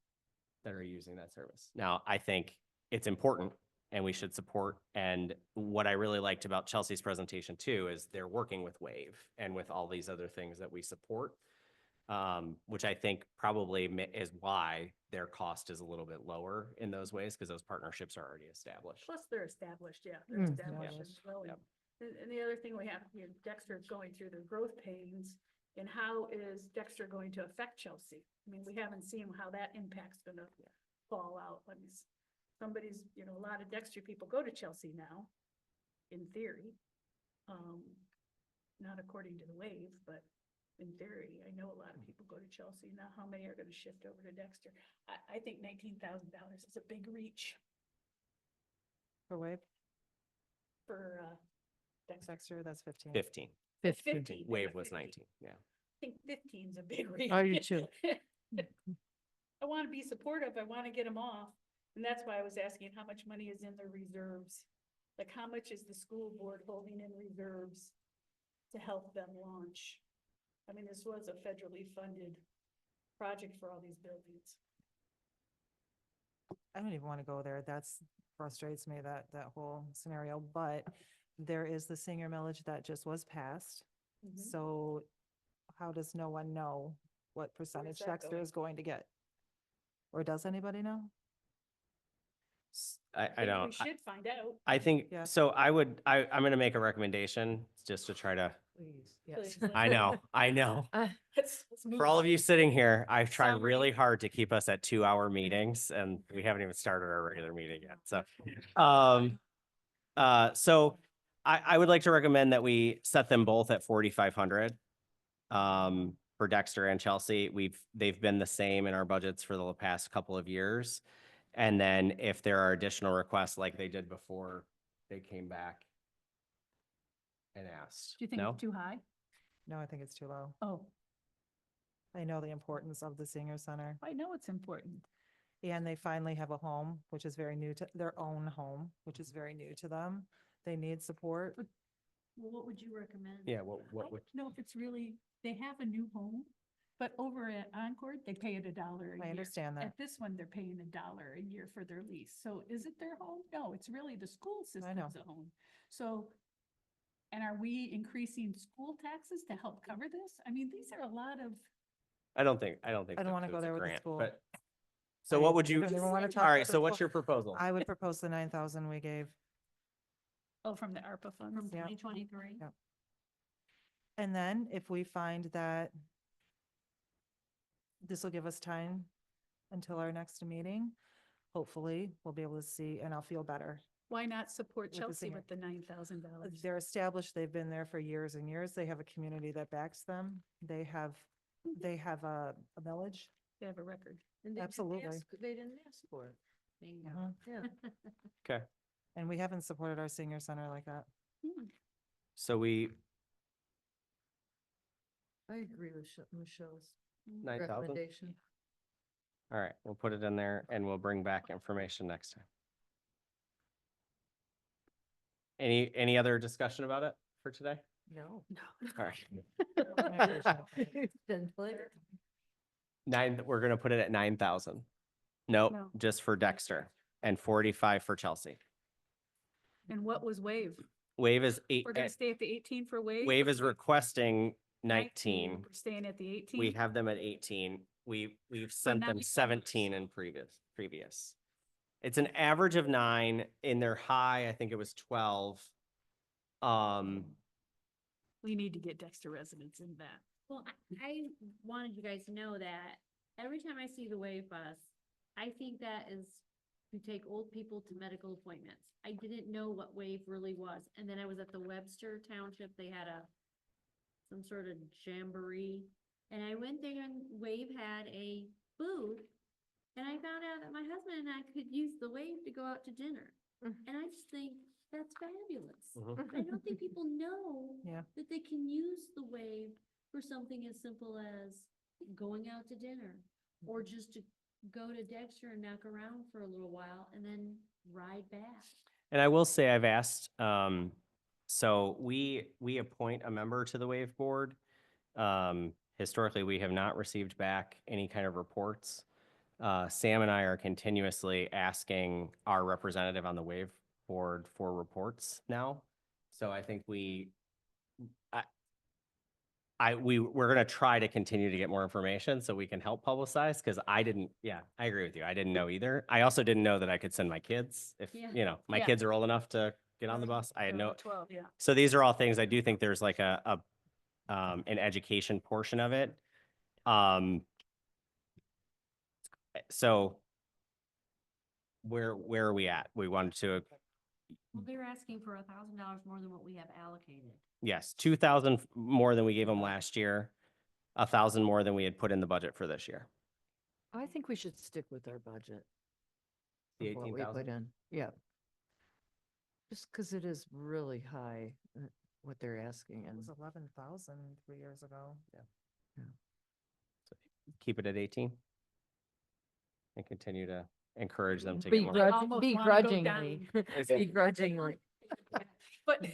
that are using that service. Now, I think it's important and we should support. And what I really liked about Chelsea's presentation too is they're working with Wave and with all these other things that we support, which I think probably is why their cost is a little bit lower in those ways, because those partnerships are already established. Plus they're established, yeah, they're Mm, established yeah. and growing. Yep. And the other thing we have, you know, Dexter going through their growth pains, and how is Dexter going to affect Chelsea? I mean, we haven't seen how that impact's gonna fall out. I mean, somebody's, you know, a lot of Dexter people go to Chelsea now, in theory. Not according to the wave, but in theory, I know a lot of people go to Chelsea. Now, how many are gonna shift over to Dexter? I think $19,000 is a big reach For Wave, for, Dexter. Dexter, that's 15. 15. 15. Wave was 19, yeah. I think 15's a big reach. I do too. I want to be supportive. I want to get them off. And that's why I was asking how much money is in the reserves? Like, how much is the school board holding in reserves to help them launch? I mean, this was a federally funded project for all these buildings. I don't even want to go there. That's frustrates me, that whole scenario, but there is the senior millage that just was passed. Mhm. So how does no one know what percentage that Dexter going? is going to get? Or does anybody know? I Maybe don't. We should find out. I think, Yeah. so I'm gonna make a recommendation just to try to, Please, Please, yes. I know. Let's move For all of on. you sitting here, I've tried Summary. really hard to keep us at 2-hour meetings and we haven't even started our regular meeting yet. So, so I would like to recommend that we set them both at 4,500. For Dexter and Chelsea, they've been the same in our budgets for the past couple of years. And then if there are additional requests like they did before, they came back and asked. Do you think No? it's too high? No, I think it's too low. Oh, I know the importance of the senior center. I know it's important. And they finally have a home, which is very new to their own home, which is very new to them. They need support. Well, what would you recommend? Yeah, what I would, don't know if it's really, they have a new home, but over at Encore, they pay it $1 a year. I understand that. At this one, they're paying $1 a year for their lease. So is it their home? No, it's really the school I know. system's a home. So, and are we increasing school taxes to help cover this? I mean, these are a lot of, I don't think. I don't that wanna it's go a there with the grant, school. but- So what would you, don't even wanna talk all about right, the so what's school. your proposal? I would propose the 9,000 we gave. oh, from the ARPA funds? From Yeah. 2023? Yeah. And then if we find that this will give us time until our next meeting, hopefully we'll be able to see, and I'll feel better. Why not support With the Chelsea senior. with the $9,000? They're established, they've been there for years and years. They have a community that backs them. They have a village. They have a record. Absolutely. They didn't ask for it. Bingo. Mhm. Yeah. Okay, And we haven't supported our senior center like that. so we, I agree with Michelle's 9,000? recommendation. All right, we'll put it in there and we'll bring back information next time. Any other discussion about it for today? No. All right. We're gonna put it at 9,000. Nope, No. just for Dexter and 45 for Chelsea. And what was Wave? Wave is We're gonna stay at the 18 for Wave? Wave is requesting 19. We're staying at the 18? We have them at 18. We've sent them 17 in previous. It's an average of 9. In their high, I think it was 12. We need to get Dexter residents in that. Well, I wanted you guys to know that every time I see the Wave bus, I think that is to take old people to medical appointments. I didn't know what Wave really was. And then I was at the Webster Township, they had some sort of jamboree. And I went there and Wave had a booth. And I found out that my husband and I could use the Wave to go out to dinner. And I just think that's fabulous. I don't think people know Yeah. that they can use the Wave for something as simple as going out to dinner or just to go to Dexter and knock around for a little while and then ride back. And I will say I've asked, so we appoint a member to the Wave Board. Historically, we have not received back any kind of reports. Sam and I are continuously asking our representative on the Wave Board for reports now. So I think we're gonna try to continue to get more information so we can help publicize, because I agree with you. I didn't know either. I also didn't know that I could send my kids if, Yeah. my Yeah. kids are old enough to get on the bus. I had no, 12, yeah. so these are all things I do think there's like an education portion of it. So where are we at? We wanted to, Well, they're asking for $1,000 more than what we have allocated. yes, 2,000 more than we gave them last year, 1,000 more than we had put in the budget for this year. I think we should stick with our budget. The of what we 18,000? put in, yeah. Just because it is really high, what they're asking, It and was 11,000 3 years ago. Keep it at 18. And continue to encourage them to get more. Almost wanna go begrudgingly, down. begrudgingly. But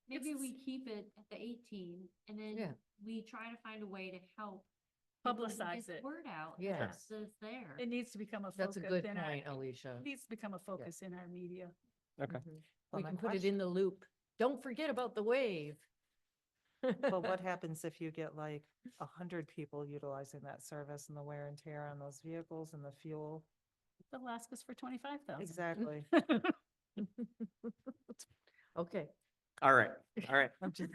Maybe we keep it at the 18 and Yeah. then we try to find a way to help people to publicize get the it. word out. Yes. that it's there. It needs to become a focus. That's a good in our- point, Alicia. It needs to become a focus in our media. Okay. Mhm. Well, We my can put it in the loop. Don't forget about the Wave. But what happens if you get like 100 people utilizing that service and the wear and tear on those vehicles and the fuel? They'll ask us for 25,000. Exactly. Okay. All right. I'm just-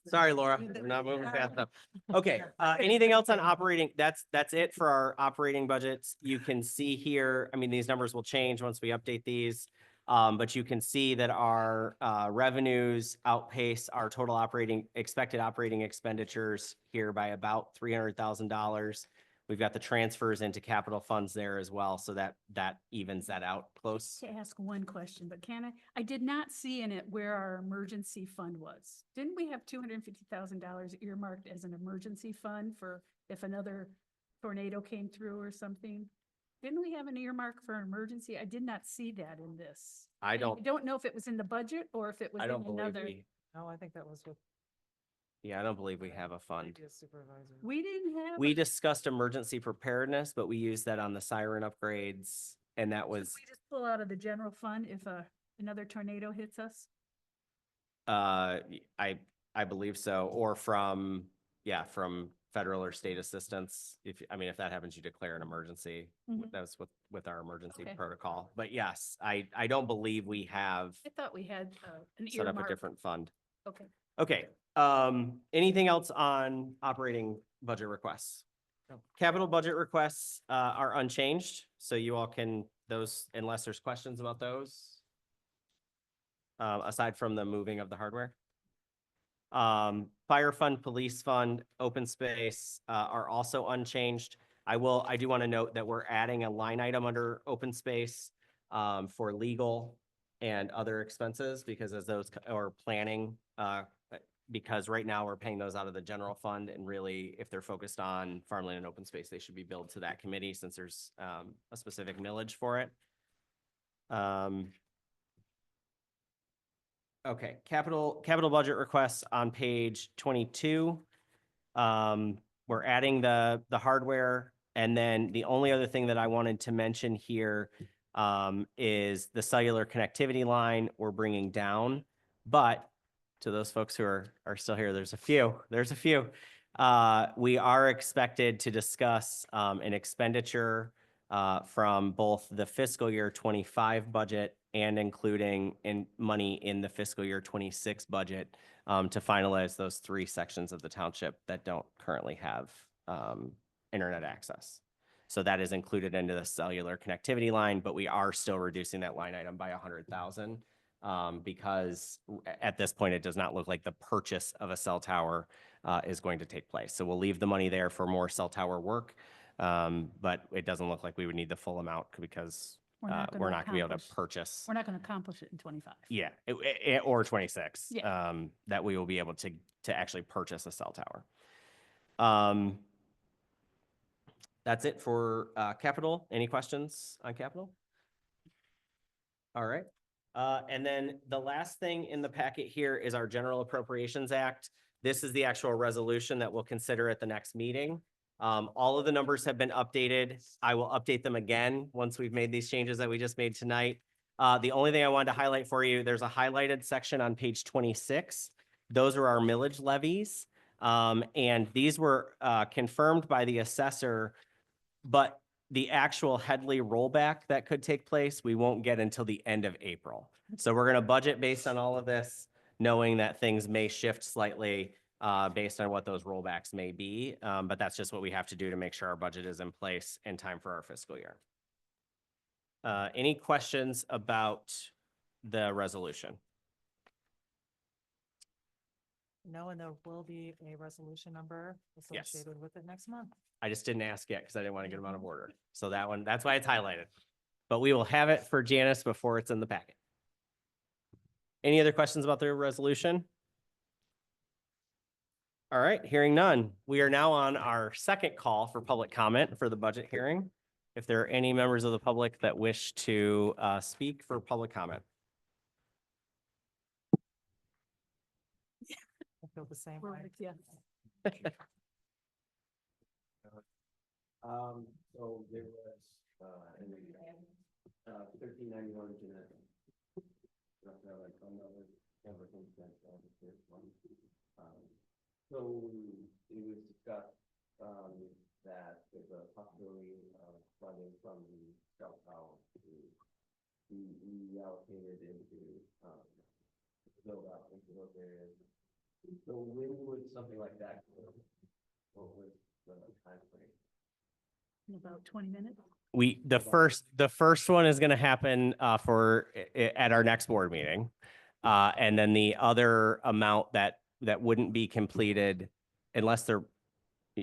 Sorry, Laura, we're not moving fast enough. Okay, anything else on operating? That's it for our operating budgets. You can see here, I mean, these numbers will change once we update these. But you can see that our revenues outpace our total expected operating expenditures here by about $300,000. We've got the transfers into capital funds there as well, so that evens that out close. To ask one question, but I did not see in it where our emergency fund was. Didn't we have $250,000 earmarked as an emergency fund for if another tornado came through or something? Didn't we have an earmark for an emergency? I did not see that in this. I I don't don't know if it was in the budget or if it was in believe another. No, I think that was with I don't believe we have a fund. previous supervisor. We didn't have. We discussed emergency preparedness, but we used that on the siren upgrades, and that was, We just pull out of the general fund if another tornado hits us? I believe so, or from federal or state assistance. If that happens, you declare an emergency. Mhm. That's with our emergency Okay. protocol. But yes, I don't believe we have I thought we had an set up a earmark. different fund. Okay. Okay, anything else on operating budget requests? Capital budget requests, are unchanged, so you all can, unless there's questions about those. Aside from the moving of the hardware. Fire fund, police fund, open space, are also unchanged. I do want to note that we're adding a line item under open space, for legal and other expenses, because as those, or planning, because right now we're paying those out of the general fund, and really, if they're focused on farmland and open space, they should be billed to that committee since there's a specific millage for it. Okay, capital budget requests on page 22. We're adding the hardware, and then the only other thing that I wanted to mention here is the cellular connectivity line we're bringing down. But to those folks who are still here, there's a few. We are expected to discuss an expenditure from both the fiscal year 25 budget and including money in the fiscal year 26 budget to finalize those 3 sections of the township that don't currently have internet access. So that is included into the cellular connectivity line, but we are still reducing that line item by 100,000 because at this point, it does not look like the purchase of a cell tower is going to take place. So we'll leave the money there for more cell tower work, but it doesn't look like we would need the full amount because we're not going to be able to purchase. We're not gonna accomplish it in 25. Yeah, or 26. That we will be able to actually purchase a cell tower. That's it for capital. Any questions on capital? All right. And then the last thing in the packet here is our General Appropriations Act. This is the actual resolution that we'll consider at the next meeting. All of the numbers have been updated. I will update them again once we've made these changes that we just made tonight. The only thing I wanted to highlight for you, there's a highlighted section on page 26. Those are our millage levies. And these were confirmed by the assessor, but the actual Headley rollback that could take place, we won't get until the end of April. So we're going to budget based on all of this, knowing that things may shift slightly based on what those rollbacks may be. But that's just what we have to do to make sure our budget is in place in time for our fiscal year. Any questions about the resolution? No, and there will be a resolution number Yes. associated with it next month. I just didn't ask yet because I didn't want to get them out of order. So that's why it's highlighted. But we will have it for Janice before it's in the packet. Any other questions about the resolution? All right, hearing none. We are now on our second call for public comment for the budget hearing. If there are any members of the public that wish to speak for public comment. I feel the same way. Yeah. So there was, 1391 Jeanette. So it was discussed, that there's a possibility of funding from the cell tower to be reallocated into, build out into those areas. So when would something like that go? What was the timeframe? In about 20 minutes. The first one is going to happen at our next board meeting. And then the other amount that wouldn't be completed unless there,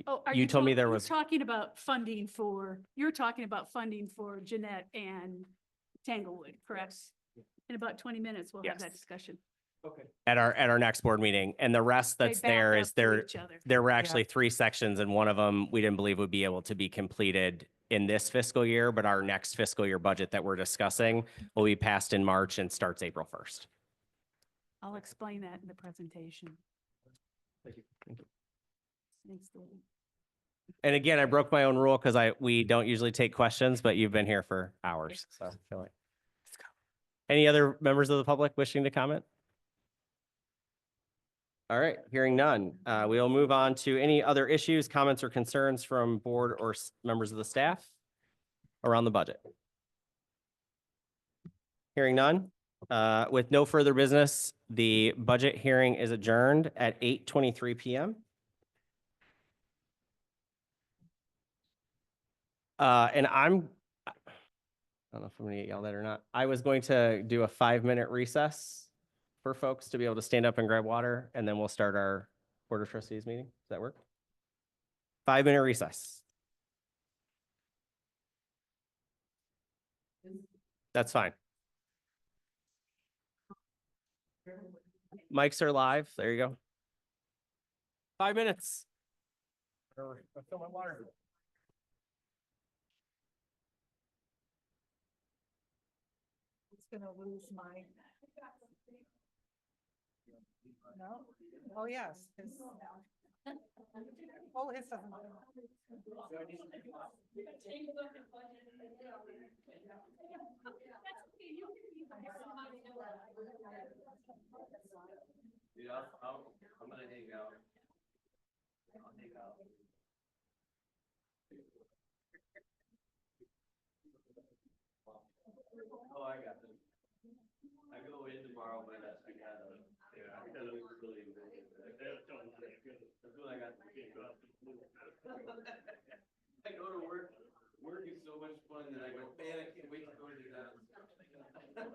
Oh, are you told me there you're was, talking about funding for, you're talking about funding for Jeanette and Tanglewood, correct? In about 20 minutes, we'll have that Yes. discussion. Okay. at our next board meeting. And the rest They that's back there up is to each other. there were actually 3 sections, and one of them we didn't believe would be able to be completed in this fiscal year, but our next fiscal year budget that we're discussing will be passed in March and starts April 1st. I'll explain that in the presentation. Thank you. Thanks, David. And again, I broke my own rule because we don't usually take questions, but you've been here for hours, so I feel like. Let's go. Any other members of the public wishing to comment? All right, hearing none. We will move on to any other issues, comments, or concerns from board or members of the staff around the budget. Hearing none. With no further business, the budget hearing is adjourned at 8:23 p.m. And I don't know if I'm gonna get yelled at or not. I was going to do a 5-minute recess for folks to be able to stand up and grab water, and then we'll start our Board of Trustees meeting. Does that work? 5-minute recess. That's fine. Mics are live. There you go. 5 minutes. Fill my water. It's gonna lose my. No, oh, yes. Oh, his doesn't. Yeah, I'm gonna hang out. I'll hang out. Oh, I got this. I go in tomorrow, but I gotta, yeah, I gotta really. That's what I got. I go to work, work is so much fun that I go, man, I can't wait to go to the house. I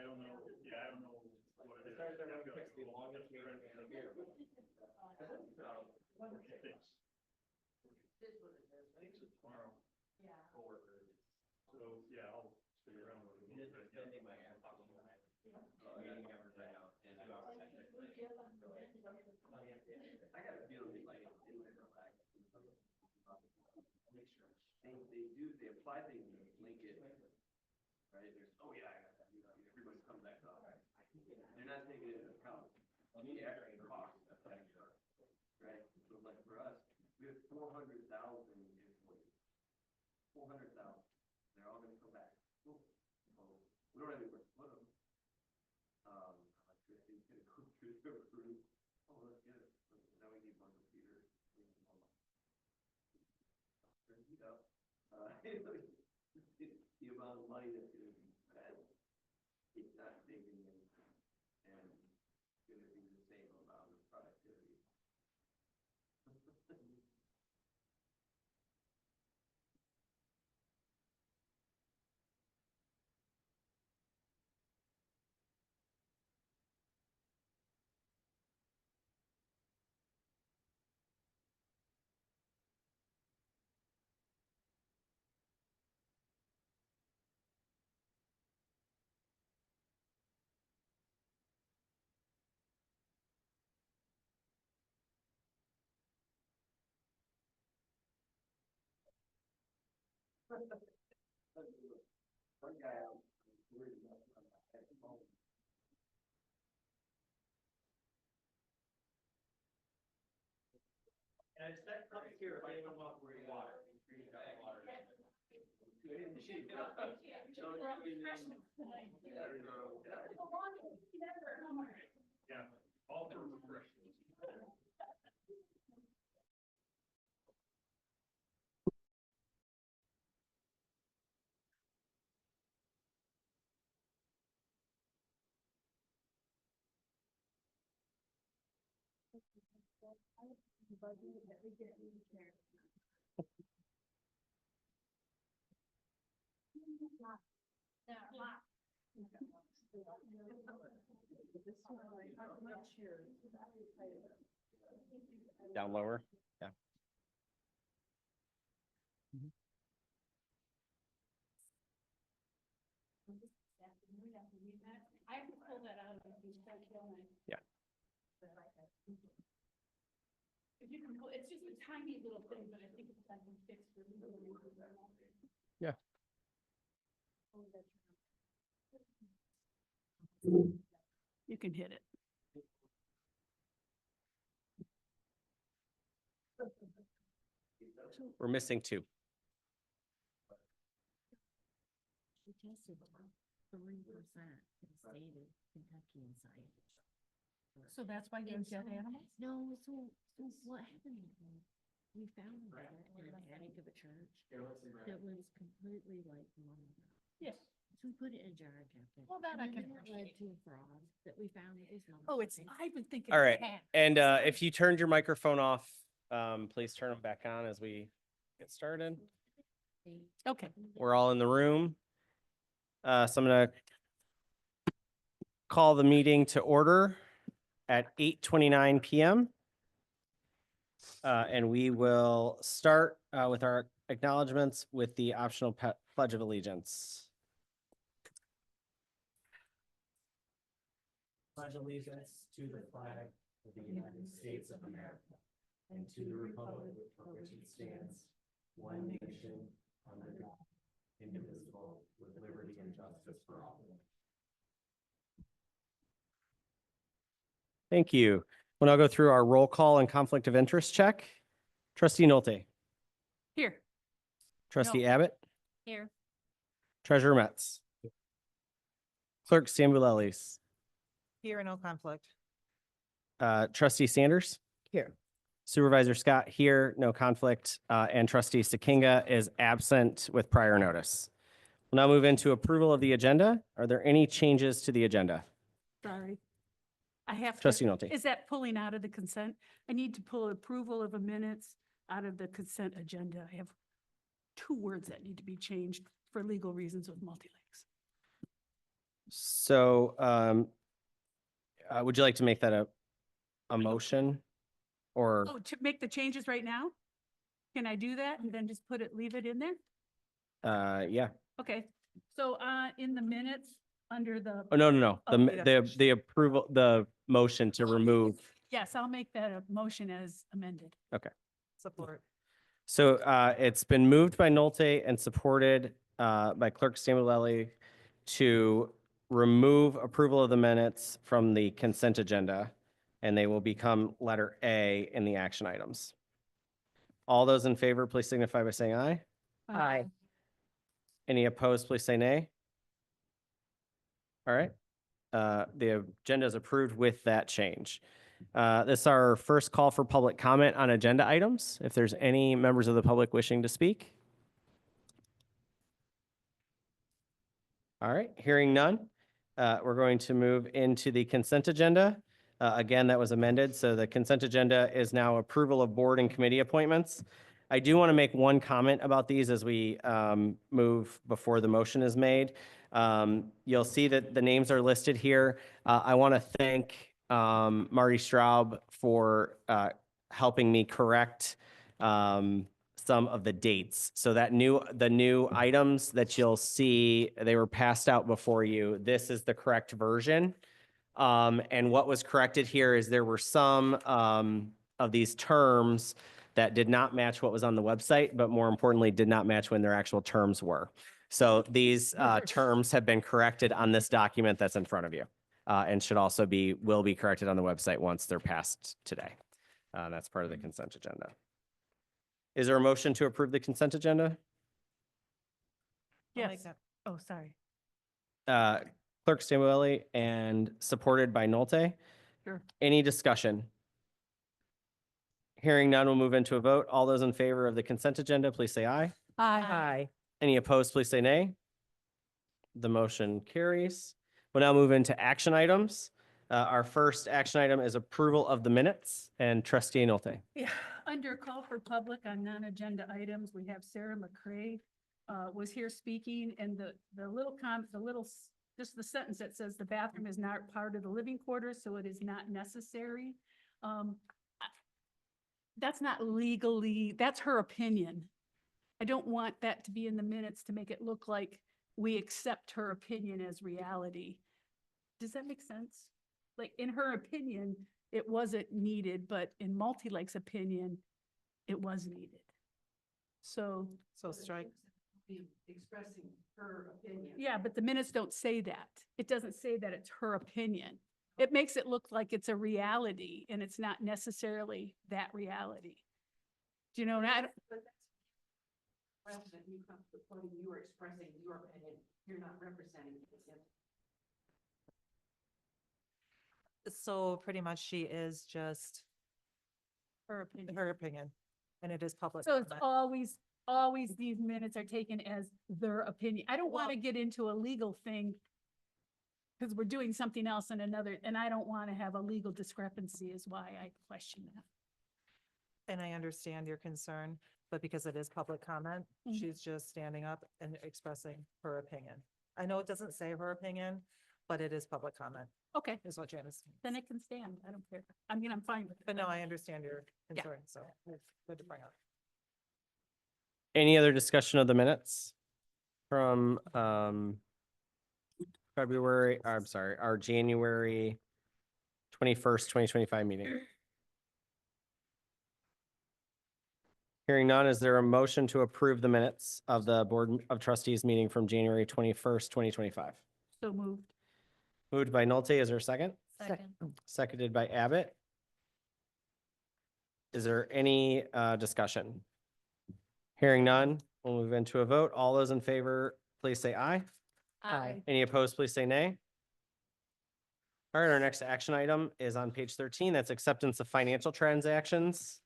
don't know, yeah, I don't know. What it is. Sometimes I'm gonna fix the longest meeting in here. Tomorrow. Yeah. So, yeah, I'll stick around with it. Just extending my hand. Meeting everything out and I got a feeling like it might relax. They do, they apply things and link it. Right, there's, oh yeah, I got that, you know, everybody's coming back up. They're not taking it into account. I mean, actually cost, that's extra, right? So like for us, we have 400,000 employees. 400,000. They're all gonna come back. Cool. So we don't have anywhere to put them. Electricity's gonna go through the roof. Oh, let's get it. Now we need one computer. We need one. Turn it up. The amount of money that's gonna be spent, it's not taking in and gonna be the same amount of productivity. One guy out worried about at the moment. And it's that up here, if anyone wants to water. Yeah, all for refreshments. Down lower. Yeah. I have to pull that out of the Yeah. If you can pull, it's just a tiny little thing, but I think it's like a fix for me. Yeah. You can hit it. We're missing 2. She tested 3% stated Kentucky inside. So that's why you have dead animals? No, so what happened? We found that in the attic of a church that was completely like normal. Yes. So we put it in a jar and kept it. Well, that I And can then it led to a fraud that we found it was normal. Oh, it's, I've been thinking. All it's right. cat. And if you turned your microphone off, please turn them back on as we get started. Okay. We're all in the room. So I'm gonna call the meeting to order at 8:29 PM. And we will start with our acknowledgements with the optional pledge of allegiance. Pledge allegiance to the flag of the United States of America, and to the republic for which it stands, one nation, under God, indivisible, with liberty and justice for all. Thank you. We'll now go through our roll call and conflict of interest check. Trustee Nolte, Here. Trustee No. Abbott, Here. Treasurer Metz, Clerk Stamboulelis, Here, no conflict. Trustee Sanders, Here. Supervisor Scott here, no conflict, and Trustee Sakinga is absent with prior notice. We'll now move into approval of the agenda. Are there any changes to the agenda? Sorry. I have to. Trustee Nolte. Is that pulling out of the consent? I need to pull approval of a minutes out of the consent agenda. I have 2 words that need to be changed for legal reasons with multi-links. So, would you like to make that a motion? Or, Oh, to make the changes right now? Can I do that and then just leave it in there? yeah. Okay, so, in the minutes, under the, Oh, no. Oh, The approval, the motion to remove. yes, I'll make that a motion as amended. Support. So, it's been moved by Nolte and supported, by Clerk Stamboulelis to remove approval of the minutes from the consent agenda, and they will become letter A in the action items. All those in favor, please signify by saying aye. Aye. Any opposed, please say nay. All right. The agenda is approved with that change. This is our first call for public comment on agenda items. If there's any members of the public wishing to speak. All right, hearing none, we're going to move into the consent agenda. Again, that was amended, so the consent agenda is now approval of board and committee appointments. I do want to make one comment about these as we move before the motion is made. You'll see that the names are listed here. I want to thank Marty Straub for helping me correct some of the dates. So the new items that you'll see, they were passed out before you. This is the correct version. And what was corrected here is there were some of these terms that did not match what was on the website, but more importantly, did not match when their actual terms were. So these terms have been corrected on this document that's in front of you, and will be corrected on the website once they're passed today. That's part of the consent agenda. Is there a motion to approve the consent agenda? I'll make Yes. that. Oh, sorry. Clerk Stamboulelis and supported by Nolte. Sure. Any discussion? Hearing none, we'll move into a vote. All those in favor of the consent agenda, please say aye. Aye. Any opposed, please say nay. The motion carries. We'll now move into action items. Our first action item is approval of the minutes, and Trustee Nolte. Yeah, under call for public on non-agenda items, we have Sarah McCray was here speaking, and just the sentence that says the bathroom is not part of the living quarters, so it is not necessary. That's not legally, that's her opinion. I don't want that to be in the minutes to make it look like we accept her opinion as reality. Does that make sense? Like, in her opinion, it wasn't needed, but in Multi-Lake's opinion, it was needed. So, Strike. Expressing her opinion. yeah, but the minutes don't say that. It doesn't say that it's her opinion. It makes it look like it's a reality, and it's not necessarily that reality. Do you know, I don't, Rather than you come to the point you are expressing your opinion, you're not representing it. So pretty much she is just her opinion. her opinion, and it is public. So it's comment. always these minutes are taken as their opinion. I don't want to get into a legal thing because we're doing something else in another, and I don't want to have a legal discrepancy is why I question that. And I understand your concern, but because it is public comment, Mhm. she's just standing up and expressing her opinion. I know it doesn't say her opinion, but it is public comment, Okay, is what Janice. then it can stand. I don't care. I mean, I'm fine with it. But no, I understand your Yeah. concern, so it's good to bring up. Any other discussion of the minutes from our January 21st, 2025 meeting? Hearing none, is there a motion to approve the minutes of the Board of Trustees meeting from January 21st, 2025? So moved. Moved by Nolte, is there a second? Second. Seconded by Abbott. Is there any discussion? Hearing none, we'll move into a vote. All those in favor, please say aye. Aye. Any opposed, please say nay. All right, our next action item is on page 13. That's acceptance of financial transactions.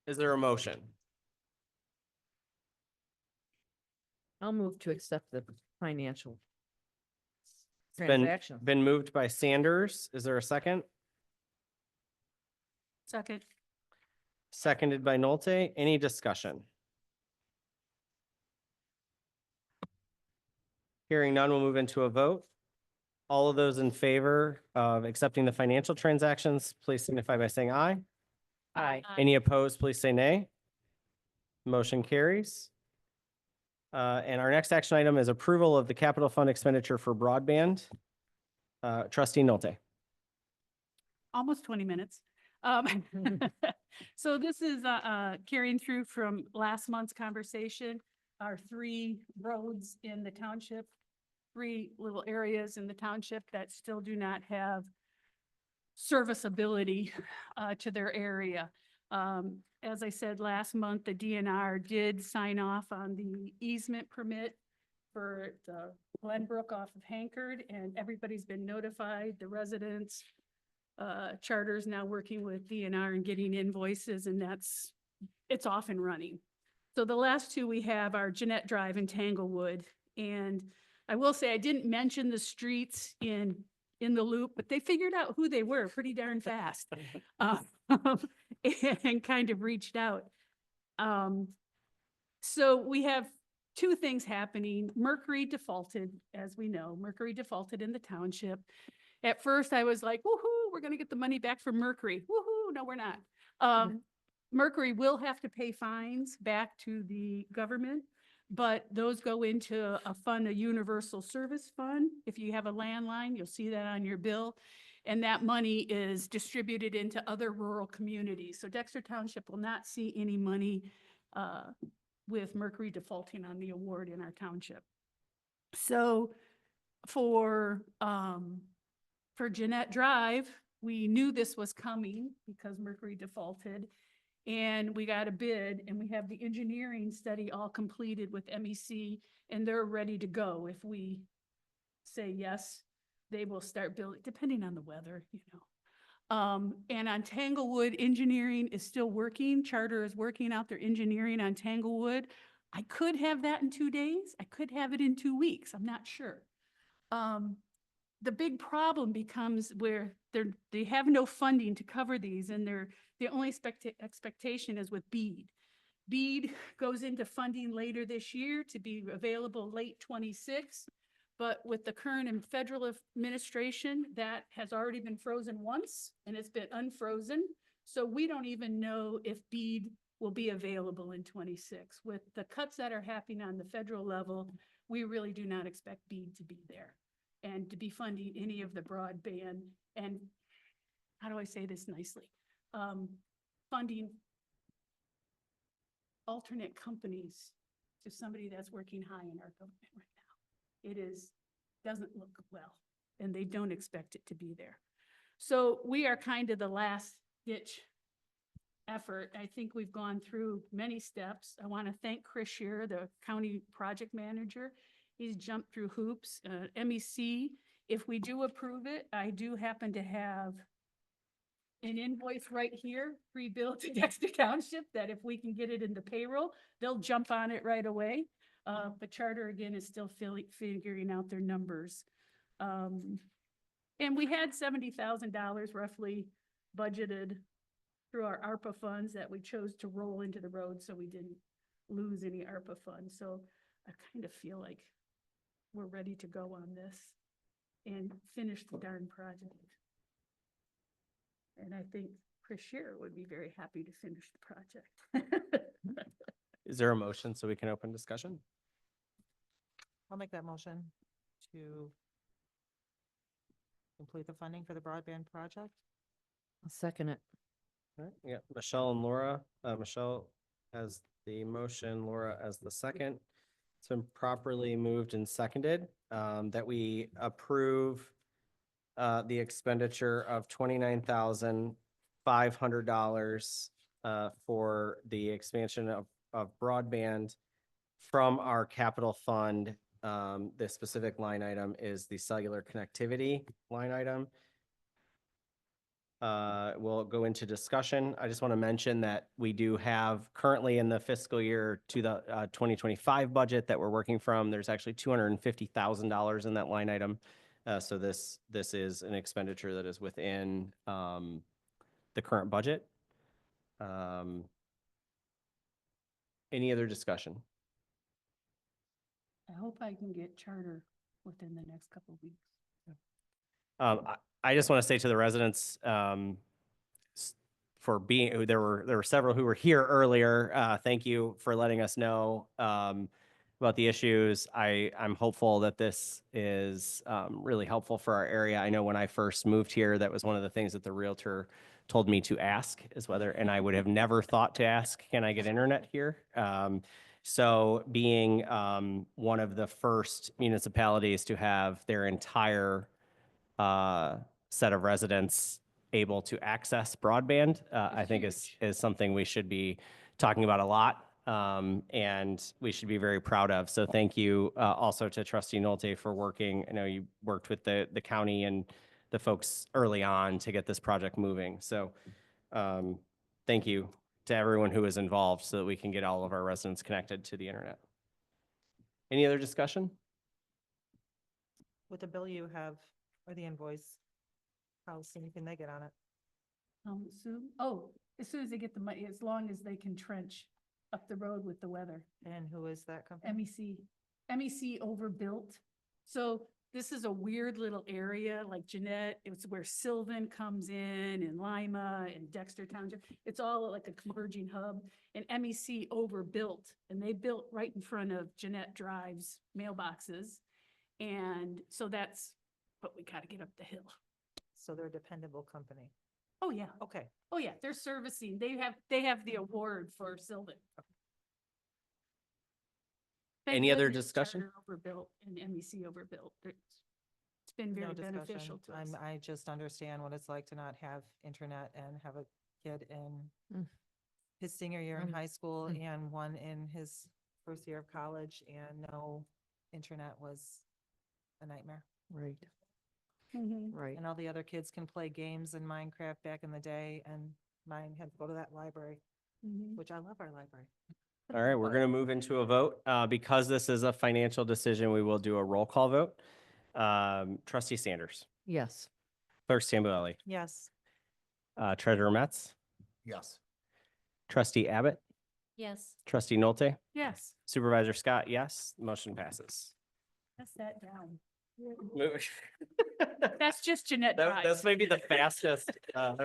Is there a motion? I'll move to accept the financial Been, transactions. been moved by Sanders. Is there a second? Second. Seconded by Nolte. Any discussion? Hearing none, we'll move into a vote. All of those in favor of accepting the financial transactions, please signify by saying aye. Aye. Any opposed, please say nay. Motion carries. And our next action item is approval of the capital fund expenditure for broadband. Trustee Nolte. Almost 20 minutes. So this is carrying through from last month's conversation, our 3 roads in the township, 3 little areas in the township that still do not have serviceability to their area. As I said, last month, the DNR did sign off on the easement permit for the Glenbrook off of Hankard, and everybody's been notified, the residents. Charter's now working with DNR and getting invoices, and it's off and running. So the last 2 we have are Jeanette Drive and Tanglewood. And I will say, I didn't mention the streets in the loop, but they figured out who they were pretty darn fast. And kind of reached out. So we have 2 things happening. Mercury defaulted, as we know, Mercury defaulted in the township. At first I was like, woohoo, we're gonna get the money back from Mercury. Woohoo, no, we're not. Mercury will have to pay fines back to the government, but those go into a fund, a universal service fund. If you have a landline, you'll see that on your bill. And that money is distributed into other rural communities. So Dexter Township will not see any money with Mercury defaulting on the award in our township. So for Jeanette Drive, we knew this was coming because Mercury defaulted. And we got a bid, and we have the engineering study all completed with MEC, and they're ready to go. If we say yes, they will start building, depending on the weather, you know. And on Tanglewood, engineering is still working. Charter is working out their engineering on Tanglewood. I could have that in 2 days. I could have it in 2 weeks. I'm not sure. The big problem becomes where they have no funding to cover these, and the only expectation is with BEAD. BEAD goes into funding later this year to be available late 26. But with the current and federal administration, that has already been frozen once, and it's been unfrozen. So we don't even know if BEAD will be available in 26. With the cuts that are happening on the federal level, we really do not expect BEAD to be there and to be funding any of the broadband. And how do I say this nicely? Funding alternate companies to somebody that's working high in our government right now. Doesn't look well, and they don't expect it to be there. So we are kind of the last ditch effort. I think we've gone through many steps. I want to thank Chris Shearer, the county project manager. He's jumped through hoops. MEC, if we do approve it, I do happen to have an invoice right here, pre-billed to Dexter Township, that if we can get it into payroll, they'll jump on it right away. But Charter, again, is still figuring out their numbers. And we had $70,000 roughly budgeted through our ARPA funds that we chose to roll into the road, so we didn't lose any ARPA funds. So I kind of feel like we're ready to go on this and finish the darn project. And I think Chris Shearer would be very happy to finish the project. Is there a motion so we can open discussion? I'll make that motion to complete the funding for the broadband project. I'll second it. All right, yeah, Michelle and Laura, Michelle as the motion, Laura as the second. It's been properly moved and seconded, that we approve the expenditure of $29,500 for the expansion of broadband from our capital fund. The specific line item is the cellular connectivity line item. We'll go into discussion. I just want to mention that we do have currently in the fiscal year to the 2025 budget that we're working from, there's actually $250,000 in that line item. So this is an expenditure that is within the current budget. Any other discussion? I hope I can get charter within the next couple of weeks. I just want to say to the residents, for being, there were several who were here earlier. Thank you for letting us know about the issues. I'm hopeful that this is really helpful for our area. I know when I first moved here, that was one of the things that the realtor told me to ask is whether, and I would have never thought to ask, can I get internet here? So being one of the first municipalities to have their entire set of residents able to access broadband, I think is something we should be talking about a lot, and we should be very proud of. So thank you also to Trustee Nolte for working. I know you worked with the county and the folks early on to get this project moving. So thank you to everyone who is involved so that we can get all of our residents connected to the internet. Any other discussion? With the bill you have, or the invoice, how soon can they get on it? As soon as they get the money, as long as they can trench up the road with the weather. And who is that company? MEC overbuilt. So this is a weird little area like Jeanette. It's where Sylvan comes in and Lima and Dexter Township. It's all like a converging hub, and MEC overbuilt, and they built right in front of Jeanette Drive's mailboxes. And so but we gotta get up the hill. So they're a dependable company. Oh, yeah. Okay. Oh, yeah, they're servicing. They have the award for Sylvan. Thank Any other goodness discussion? Charter Overbuilt and MEC overbuilt. It's been No very discussion. beneficial to us. I just understand what it's like to not have internet and have a kid in Mm. his senior year in Mm. high school Mm. and one in his first year of college, and no internet was a nightmare. Right, Mhm. right. And all the other kids can play games in Minecraft back in the day, and mine had to go to that library, Mhm. which I love our library. All right, we're going to move into a vote. Because this is a financial decision, we will do a roll call vote. Trustee Sanders, Yes. Clerk Sambueli, Yes. Treasurer Metz, Yes. Trustee Abbott, Yes. Trustee Nolte, Yes, Supervisor Scott, yes, motion passes. pass that down. Move- That's just Jeanette Drive. That's maybe the fastest. All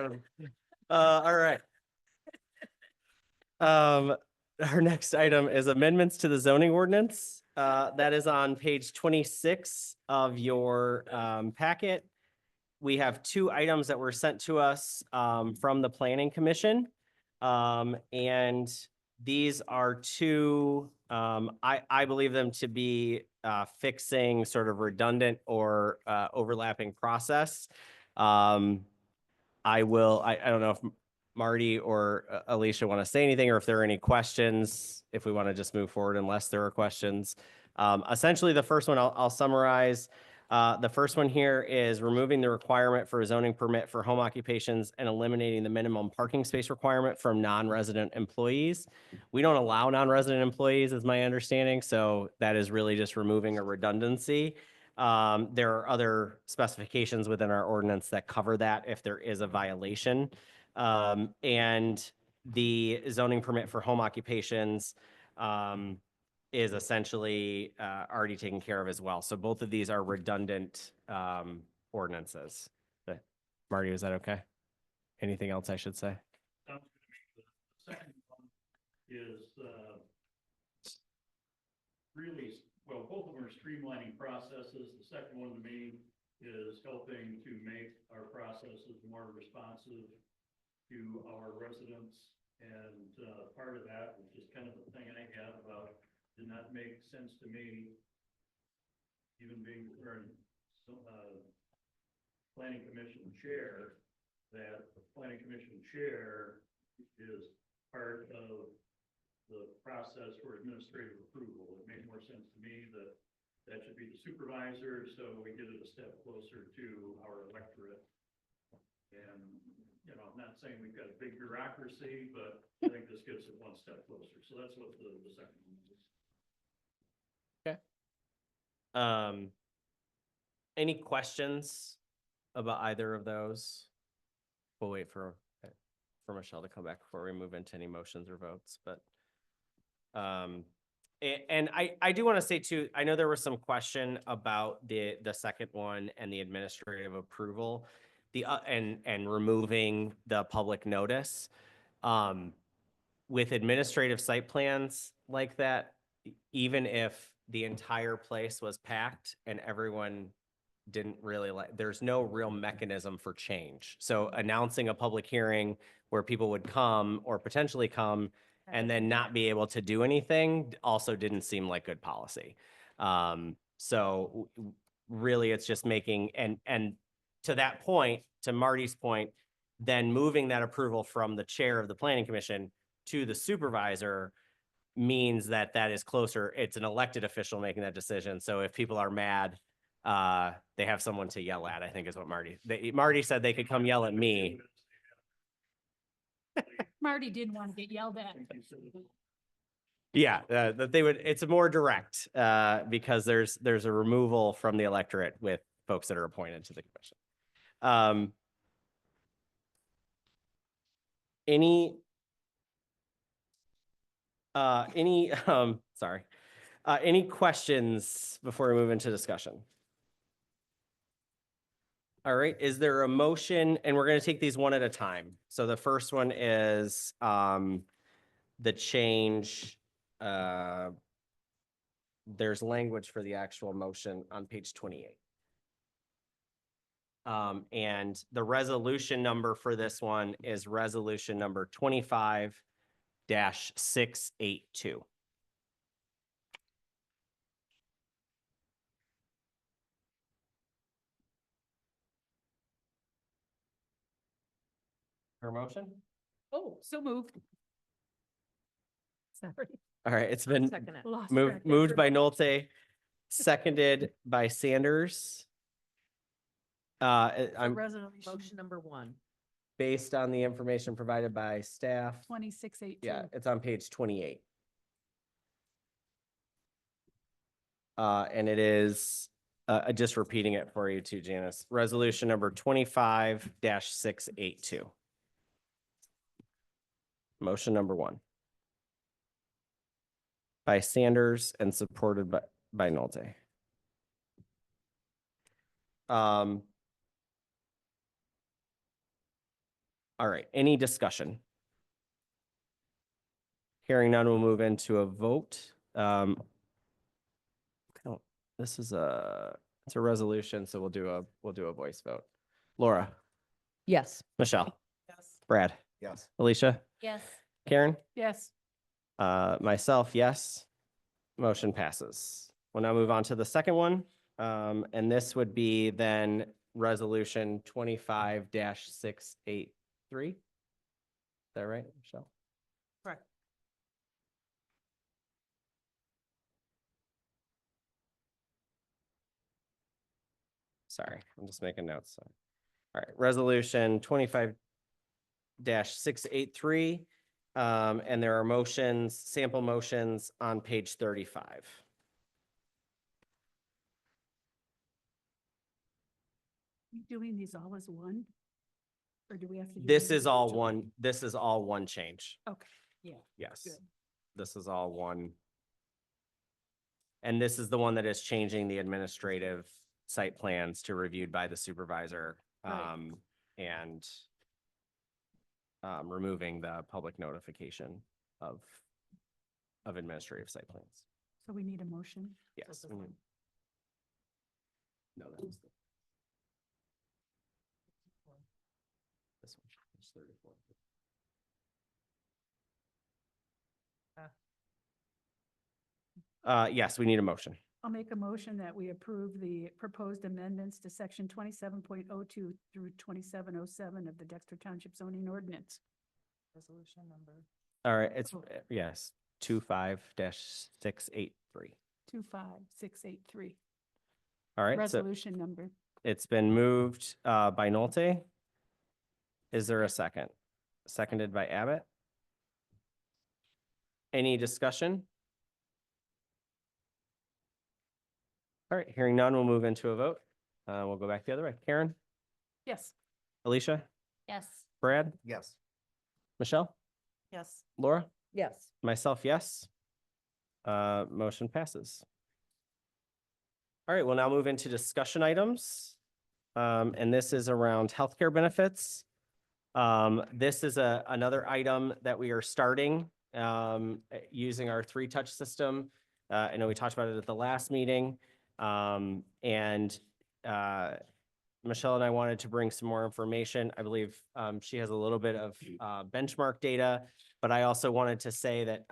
right. Our next item is amendments to the zoning ordinance. That is on page 26 of your packet. We have two items that were sent to us from the Planning Commission. And these are two, I believe them to be fixing sort of redundant or overlapping process. I don't know if Marty or Alicia want to say anything, or if there are any questions, if we want to just move forward unless there are questions. Essentially, the first one I'll summarize. The first one here is removing the requirement for a zoning permit for home occupations and eliminating the minimum parking space requirement from non-resident employees. We don't allow non-resident employees, is my understanding, so that is really just removing a redundancy. There are other specifications within our ordinance that cover that if there is a violation. And the zoning permit for home occupations is essentially already taken care of as well. So both of these are redundant ordinances. But Marty, is that okay? Anything else I should say? Sounds good to me. The second one is really, well, both of them are streamlining processes. The second one, the main is helping to make our processes more responsive to our residents. And part of that was just kind of the thing I had about, did not make sense to me, even being the current planning commission chair, that the planning commission chair is part of the process for administrative approval. It made more sense to me that that should be the supervisor, so we get it a step closer to our electorate. And, you know, I'm not saying we've got a big bureaucracy, but I think this gets it one step closer. So that's what the second one is. Any questions about either of those? We'll wait for Michelle to come back before we move into any motions or votes, but and I do want to say too, I know there was some question about the second one and the administrative approval, and removing the public notice. With administrative site plans like that, even if the entire place was packed and everyone didn't really like, there's no real mechanism for change. So announcing a public hearing where people would come or potentially come and then not be able to do anything also didn't seem like good policy. So really it's just making, and to that point, to Marty's point, then moving that approval from the chair of the planning commission to the supervisor means that that is closer. It's an elected official making that decision. So if people are mad, they have someone to yell at, I think is what Marty said they could come yell at me. Marty didn't want to get yelled at. Yeah, that they would, it's more direct, because there's a removal from the electorate with folks that are appointed to the commission. Any questions before we move into discussion? All right, is there a motion? And we're going to take these one at a time. So the first one is the change. There's language for the actual motion on page 28. And the resolution number for this one is resolution number 25-682. Her motion? Oh, so moved. Sorry. All right, it's been Second it. Lost moved track by there. Nolte, seconded by Sanders. I'm Resolution Motion number 1. based on the information provided by staff. 2682. Yeah, it's on page 28. And it is, just repeating it for you too, Janice. Resolution number 25-682. Motion number 1. By Sanders and supported by Nolte. All right, any discussion? Hearing none, we'll move into a vote. This is it's a resolution, so we'll do a voice vote. Laura, Yes. Michelle, Yes. Brad, Yes. Alicia, Yes. Karen, Yes. myself, yes. Motion passes. We'll now move on to the second one. And this would be then resolution 25-683. Is that right, Michelle? Correct. Sorry, I'm just making notes. All right, resolution 25-683. And there are motions, sample motions on page 35. Doing these all as one? Or do we have to? do This is all individual? this is all one change. Okay, yeah. Yes. Good. This is all one. And this is the one that is changing the administrative site plans to reviewed by the supervisor. Right. And removing the public notification of administrative site plans. So we need a motion? Yes. this one. No, that was This one is 34. Yes, we need a motion. I'll make a motion that we approve the proposed amendments to section 27.02 through 2707 of the Dexter Township zoning ordinance. Resolution number. All right, it's, yes, 25-683. 25683. All right, so Resolution number. it's been moved by Nolte. Is there a second? Seconded by Abbott. Any discussion? All right, hearing none, we'll move into a vote. We'll go back the other way. Karen, Yes. Alicia, Yes. Brad, Yes. Michelle, Yes. Laura, Yes. myself, yes. Motion passes. All right, we'll now move into discussion items. And this is around healthcare benefits. This is another item that we are starting using our 3-touch system. I know we talked about it at the last meeting. And Michelle and I wanted to bring some more information. I believe she has a little bit of benchmark data, but I also wanted to say that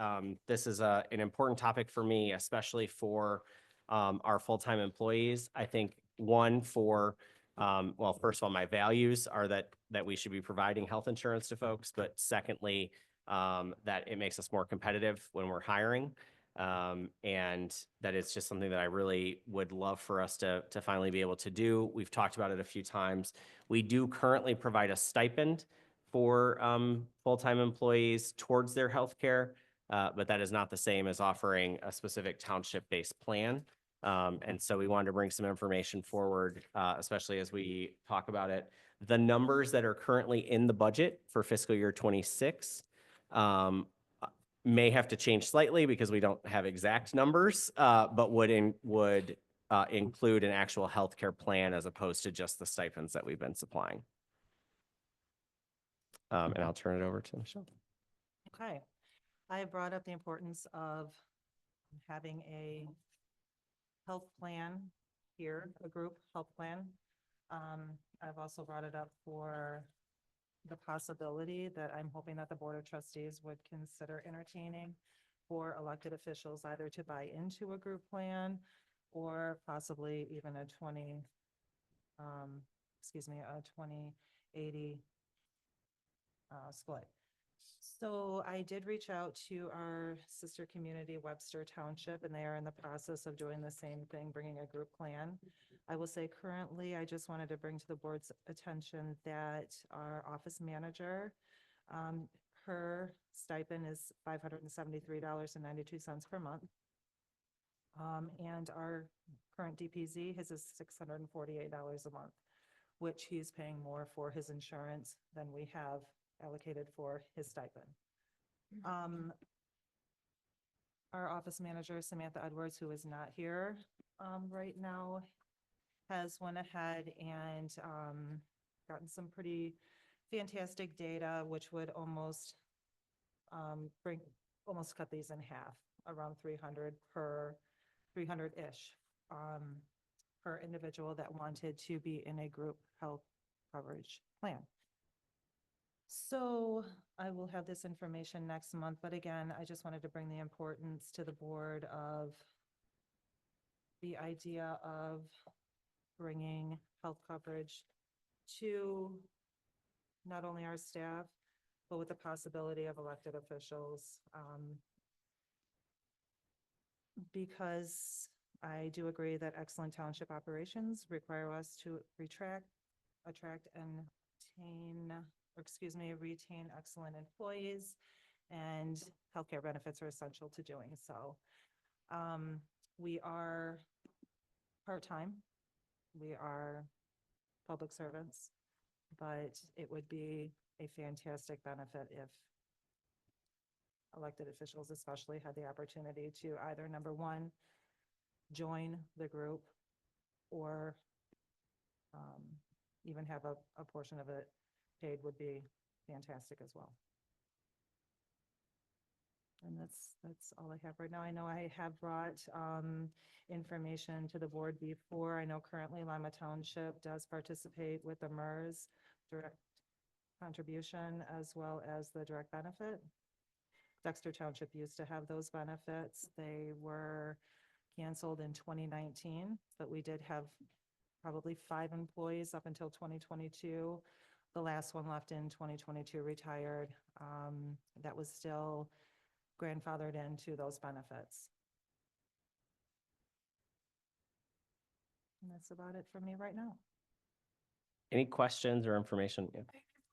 this is an important topic for me, especially for our full-time employees. I think one for well, first of all, my values are that we should be providing health insurance to folks, but secondly, that it makes us more competitive when we're hiring. And that it's just something that I really would love for us to finally be able to do. We've talked about it a few times. We do currently provide a stipend for full-time employees towards their health care, but that is not the same as offering a specific township-based plan. And so we wanted to bring some information forward, especially as we talk about it. The numbers that are currently in the budget for fiscal year 26 may have to change slightly because we don't have exact numbers, but would include an actual healthcare plan as opposed to just the stipends that we've been supplying. And I'll turn it over to Michelle. Okay. I have brought up the importance of having a health plan here, a group health plan. I've also brought it up for the possibility that I'm hoping that the Board of Trustees would consider entertaining for elected officials either to buy into a group plan or possibly even a 20/80 split. So I did reach out to our sister community, Webster Township, and they are in the process of doing the same thing, bringing a group plan. I will say currently, I just wanted to bring to the board's attention that our office manager, her stipend is $573.92 per month. And our current DPZ, his is $648 a month, which he's paying more for his insurance than we have allocated for his stipend. Our office manager, Samantha Edwards, who is not here right now, has went ahead and gotten some pretty fantastic data, which would almost cut these in half, around 300-ish per individual that wanted to be in a group health coverage plan. So I will have this information next month, but again, I just wanted to bring the importance to the board of the idea of bringing health coverage to not only our staff, but with the possibility of elected officials. Because I do agree that excellent township operations require us to attract and retain excellent employees, and healthcare benefits are essential to doing so. We are part-time. We are public servants, but it would be a fantastic benefit if elected officials especially had the opportunity to either, number one, join the group or even have a portion of it paid would be fantastic as well. And that's all I have right now. I know I have brought information to the board before. I know currently Lima Township does participate with the MERS direct contribution as well as the direct benefit. Dexter Township used to have those benefits. They were canceled in 2019, but we did have probably 5 employees up until 2022. The last one left in 2022 retired. That was still grandfathered into those benefits. And that's about it for me right now. Any questions or information? Yeah.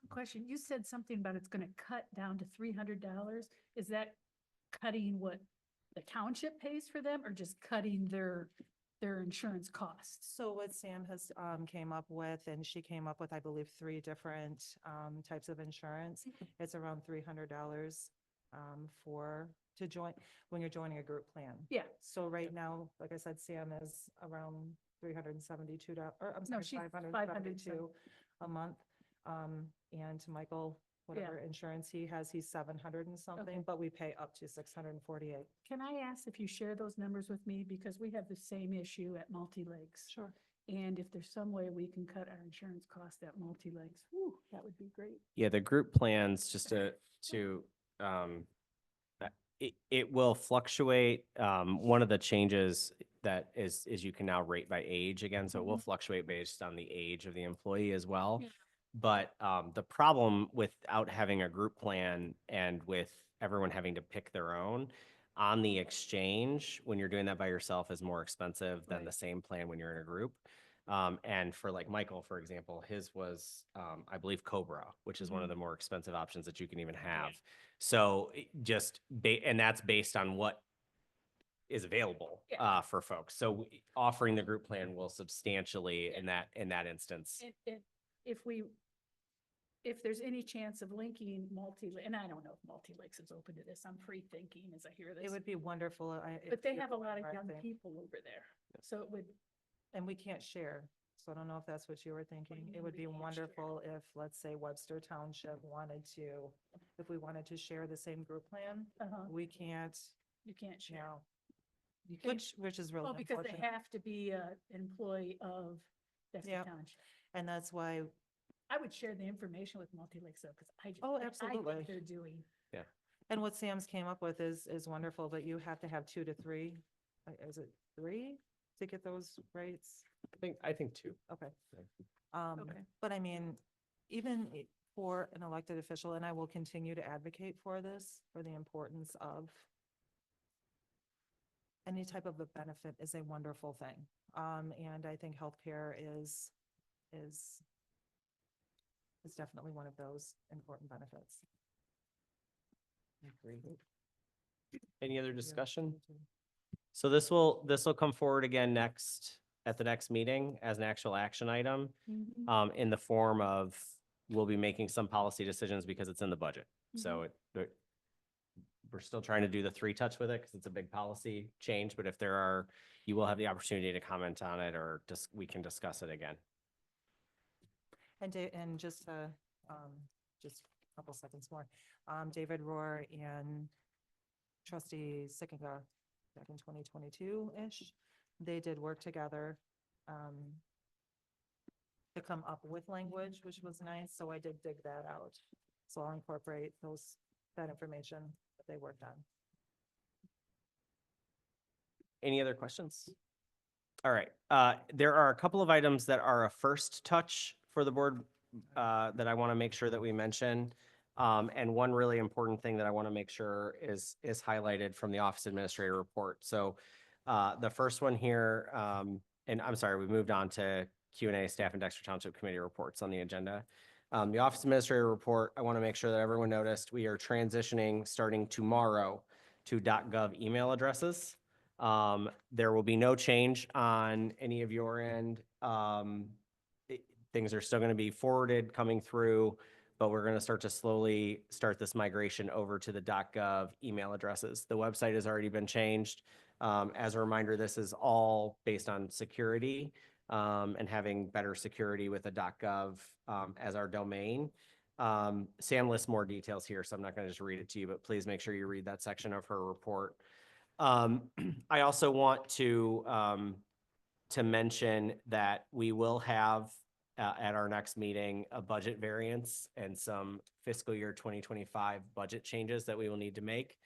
Question, you said something about it's gonna cut down to $300. Is that cutting what the township pays for them or just cutting their insurance costs? So what Sam has came up with, and she came up with, I believe, 3 different types of insurance. It's around $300 to join, when you're joining a group plan. Yeah. So right now, like I said, Sam is around $372, or I'm sorry, she's $572 a month. And Michael, whatever insurance he has, he's 700 and something, Okay. but we pay up to 648. Can I ask if you share those numbers with me? Because we have the same issue at Multi-Lakes. Sure. And if there's some way we can cut our insurance costs at Multi-Lakes, whew, that would be great. Yeah, the group plans, just it will fluctuate. One of the changes that is you can now rate by age again, so it will fluctuate based on the age of the employee as well. Yeah. But the problem without having a group plan and with everyone having to pick their own on the exchange, when you're doing that by yourself, is more expensive than the same plan when you're in a group. And for like Michael, for example, his was, I believe Cobra, which is one of the more expensive options that you can even have. So and that's based on what is available, for folks. So offering the group plan will substantially in that instance. If there's any chance of linking and I don't know if Multi-Lakes is open to this, I'm free thinking as I hear this. It would be wonderful. But they have a lot of young people over there, so it would. And we can't share. So I don't know if that's what you were thinking. do you It mean would we be can't wonderful if, let's say, Webster Township if we wanted to share the same group plan, we can't, You can't share. no. You can't- Which is really Oh, because they unfortunate. have to be an employee of Dexter Yep. Township. And that's why, I would share the information with Multi-Lakes though, because I just. Oh, I absolutely. think they're doing. and what Sam's came up with is wonderful, but you have to have 2 to 3. Is it 3 to get those rates? I think 2. Okay. Okay. But I mean, even for an elected official, and I will continue to advocate for this, for the importance of any type of a benefit is a wonderful thing. And I think healthcare is definitely one of those important benefits. Any other discussion? So this will come forward again at the next meeting as an actual action item, in the form of, we'll be making some policy decisions because it's in the budget. So we're still trying to do the 3-touch with it because it's a big policy change, but if you will have the opportunity to comment on it, or we can discuss it again. And just a couple seconds more, David Rohr and Trustee Sickinga back in 2022-ish, they did work together to come up with language, which was nice. So I did dig that out. So I'll incorporate that information that they worked on. Any other questions? All right, there are a couple of items that are a first touch for the board that I want to make sure that we mention. And one really important thing that I want to make sure is highlighted from the Office Administrator report. So the first one here, and I'm sorry, we moved on to Q&A, Staff and Dexter Township Committee reports on the agenda. The Office Administrator report, I want to make sure that everyone noticed, we are transitioning starting tomorrow to .gov email addresses. There will be no change on any of your end. Things are still going to be forwarded coming through, but we're going to start to slowly start this migration over to the .gov email addresses. The website has already been changed. As a reminder, this is all based on security and having better security with the .gov as our domain. Sam lists more details here, so I'm not going to just read it to you, but please make sure you read that section of her report. I also want to mention that we will have at our next meeting, a budget variance and some fiscal year 2025 budget changes that we will need to make.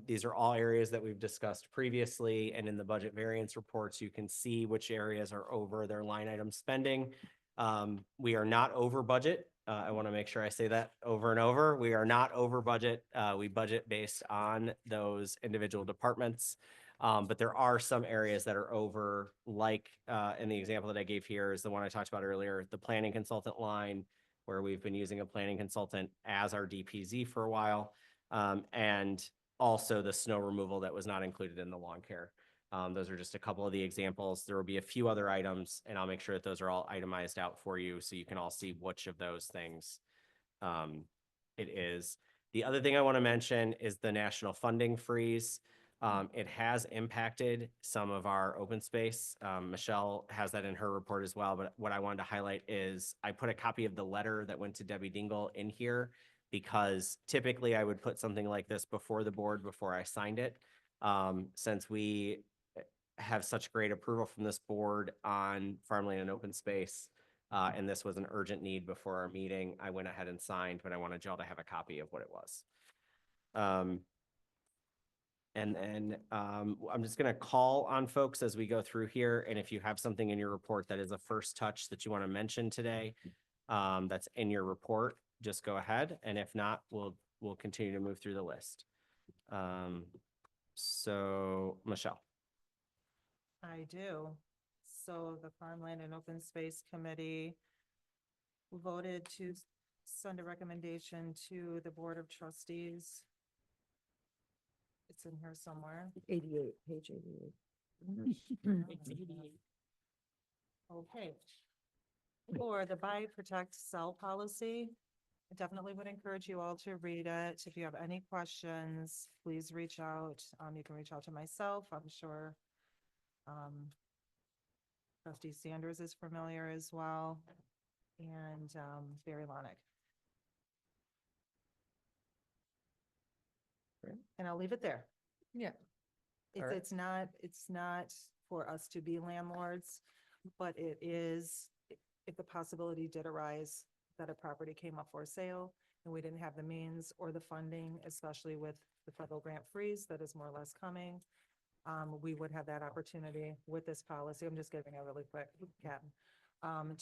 These are all areas that we've discussed previously, and in the budget variance reports, you can see which areas are over their line item spending. We are not over budget. I want to make sure I say that over and over. We are not over budget. We budget based on those individual departments. But there are some areas that are over, like, in the example that I gave here is the one I talked about earlier, the planning consultant line, where we've been using a planning consultant as our DPZ for a while. And also the snow removal that was not included in the lawn care. Those are just a couple of the examples. There will be a few other items, and I'll make sure that those are all itemized out for you so you can all see which of those things it is. The other thing I want to mention is the national funding freeze. It has impacted some of our open space. Michelle has that in her report as well, but what I wanted to highlight is I put a copy of the letter that went to Debbie Dingle in here because typically I would put something like this before the board before I signed it. Since we have such great approval from this board on farmland and open space, and this was an urgent need before our meeting, I went ahead and signed, but I wanted y'all to have a copy of what it was. And then I'm just going to call on folks as we go through here. And if you have something in your report that is a first touch that you want to mention today, that's in your report, just go ahead. And if not, we'll continue to move through the list. So Michelle. I do. So the Farmland and Open Space Committee voted to send a recommendation to the Board of Trustees. It's in here somewhere. 88, page 88. Okay. For the buy, protect, sell policy, I definitely would encourage you all to read it. If you have any questions, please reach out. You can reach out to myself. I'm sure Trustee Sanders is familiar as well, and Barry Lonick. And I'll leave it there. Yeah. It's, All right. it's not for us to be landlords, but it is, if the possibility did arise that a property came up for sale and we didn't have the means or the funding, especially with the federal grant freeze that is more or less coming, we would have that opportunity with this policy. I'm just giving a really quick recap,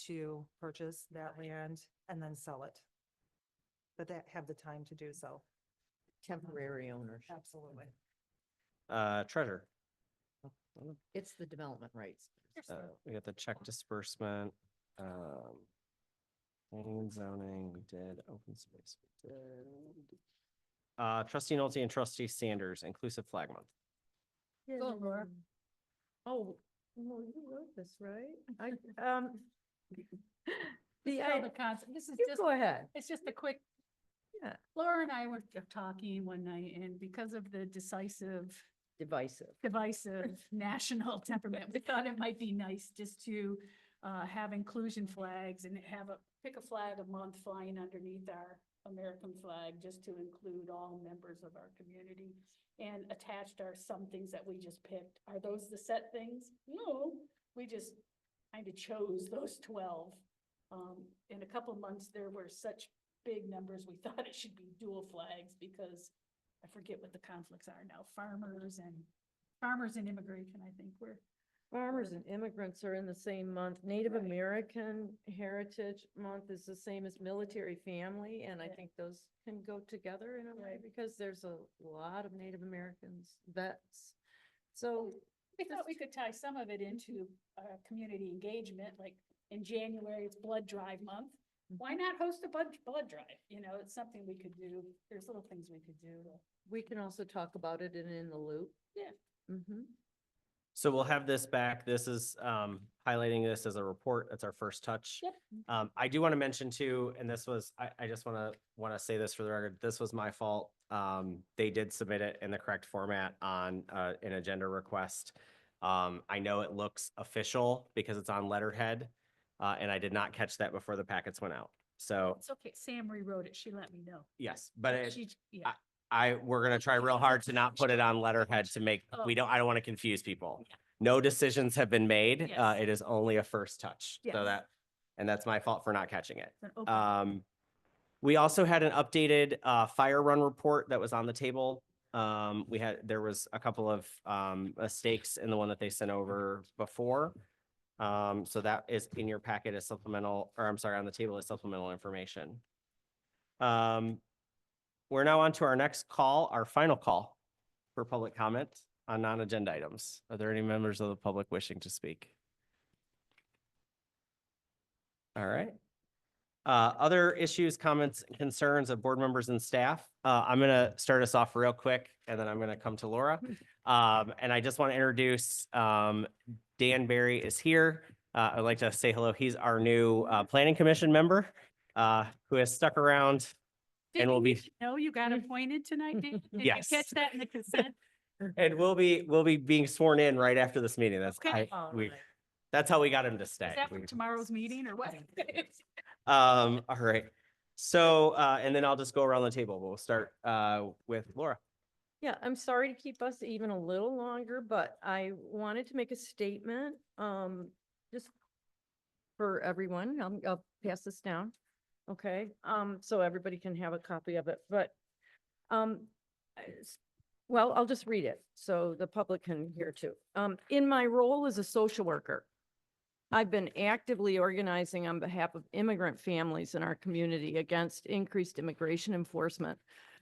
to purchase that land and then sell it. But that have the time to do so. Temporary ownership. Absolutely. Treasurer. It's the development rights. We got the check disbursement, planning and zoning, we did open space. We did. Trustee Nolte and Trustee Sanders, inclusive flag month. Go, Laura. Oh, well, you wrote this, right? Tell the concept. This is You just, go ahead. it's just a quick. Yeah. Laura and I were talking one night, and because of the divisive national temperament, we thought it might be nice just to have inclusion flags and pick a flag a month flying underneath our American flag, just to include all members of our community. And attached are some things that we just picked. Are those the set things? No, we just kind of chose those 12. In a couple of months, there were such big numbers, we thought it should be dual flags because I forget what the conflicts are now. Farmers and immigration, I think Farmers and immigrants are in the same month. Native Right. American Heritage Month is the same as military family, and I Yeah. think those can go together in a way Right. because there's a lot of Native Americans, vets. So we thought we could tie some of it into community engagement, like in January, it's blood drive month. Why not host a blood drive? You know, it's something we could do. There's little things we could do. we can also talk about it in the loop. Yeah. Mm-hmm. So we'll have this back. This is highlighting this as a report. That's our first touch. Yep. I do want to mention too, and this was, I just want to say this for the record. This was my fault. They did submit it in the correct format on an agenda request. I know it looks official because it's on letterhead, and I did not catch that before the packets went out. So It's okay. Sam rewrote it. She let me know. yes, but it, Yeah. we're gonna try real hard to not put it on letterhead to make, Oh. I don't want to confuse people. Yeah. No decisions have been made. Yes. It is only a first touch. So Yes. and that's my fault for not catching it. An open- We also had an updated fire run report that was on the table. There was a couple of mistakes in the one that they sent over before. So that is in your packet as supplemental, or I'm sorry, on the table as supplemental information. We're now on to our next call, our final call for public comment on non-agenda items. Are there any members of the public wishing to speak? All right. Other issues, comments, concerns of board members and staff. I'm gonna start us off real quick and then I'm gonna come to Laura. And I just want to introduce, Dan Barry is here. I'd like to say hello. He's our new, planning commission member, who has stuck around and will be, No, you got appointed tonight, Dan? Did you Yes. catch that in the consent? and we'll be being sworn in right after this meeting. Okay. That's how we got him to stay. Is that for tomorrow's meeting or what? All right. So, and then I'll just go around the table. We'll start, with Laura. Yeah, I'm sorry to keep us even a little longer, but I wanted to make a statement, just for everyone. I'll pass this down. Okay, so everybody can have a copy of it, but, well, I'll just read it so the public can hear too. In my role as a social worker, I've been actively organizing on behalf of immigrant families in our community against increased immigration enforcement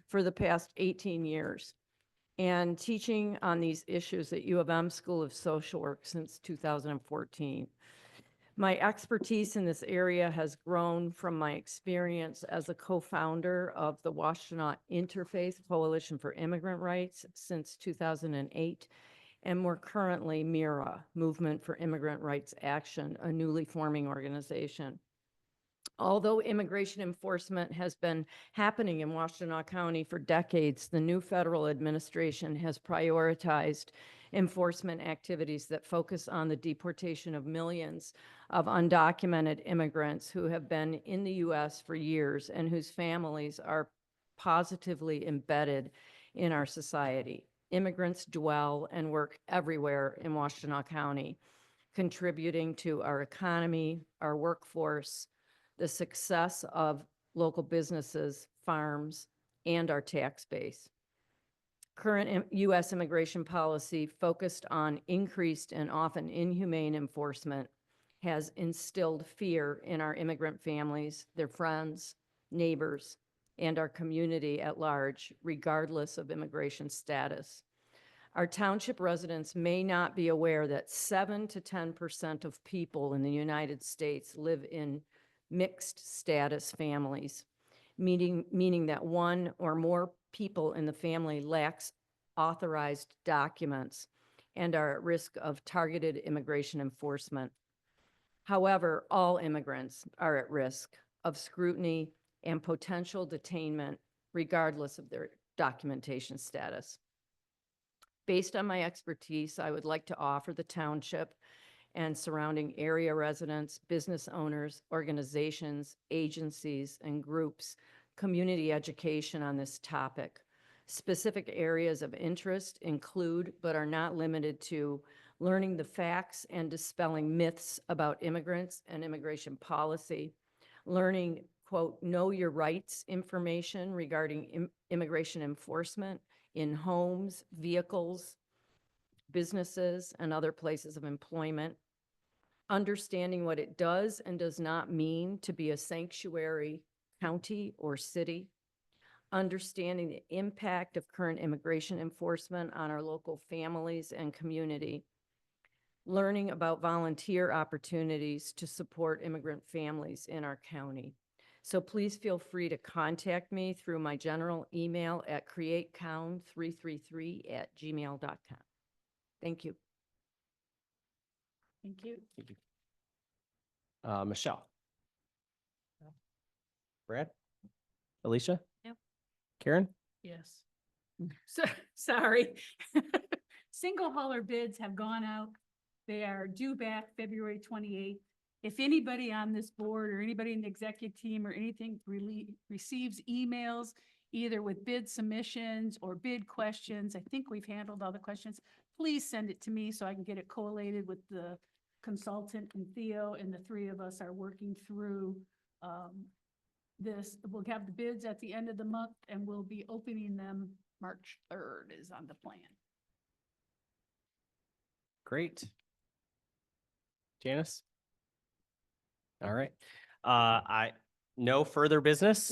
for the past 18 years and teaching on these issues at U of M School of Social Work since 2014. My expertise in this area has grown from my experience as a co-founder of the Washtenaw Interfaith Coalition for Immigrant Rights since 2008, and more currently MIRA, Movement for Immigrant Rights Action, a newly forming organization. Although immigration enforcement has been happening in Washtenaw County for decades, the new federal administration has prioritized enforcement activities that focus on the deportation of millions of undocumented immigrants who have been in the U.S. for years and whose families are positively embedded in our society. Immigrants dwell and work everywhere in Washtenaw County, contributing to our economy, our workforce, the success of local businesses, farms, and our tax base. Current U.S. immigration policy focused on increased and often inhumane enforcement has instilled fear in our immigrant families, their friends, neighbors, and our community at large, regardless of immigration status. Our township residents may not be aware that 7 to 10% of people in the United States live in mixed status families, meaning that one or more people in the family lacks authorized documents and are at risk of targeted immigration enforcement. However, all immigrants are at risk of scrutiny and potential detainment regardless of their documentation status. Based on my expertise, I would like to offer the township and surrounding area residents, business owners, organizations, agencies, and groups community education on this topic. Specific areas of interest include, but are not limited to, learning the facts and dispelling myths about immigrants and immigration policy, learning, quote, know your rights information regarding immigration enforcement in homes, vehicles, businesses, and other places of employment, understanding what it does and does not mean to be a sanctuary county or city, understanding the impact of current immigration enforcement on our local families and community, learning about volunteer opportunities to support immigrant families in our county. So please feel free to contact me through my general email at createcown333@gmail.com. Thank you. Thank you. Michelle. Brad? Alicia? Yep. Karen? Yes. So, sorry. Single hauler bids have gone out. They are due back February 28th. If anybody on this board or anybody in the executive team or anything receives emails, either with bid submissions or bid questions, I think we've handled all the questions, please send it to me so I can get it collated with the consultant and Theo, and the three of us are working through this. We'll have the bids at the end of the month and we'll be opening them March 3rd is on the plan. Great. Janice? All right. No further business.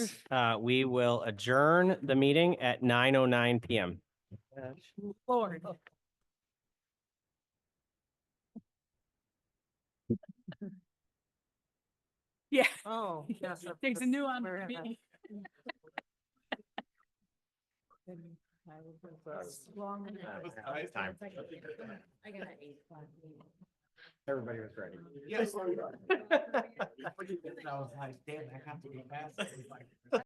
We will adjourn the meeting at 9:09 PM. Lord. Yeah. Oh, yes. Takes a new on We're in me. Long. Time. I got an 8 o'clock meeting. Everybody was ready. Yes. I was like, damn, I have to go fast.